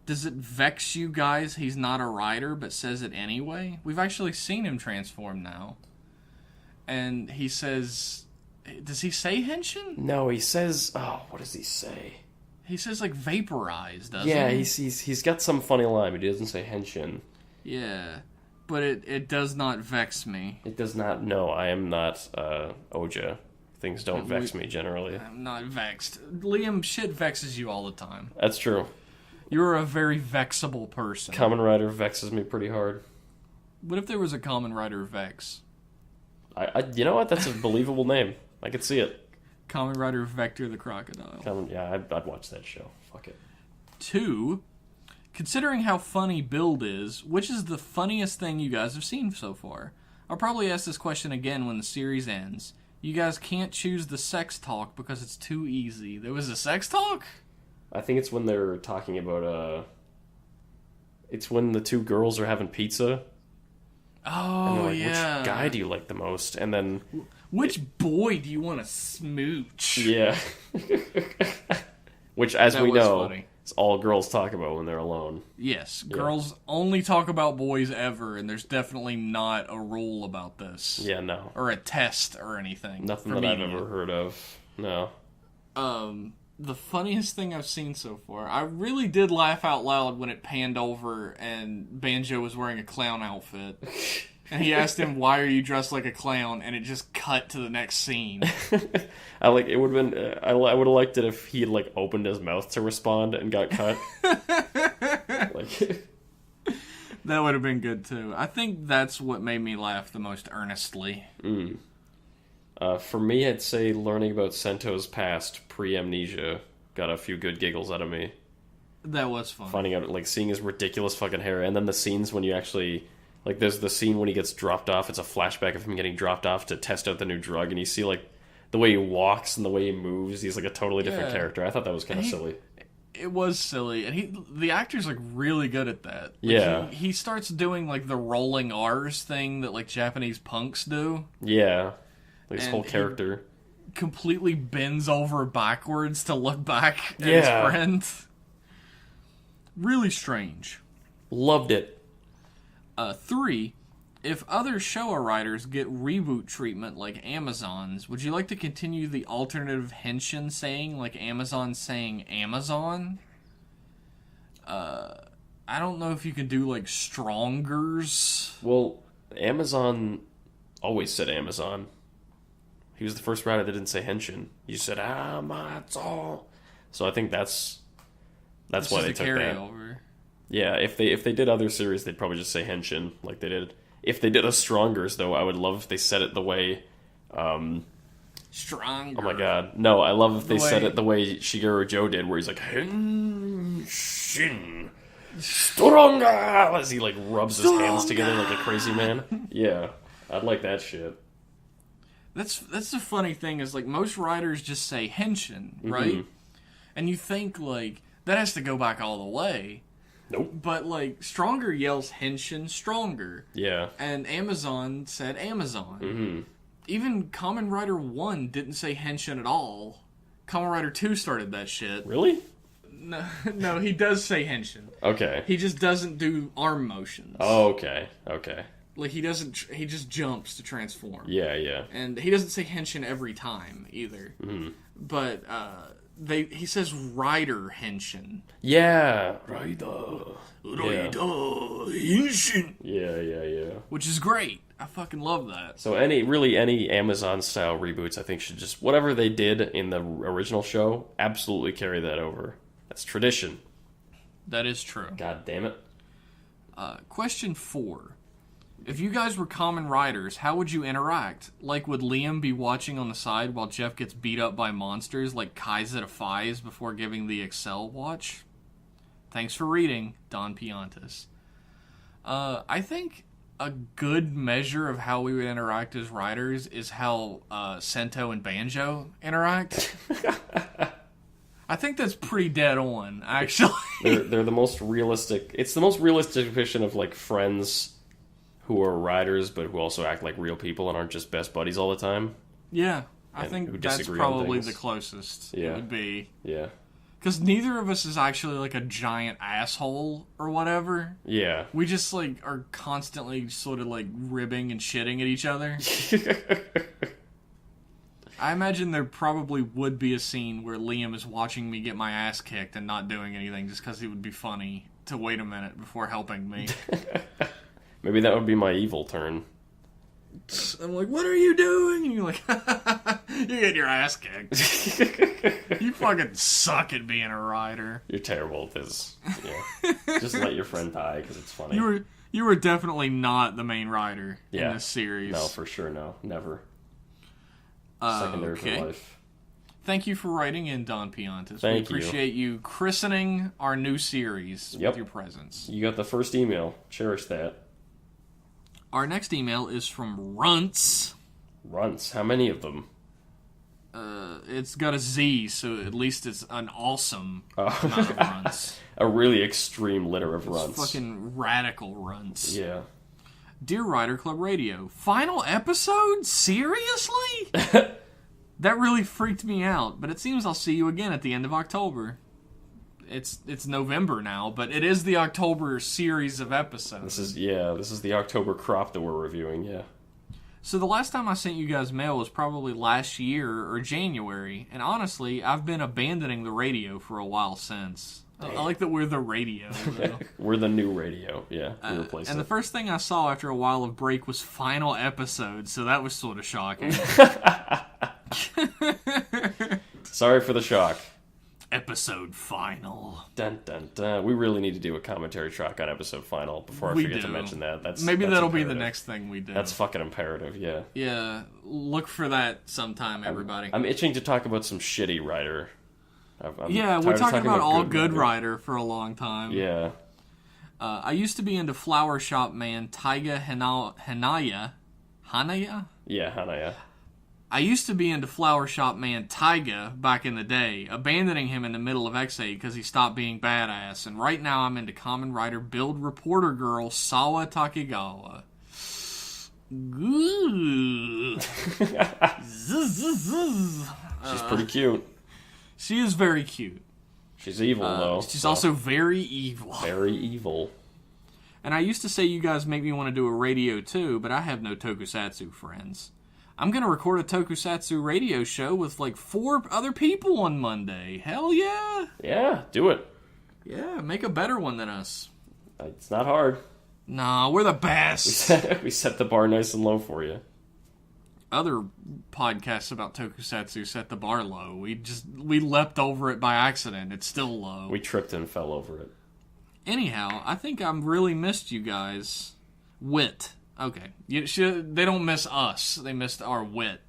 Does it vex you guys he's not a rider, but says it anyway? We've actually seen him transform now. And he says... Does he say Henshin? No, he says... Oh, what does he say? He says, like, vaporized, doesn't Yeah, he? he's got some funny line, but he doesn't say Henshin. Yeah. But it does not vex me. It does not... No, I am not Oja. Things don't vex me, generally. I'm not vexed. Liam, shit vexes you all the time. That's true. You're a very vexable person. Kamen Rider vexes me pretty hard. What if there was a Kamen Rider Vex? You know what? That's a believable name. I could see it. Kamen Rider Vector the Crocodile. I'd watch that show. Fuck it. 2. Considering how funny Build is, which is the funniest thing you guys have seen so far? I'll probably ask this question again when the series ends. You guys can't choose the sex talk because it's too easy. There was a sex talk? I think it's when they're talking about, it's when the two girls are having pizza. Oh, And they're like, yeah. which guy do you like the most? And then... Which boy do you want to smooch? Yeah. Which, as That we was know, funny. it's all girls talk about when they're alone. Yes, girls only talk about boys ever, and there's definitely not a rule about this. Yeah, no. Or a test or anything. Nothing for that I've media. ever heard of. No. The funniest thing I've seen so far, I really did laugh out loud when it panned over and Banjo was wearing a clown outfit. And he asked him, "Why are you dressed like a clown?" And it just cut to the next scene. I would have been. I would have liked it if he had opened his mouth to respond and got cut. That would have been good too. I think that's what made me laugh the most earnestly. For me, I'd say learning about Sento's past pre-amnesia got a few good giggles out of me. That was fun. Finding out, like, seeing his ridiculous fucking hair, and then the scenes when you actually, like, there's the scene when he gets dropped off. It's a flashback of him getting dropped off to test out the new drug, and you see, like, the way he walks and the way he moves. He's like a totally different character. I thought that was kind of silly. It was silly, and the actor's like really good at that. Like, yeah, he starts doing like the rolling R's thing that like Japanese punks do. Yeah, like his whole character completely bends over backwards to look back at his friend. Really strange. Loved it. 3. If other Showa writers get reboot treatment like Amazon's, would you like to continue the alternative henshin saying like Amazon saying Amazon? I don't know if you can do like Strongers. Well, Amazon always said Amazon. He was the first writer that didn't say henshin. You said Amazon. So I think that's why they took carryover. That. Yeah, if they did other series, they'd probably just say henshin like they did. If they did a Strongers, though, I would love if they said it the way... Stronger. Oh my god. No, I love if they said it the way Shigeru Joe did, where he's like, Henshin Stronger! As he, like, rubs his hands together like a crazy man. Yeah, I'd like that shit. That's the funny thing, is, like, most writers just say henshin, right? Mm-hmm. And you think, like, that has to go back all the way. Nope. But, like, Stronger yells henshin stronger. Yeah. And Amazon said Amazon. Mm-hmm. Even Kamen Rider 1 didn't say henshin at all. Kamen Rider 2 started that shit. Really? No, he does say henshin. Okay. He just doesn't do arm motions. Oh, okay. Like, he just jumps to transform. Yeah. And he doesn't say henshin every time, either. Mm-hmm. But, he says Rider henshin. Yeah. Rider henshin. Yeah. Which is great. I fucking love that. So any Amazon-style reboots, I think, should just... Whatever they did in the original show, absolutely carry that over. That's tradition. That is true. God damn it. Question 4. If you guys were Kamen Riders, how would you interact? Like, would Liam be watching on the side while Jeff gets beat up by monsters like Kaiser defies before giving the Excel watch? Thanks for reading, Don Piantas. I think a good measure of how we would interact as riders is how Sento and Banjo interact. I think that's pretty dead on, actually. They're the most realistic... It's the most realistic depiction of, like, friends who are riders, but who also act like real people and aren't just best buddies all the time. Yeah, I think that's probably the closest it would be. Yeah. Because neither of us is actually, like, a giant asshole or whatever. Yeah. We just, like, are constantly sort of, like, ribbing and shitting at each other. I imagine there probably would be a scene where Liam is watching me get my ass kicked and not doing anything just because it would be funny to wait a minute before helping me. Maybe that would be my evil turn. I'm like, what are you doing? And you're like, you're getting your ass kicked. You fucking suck at being a rider. You're terrible at this. Yeah. Just let your friend die because it's funny. You were definitely not the main rider in this series. No, for sure, no. Never. Secondary for life. Thank you for writing in, Don Piantas. We appreciate you christening our new series with your presence. You got the first email. Cherish that. Our next email is from Runts. Runts? How many of them? It's got a Z, so at least it's an awesome amount of runts. A really extreme litter of runts. Fucking radical runts. Yeah. Dear Rider Club Radio, final episode? Seriously? That really freaked me out, but it seems I'll see you again at the end of October. It's November now, but it is the October series of episodes. This is the October crop that we're reviewing, yeah. So the last time I sent you guys mail was probably last year or January, and honestly, I've been abandoning the radio for a while since. I like that we're the radio, though. We're the new radio, yeah. We replaced and it. the first thing I saw after a while of break was final episode, so that was sort of shocking. Sorry for the shock. Episode final. Dun dun dun. We really need to do a commentary track on episode final before I forget to mention that. Maybe that'll imperative. Be the next thing we do. That's fucking imperative, yeah. Yeah, look for that sometime, everybody. I'm itching to talk about some shitty writer We're talking about All Good Rider for a long time. Yeah. I used to be into Flower Shop Man Taiga Hanaya. Hanaya? Yeah, Hanaya. I used to be into Flower Shop Man Taiga back in the day, abandoning him in the middle of X8 because he stopped being badass, and right now I'm into Kamen Rider Build reporter girl Sawa Takegawa. She's pretty cute. She is very cute. She's evil, though. She's also very evil. Very evil. And I used to say you guys make me want to do a radio too, but I have no tokusatsu friends. I'm going to record a tokusatsu radio show with like 4 other people on Monday. Hell yeah. Yeah, do it. Yeah, make a better one than us. It's not hard. Nah, we're the best. We set the bar nice and low for you. Other podcasts about tokusatsu set the bar low. We leapt over it by accident. It's still low. We tripped and fell over it. Anyhow, I think I really missed you guys. Wit. Okay. They don't miss us. They missed our wit.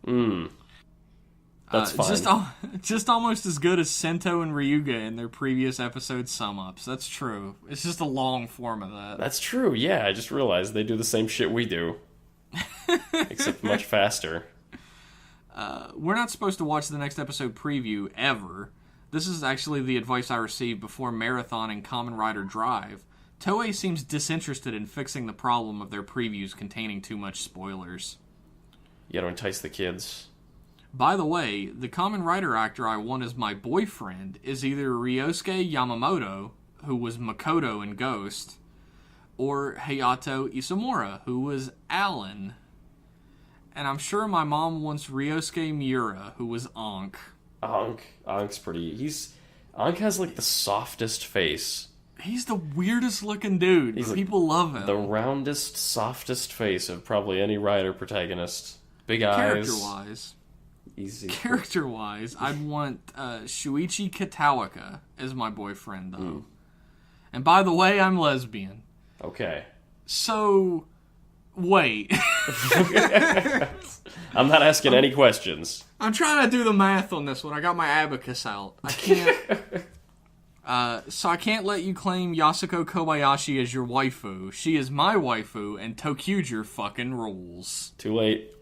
That's fine. Just almost as good as Sento and Ryuga in their previous episode sum-ups. That's true. It's just a long form of that. That's true, yeah. I just realized they do the same shit we do. Except much faster. We're not supposed to watch the next episode preview, ever. This is actually the advice I received before marathoning Kamen Rider Drive. Toei seems disinterested in fixing the problem of their previews containing too much spoilers. You gotta entice the kids. By the way, the Kamen Rider actor I want as my boyfriend is either Ryosuke Yamamoto, who was Makoto in Ghost, or Hayato Isomura, who was Alan. And I'm sure my mom wants Ryosuke Miura, who was Ankh. Ankh's pretty... Ankh has, like, the softest face. He's the weirdest looking dude. People love him. The roundest, softest face of probably any Rider protagonist. Big eyes. Character-wise. Easy. Character-wise, I'd want Shuichi Kitawaka as my boyfriend, though. And by the way, I'm lesbian. Okay. So, wait. I'm not asking any questions. I'm trying to do the math on this one. I got my abacus out. I can't... so I can't let you claim Yasuko Kobayashi as your waifu. She is my waifu, and Tokyuger fucking rules. Too late.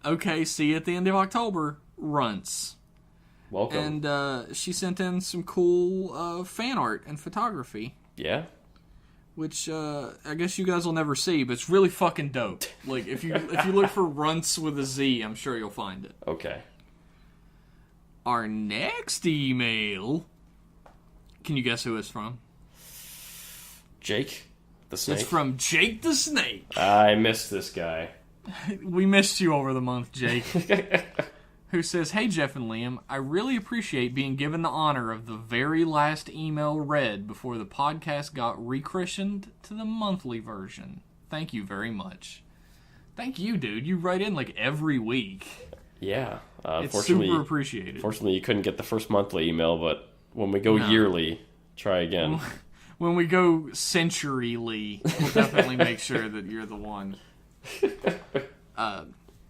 Okay, see you at the end of October. Runts. Welcome. And she sent in some cool fan art and photography. Yeah? Which I guess you guys will never see, but it's really fucking dope. Like, if you look for Runts with a Z, I'm sure you'll find it. Okay. Our next email... Can you guess who it's from? Jake the Snake? It's from Jake the Snake. I missed this guy. We missed you over the month, Jake. Who says, "Hey Jeff and Liam, I really appreciate being given the honor of the very last email read before the podcast got rechristened to the monthly version. Thank you very much." Thank you, dude. You write in like every week. Yeah. It's super appreciated. Fortunately, you couldn't get the first monthly email, but when we go yearly, try again. When we go centuryly, we'll definitely make sure that you're the one.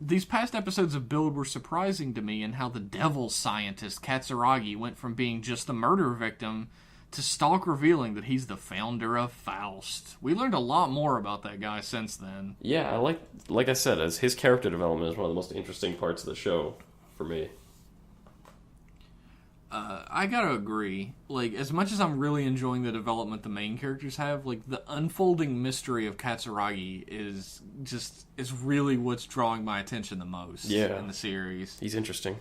These past episodes of Build were surprising to me in how the devil scientist Katsuragi went from being just a murder victim to Stalk revealing that he's the founder of Faust. We learned a lot more about that guy since then. Yeah, like I said, as his character development is one of the most interesting parts of the show for me. I gotta agree. Like, as much as I'm really enjoying the development the main characters have, like, the unfolding mystery of Katsuragi is really what's drawing my attention the most in the series. He's interesting.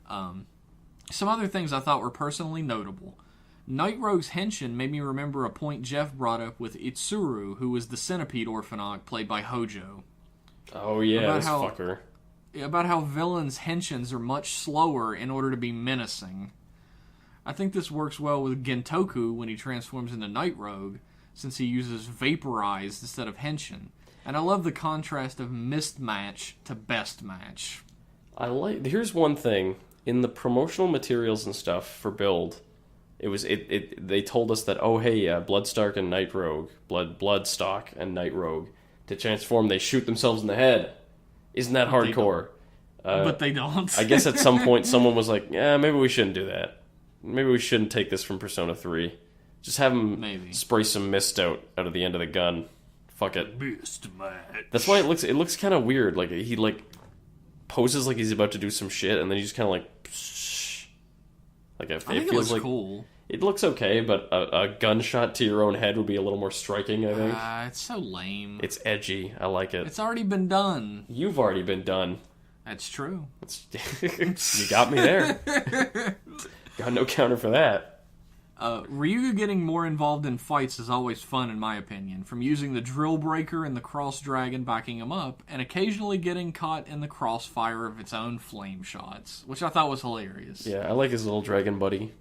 Some other things I thought were personally notable. Night Rogue's henshin made me remember a point Jeff brought up with Itsuru, who was the Centipede Orphanaut played by Hojo. Oh yeah, this fucker. About how villains' henshins are much slower in order to be menacing. I think this works well with Gentoku when he transforms into Night Rogue, since he uses vaporized instead of henshin. And I love the contrast of missed match to best match. Here's one thing. In the promotional materials and stuff for Build, they told us that, Bloodstark and Night Rogue, Bloodstock and Night Rogue, to transform, they shoot themselves in the head. Isn't that hardcore? But they don't. I guess at some point someone was like, yeah, maybe we shouldn't do that. Maybe we shouldn't take this from Persona 3. Just have him spray some mist out of the end of the gun. Fuck it. Mist match. That's why it looks kind of weird. Like, he, like, poses like he's about to do some shit, and then he just kind of, like, psh. Like, it think feels it looks like... cool. It looks okay, but a gunshot to your own head would be a little more striking, I think. It's so lame. It's edgy. I like it. It's already been done. You've already been done. That's true. You got me there. Got no counter for that. Ryuga getting more involved in fights is always fun, in my opinion. From using the drill breaker and the cross dragon backing him up, and occasionally getting caught in the crossfire of its own flame shots, which I thought was hilarious. Yeah, I like his little dragon buddy.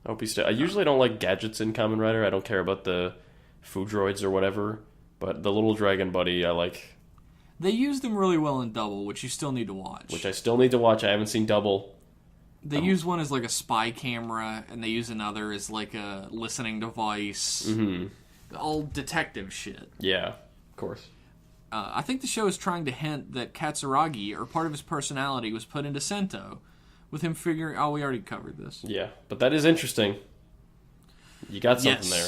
I hope he's I usually don't like gadgets in Kamen Rider. I don't care about the food droids or whatever, but the little dragon buddy I like. They used him really well in Double, which you still need to watch. Which I still need to watch. I haven't seen Double. They use one as like a spy camera, and they use another as like a listening device. Mm-hmm. All detective shit. Yeah, of course. I think the show is trying to hint that Katsuragi, or part of his personality, was put into Sento, with him figuring... Oh, we already covered this. Yeah, but that is interesting. You got something there.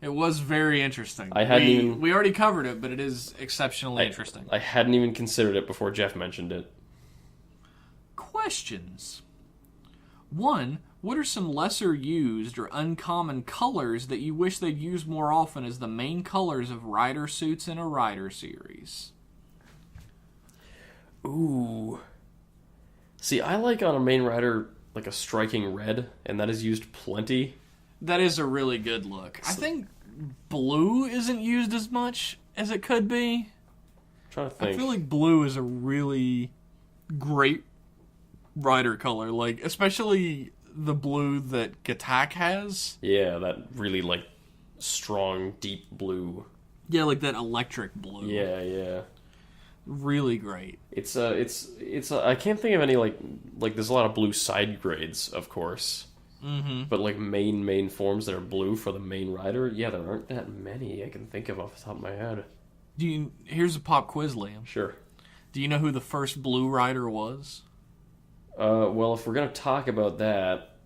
It was very interesting. We already covered it, but it is exceptionally interesting. I hadn't even considered it before Jeff mentioned it. Questions. 1. What are some lesser used or uncommon colors that you wish they'd use more often as the main colors of rider suits in a rider series? Ooh. See, I like on a main rider like a striking red, and that is used plenty. That is a really good look. I think blue isn't used as much as it could be. I'm trying to think. I feel like blue is a really great rider color, like especially the blue that Gatak has. Yeah, that really like strong, deep blue. Yeah, like that electric blue. Yeah. Really great. It's I can't think of any like there's a lot of blue side grades, of course. Mm-hmm. But like main forms that are blue for the main rider, yeah, there aren't that many I can think of off the top of my head. Here's a pop quiz, Liam. Sure. Do you know who the first blue rider was? Well, if we're gonna talk about that,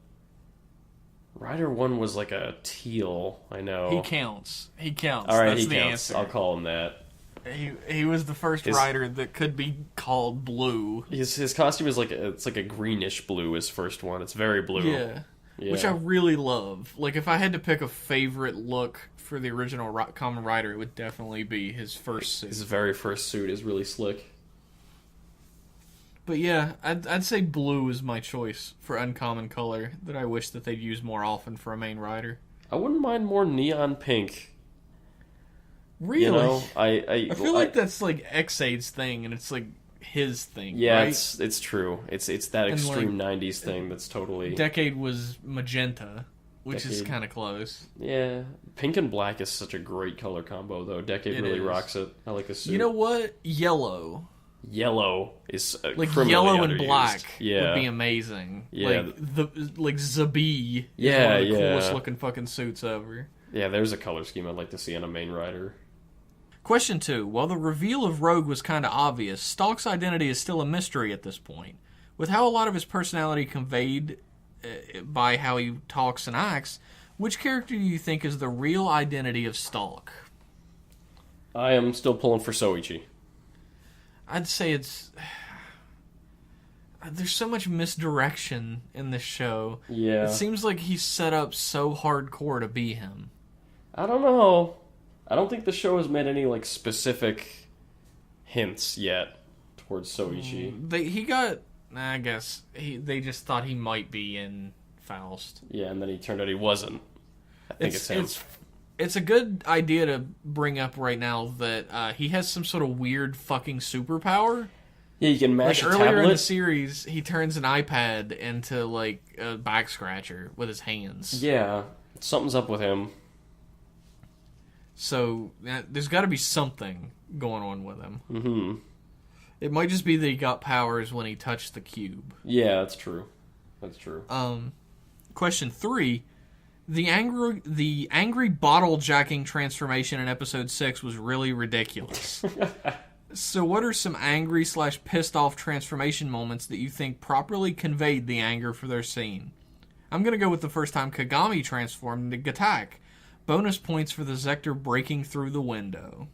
Rider 1 was like a teal, I know. He counts. Alright, that's he the counts. Answer. I'll call him that. He was the first rider that could be called blue. His costume is it's like a greenish blue, his first one. It's very blue. Yeah. Which I really love. Like, if I had to pick a favorite look for the original Kamen Rider, it would definitely be his first suit. His very first suit is really slick. But yeah, I'd say blue is my choice for uncommon color that I wish that they'd use more often for a main rider. I wouldn't mind more neon pink. Really? You know, I feel like that's like X8's thing, and it's like his thing. Yeah, right? it's true. It's that and extreme '90s thing that's totally. Decade was magenta, which is kind of close. Yeah, pink and black is such a great color combo, though. Decade really rocks it. I like the suit. You know what? Yellow is like yellow and black would be amazing. Yeah, like Zabi. Yeah, is one of the coolest looking fucking suits ever. Yeah, there's a color scheme I'd like to see on a main rider. Question 2. While the reveal of Rogue was kind of obvious, Stalk's identity is still a mystery at this point. With how a lot of his personality conveyed by how he talks and acts, which character do you think is the real identity of Stalk? I am still pulling for Soichi. I'd say it's... There's so much misdirection in this show. Yeah. It seems like he's set up so hardcore to be him. I don't know. I don't think the show has made any specific hints yet towards Soichi. He got... I guess they just thought he might be in Faust. Yeah, and then he turned out he wasn't. I think it's him. It's a good idea to bring up right now that he has some sort of weird fucking superpower. Yeah, you can mash a earlier tablet. In the series, he turns an iPad into a back scratcher with his hands. Yeah, something's up with him. So there's got to be something going on with him. Mm-hmm. It might just be that he got powers when he touched the cube. Yeah, that's true. That's true. Question 3. The angry bottle jacking transformation in episode 6 was really ridiculous. So what are some angry / pissed off transformation moments that you think properly conveyed the anger for their scene? I'm going to go with the first time Kagami transformed into Gatak. Bonus points for the Zector breaking through the window.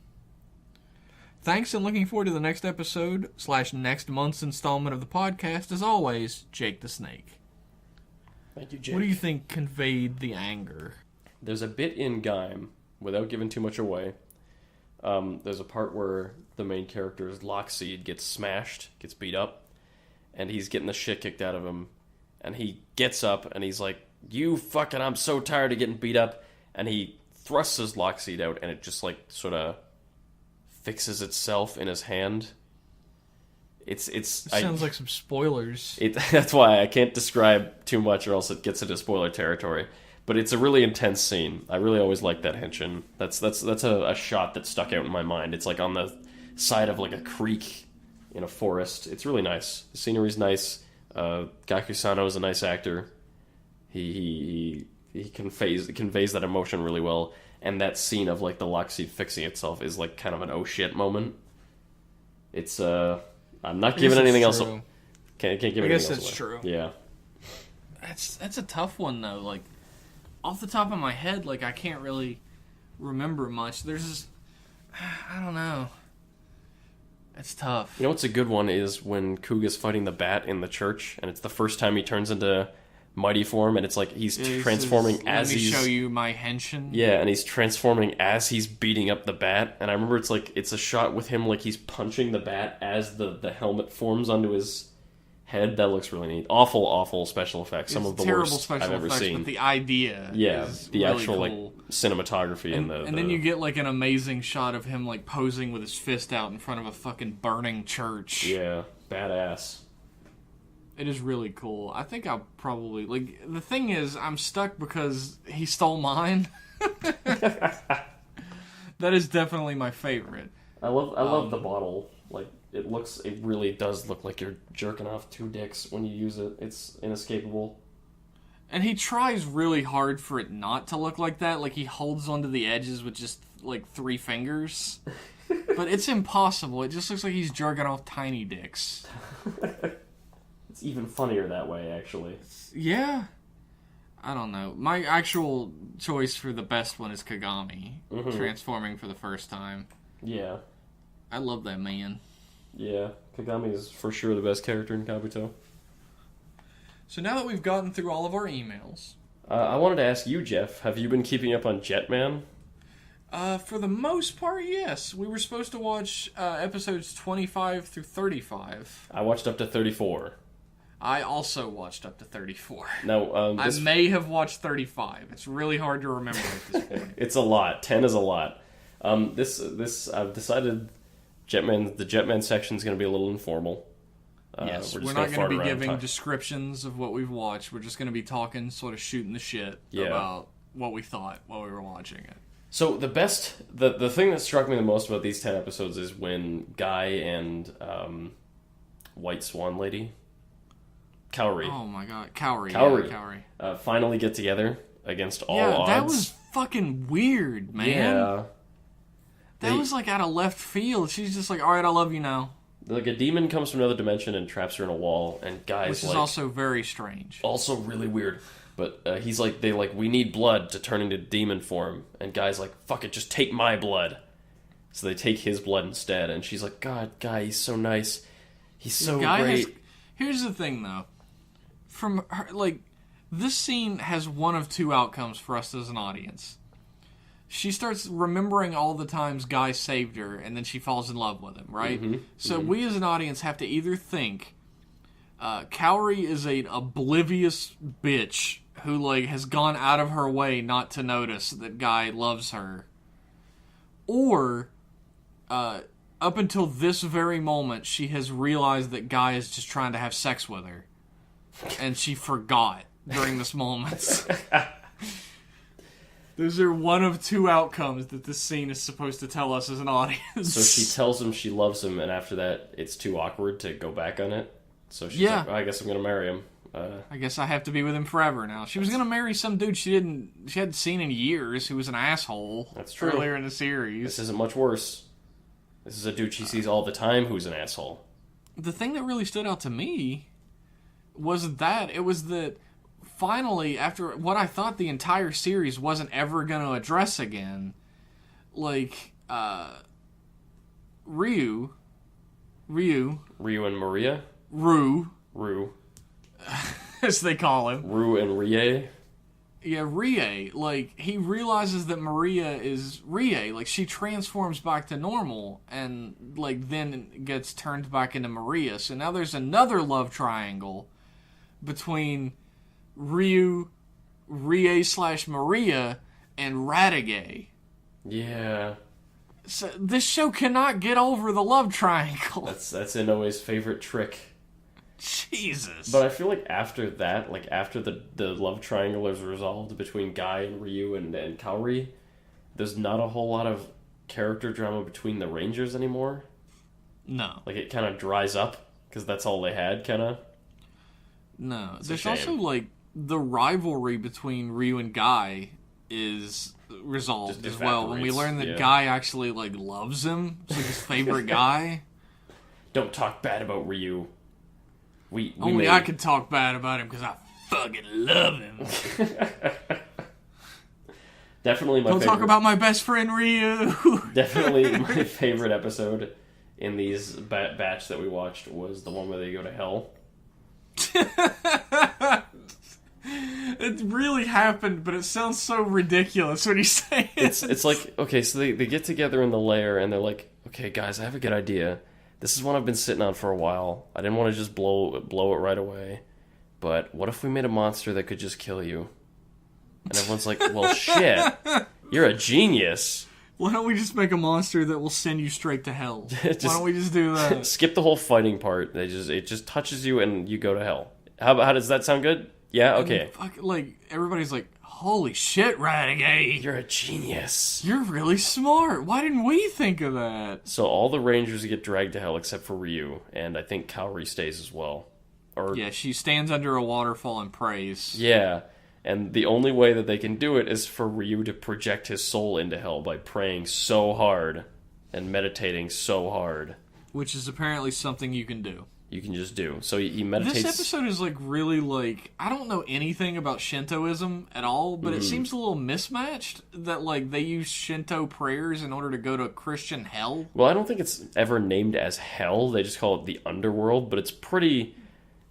Thanks, and looking forward to the next episode / next month's installment of the podcast. As always, Jake the Snake. Thank you, Jake. What do you think conveyed the anger? There's a bit in Gaim, without giving too much away. There's a part where the main character's Lockseed gets smashed, gets beat up, and he's getting the shit kicked out of him. And he gets up, and he's like, "You fucking, I'm so tired of getting beat up." And he thrusts his Lockseed out, and it just, like, sort of fixes itself in his hand. It sounds like some spoilers. That's why I can't describe too much, or else it gets into spoiler territory. But it's a really intense scene. I really always like that henshin. That's a shot that stuck out in my mind. It's like on the side of like a creek in a forest. It's really nice. The scenery's nice. Gakusano is a nice actor. He conveys that emotion really well. And that scene of like the Lockseed fixing itself is like kind of an oh shit moment. It's I'm not giving anything else. Can't give anything else away. I guess that's true. Yeah. That's a tough one though. Like, off the top of my head, like, I can't really remember much. There's this, I don't know. It's tough. You know what's a good one is when Kuga's fighting the bat in the church, and it's the first time he turns into mighty form, and it's like he's transforming as he's... Let me show you my henshin. Yeah, and he's transforming as he's beating up the bat, and I remember it's a shot with him like he's punching the bat as the helmet forms onto his head. That looks really neat. Awful special effects. Some of the worst I've ever seen. But the idea, is the really actual cool. like cinematography and then you get like an amazing shot of him like posing with his fist out in front of a fucking burning church. Yeah, badass. It is really cool. I think I'll probably like. The thing is, I'm stuck because he stole mine. That is definitely my favorite. I love the bottle. Like, it really does look like you're jerking off two dicks when you use it. It's inescapable. And he tries really hard for it not to look like that. Like, he holds onto the edges with just, like, 3 fingers. But it's impossible. It just looks like he's jerking off tiny dicks. It's even funnier that way, actually. Yeah. I don't know. My actual choice for the best one is Kagami. Mm-hmm. Transforming for the first time. Yeah. I love that man. Yeah, Kagami is for sure the best character in Kabuto. So now that we've gotten through all of our emails... I wanted to ask you, Jeff, have you been keeping up on Jetman? For the most part, yes. We were supposed to watch episodes 25 through 35. I watched up to 34. I also watched up to 34. Now, I may have watched 35. It's really hard to remember at this point. It's a lot. 10 is a lot. This I've decided... the Jetman section is going to be a little informal. Yes, we're not going to be giving descriptions of what we've watched. We're just going to be talking, sort of shooting the shit about what we thought while we were watching it. So the thing that struck me the most about these 10 episodes is when Guy and White Swan Lady, Kaori. Oh my god, Kaori. Finally get together against all odds. Yeah, that was fucking weird, man. Yeah. That was like out of left field. She's just like, alright, I love you now. Like a demon comes from another dimension and traps her in a wall, and Guy's Which is also very strange. Also really weird. But he's like, we need blood to turn into demon form. And Guy's like, fuck it, just take my blood. So they take his blood instead, and she's like, God, Guy, he's so nice. He's so great. Here's the thing, though. From her, like, this scene has one of two outcomes for us as an audience. She starts remembering all the times Guy saved her, and then she falls in love with him, right? Mm-hmm. So we as an audience have to either think Kaori is an oblivious bitch who like has gone out of her way not to notice that Guy loves her, or up until this very moment she has realized that Guy is just trying to have sex with her, and she forgot during this moment. Those are one of two outcomes that this scene is supposed to tell us as an audience. So she tells him she loves him, and after that, it's too awkward to go back on it. So she's like, I guess I'm going to marry him. I guess I have to be with him forever now. She was going to marry some dude she hadn't seen in years, who was an asshole. That's true. Earlier in the series. This isn't much worse. This is a dude she sees all the time who's an asshole. The thing that really stood out to me wasn't that. It was that finally, after what I thought the entire series wasn't ever going to address again, like, Ryu and Maria? Rue, as they call him. Rue and Rie? Yeah, Rie. Like, he realizes that Maria is Rie. Like, she transforms back to normal and, like, then gets turned back into Maria. So now there's another love triangle between Rie/Maria and Radiguet. Yeah. So this show cannot get over the love triangle. That's Inoue's favorite trick. Jesus. But I feel like after that, like after the love triangle is resolved between Guy and Ryu and Kaori, there's not a whole lot of character drama between the Rangers anymore. No. Like it kind of dries up because that's all they had, kind of. No. There's also like the rivalry between Ryu and Guy is resolved as well. When we learn that Guy actually like loves him, it's like his favorite guy. Don't talk bad about Ryu. I can talk bad about him because I fucking love him. Definitely my Don't favorite. talk about my best friend Ryu. Definitely my favorite episode in these batch that we watched was the one where they go to hell. It really happened, but it sounds so ridiculous when you say it. It's like, okay, so they get together in the lair and they're like, okay, guys, I have a good idea. This is one I've been sitting on for a while. I didn't want to just blow it right away. But what if we made a monster that could just kill you? And everyone's like, well, shit. You're a genius. Why don't we just make a monster that will send you straight to hell? Why don't we just do that? Skip the whole fighting part. It just touches you and you go to hell. How does that sound good? Yeah? Okay. Like, everybody's like, holy shit, Radiguet. You're a genius. You're really smart. Why didn't we think of that? So all the Rangers get dragged to hell except for Ryu, and I think Kaori stays as well. Yeah, she stands under a waterfall and prays. Yeah, and the only way that they can do it is for Ryu to project his soul into hell by praying so hard and meditating so hard. Which is apparently something you can do. You can just do. So he meditates. This episode is like really like, I don't know anything about Shintoism at all, but it seems a little mismatched that like they use Shinto prayers in order to go to Christian hell. Well, I don't think it's ever named as hell. They just call it the underworld, but it's pretty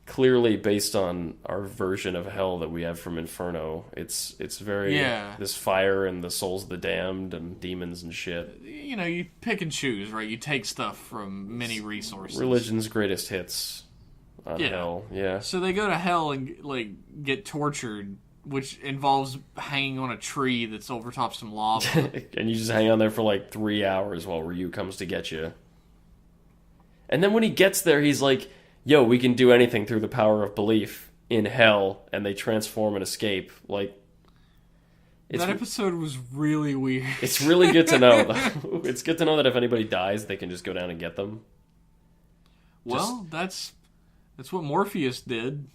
clearly based on our version of hell that we have from Inferno. It's very this fire and the souls of the damned and demons and shit. You know, you pick and choose, right? You take stuff from many resources. Religion's greatest hits on hell. Yeah. So they go to hell and like get tortured, which involves hanging on a tree that's overtop some lava. And you just hang on there for like 3 hours while Ryu comes to get you. And then when he gets there, he's like, yo, we can do anything through the power of belief in hell, and they transform and escape. Like, that episode was really weird. It's really good to know, though. It's good to know that if anybody dies, they can just go down and get them. Well, that's what Morpheus did.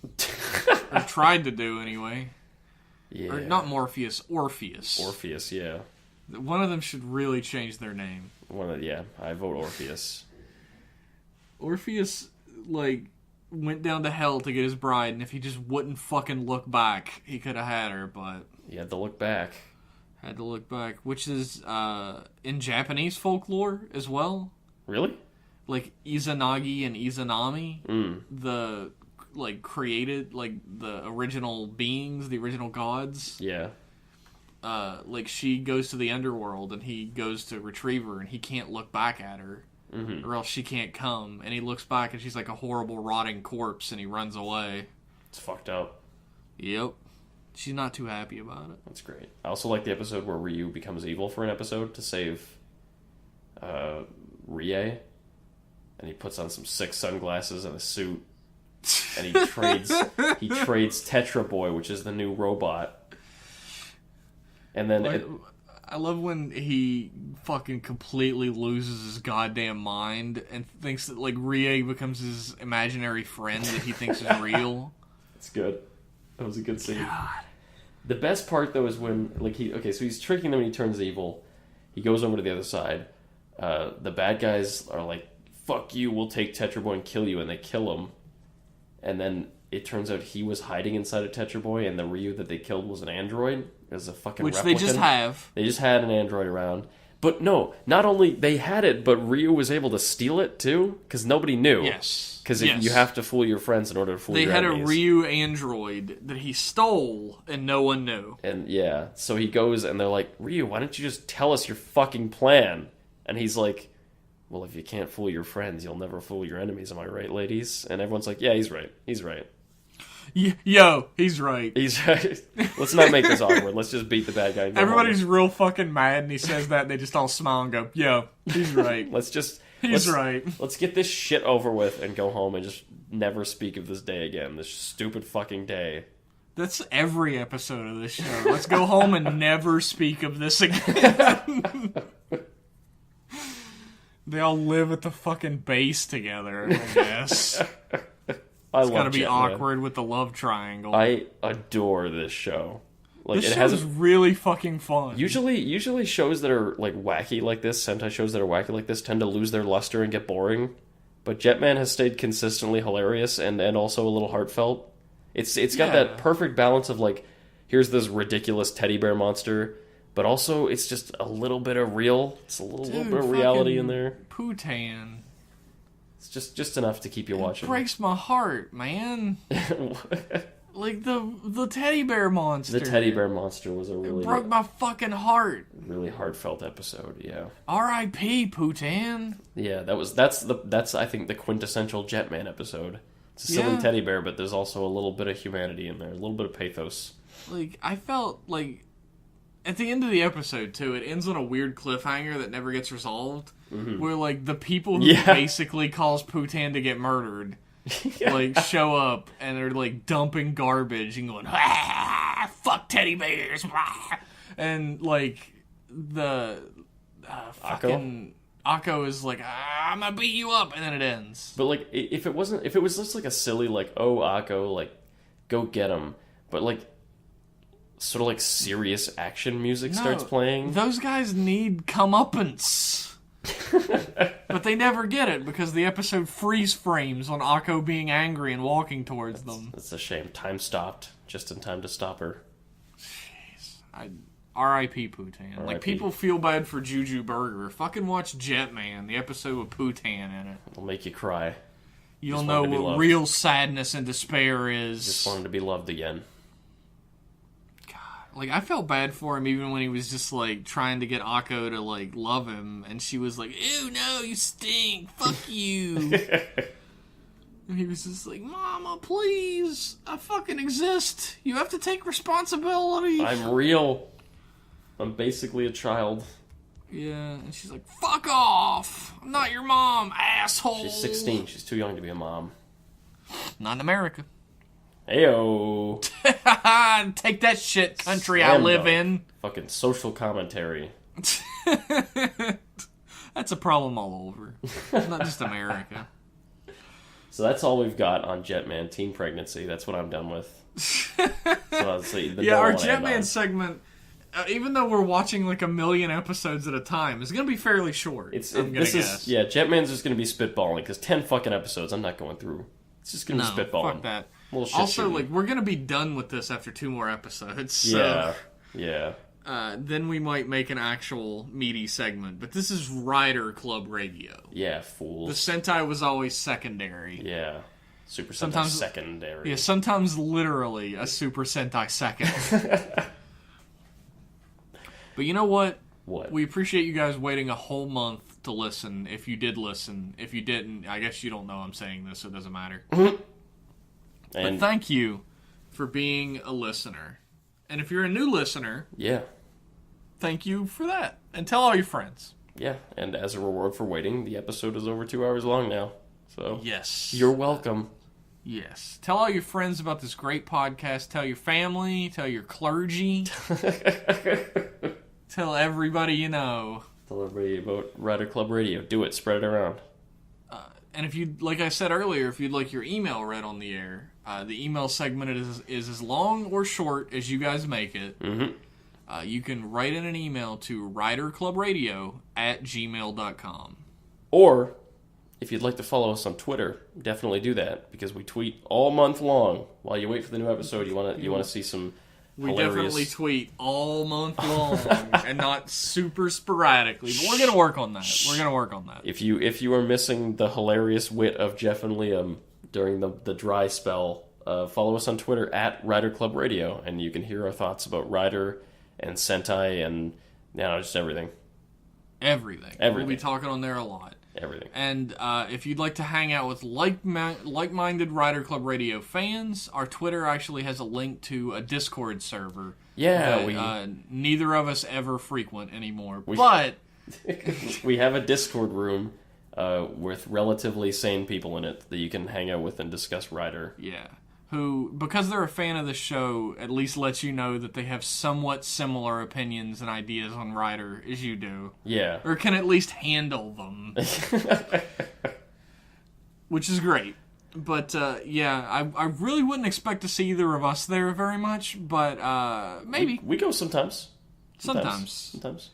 Or tried to do, anyway. Yeah. Or not Morpheus, Orpheus. Orpheus, yeah. One of them should really change their name. I vote Orpheus. Orpheus, like, went down to hell to get his bride, and if he just wouldn't fucking look back, he could have had her, but... He had to look back. Which is, in Japanese folklore as well. Really? Like, Izanagi and Izanami, the, like, created, like, the original beings, the original gods. Yeah. Like, she goes to the underworld, and he goes to retrieve her, and he can't look back at her. Mm-hmm. Or else she can't come. And he looks back and she's like a horrible rotting corpse and he runs away. It's fucked up. Yep. She's not too happy about it. That's great. I also like the episode where Ryu becomes evil for an episode to save Rie. And he puts on some sick sunglasses and a suit. And he trades Tetra Boy, which is the new robot. And then... I love when he fucking completely loses his goddamn mind and thinks that, like, Rie becomes his imaginary friend that he thinks is real. It's good. That was a good scene. God. The best part, though, is when, like, so he's tricking them and he turns evil. He goes over to the other side. the bad guys are like, fuck you, we'll take Tetra Boy and kill you, and they kill him. And then it turns out he was hiding inside of Tetra Boy, and the Ryu that they killed was an android. It was a fucking Which replicant. they just have. They just had an android around. But no, not only they had it, but Ryu was able to steal it too, because nobody knew. Yes. Because you have to fool your friends in order to fool your enemies. They had a Ryu android that he stole, and no one knew. And yeah, so he goes, and they're like, Ryu, why don't you just tell us your fucking plan? And he's like, well, if you can't fool your friends, you'll never fool your enemies, am I right, ladies? And everyone's like, yeah, he's right. He's right. Yo, he's right. He's right. Let's not make this awkward. Let's just beat the bad guy. Everybody's real fucking mad, and he says that, and they just all smile and go, yo, he's right. He's right. Let's get this shit over with and go home and just never speak of this day again. This stupid fucking day. That's every episode of this show. Let's go home and never speak of this again. They all live at the fucking base together, I guess. It's gotta be awkward with the love triangle. I adore this show. Like, this show's really fucking fun. Usually shows that are like wacky like this, Sentai shows that are wacky like this, tend to lose their luster and get boring. But Jetman has stayed consistently hilarious and also a little heartfelt. It's got that perfect balance of like, here's this ridiculous teddy bear monster, but also it's just a little bit of real. It's a little bit of reality in there. Putan. It's just enough to keep you watching. It breaks my heart, man. Like the teddy bear monster. The teddy bear monster was a really... It broke my fucking heart. Really heartfelt episode, yeah. R.I.P. Putan. Yeah, that's I think the quintessential Jetman episode. It's a silly teddy bear, but there's also a little bit of humanity in there, a little bit of pathos. Like, I felt like at the end of the episode too, it ends on a weird cliffhanger that never gets resolved. Mm-hmm. Where like the people who basically cause Putan to get murdered like show up and they're like dumping garbage and going, fuck teddy bears, and like the fucking Akko is like, I'm gonna beat you up, and then it ends. But like, if it was just like a silly like, oh Akko, like go get him, but like sort of like serious action music starts playing. Those guys need comeuppance. But they never get it because the episode freeze frames on Akko being angry and walking towards them. That's a shame. Time stopped just in time to stop her. Jeez. R.I.P. Putan. Like, people feel bad for Juju Burger. Fucking watch Jetman, the episode with Putan in it. It'll make you cry. You'll know what real sadness and despair is. Just wanted to be loved again. Like, I felt bad for him even when he was just, like, trying to get Akko to, like, love him. And she was like, ew, no, you stink. Fuck you. And he was just like, Mama, please. I fucking exist. You have to take responsibility. I'm real. I'm basically a child. Yeah, and she's like, fuck off. I'm not your mom, asshole. She's 16. She's too young to be a mom. Not in America. Heyo. Take that shit, country I live in. Fucking social commentary. That's a problem all over. Not just America. So that's all we've got on Jetman Teen Pregnancy. That's what I'm done with. So our Jetman segment, even though we're watching like 1 million episodes at a time, is going to be fairly short. Jetman's just going to be spitballing because 10 fucking episodes. I'm not going through. It's just going to be spitballing. Fuck that. Also, like, we're going to be done with this after 2 more episodes. So, yeah. Then we might make an actual meaty segment. But this is Rider Club Radio. Yeah, fools. The Sentai was always secondary. Yeah. Super Sentai secondary. Yeah, sometimes literally a Super Sentai second. But you know what? What? We appreciate you guys waiting a whole month to listen. If you did listen. If you didn't, I guess you don't know I'm saying this, so it doesn't matter. But thank you for being a listener. And if you're a new listener, thank you for that. And tell all your friends. Yeah, and as a reward for waiting, the episode is over 2 hours long now. So yes, you're welcome. Yes. Tell all your friends about this great podcast. Tell your family. Tell your clergy. Tell everybody you know. Tell everybody about Rider Club Radio. Do it. Spread it around. And if you, like I said earlier, if you'd like your email read on the air, the email segment is as long or short as you guys make it. Mm-hmm. you can write in an email to riderclubradio@gmail.com. Or, if you'd like to follow us on Twitter, definitely do that, because we tweet all month long. While you wait for the new episode, you want to see some hilarious... definitely tweet all month long, and not super sporadically, but we're going to work on that. If you are missing the hilarious wit of Jeff and Liam during the dry spell, follow us on Twitter @RiderClubRadio, and you can hear our thoughts about Rider and Sentai and just everything. Everything. We'll be talking on there a lot. Everything. And if you'd like to hang out with like-minded Rider Club Radio fans, our Twitter actually has a link to a Discord server. Yeah, that, neither of us ever frequent anymore. But we have a Discord room with relatively sane people in it that you can hang out with and discuss Rider. Yeah. Who, because they're a fan of the show, at least lets you know that they have somewhat similar opinions and ideas on Rider as you do. Yeah. Or can at least handle them. Which is great. But, I really wouldn't expect to see either of us there very much, but maybe. We go sometimes. Sometimes.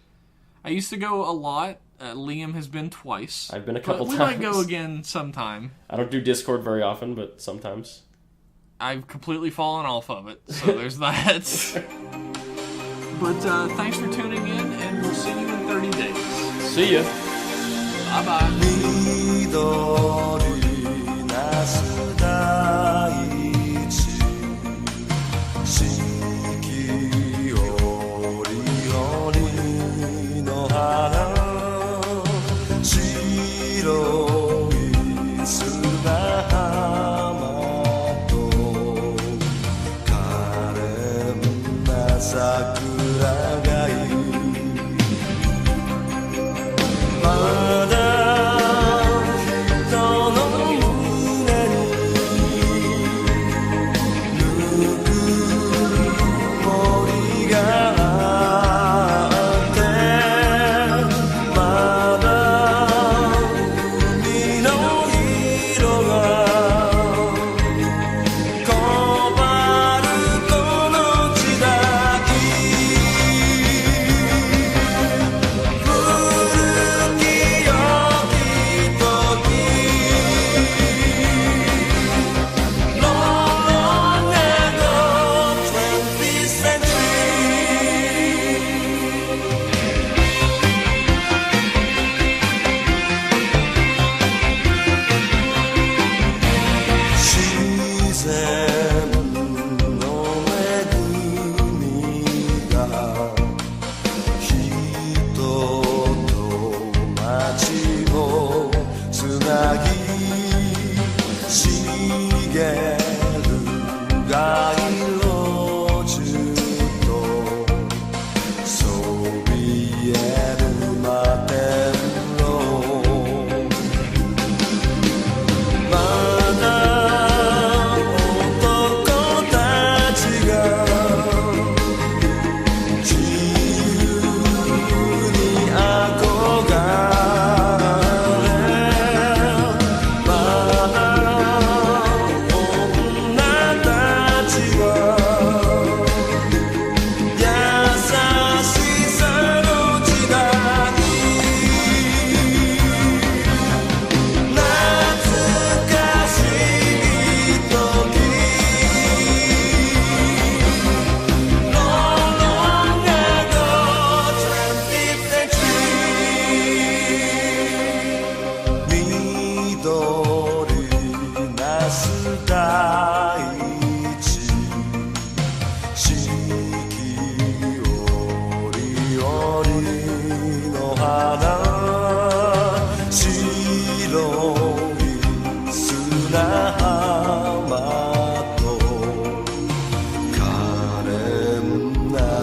I used to go a lot. Liam has been twice. I've been a couple times. We might go again sometime. I don't do Discord very often, but sometimes. I've completely fallen off of it, so there's that. But thanks for tuning in, and we'll see you in 30 days. See ya.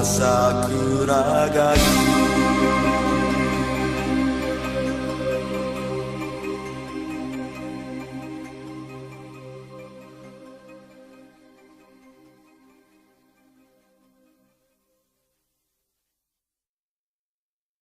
Sakura ga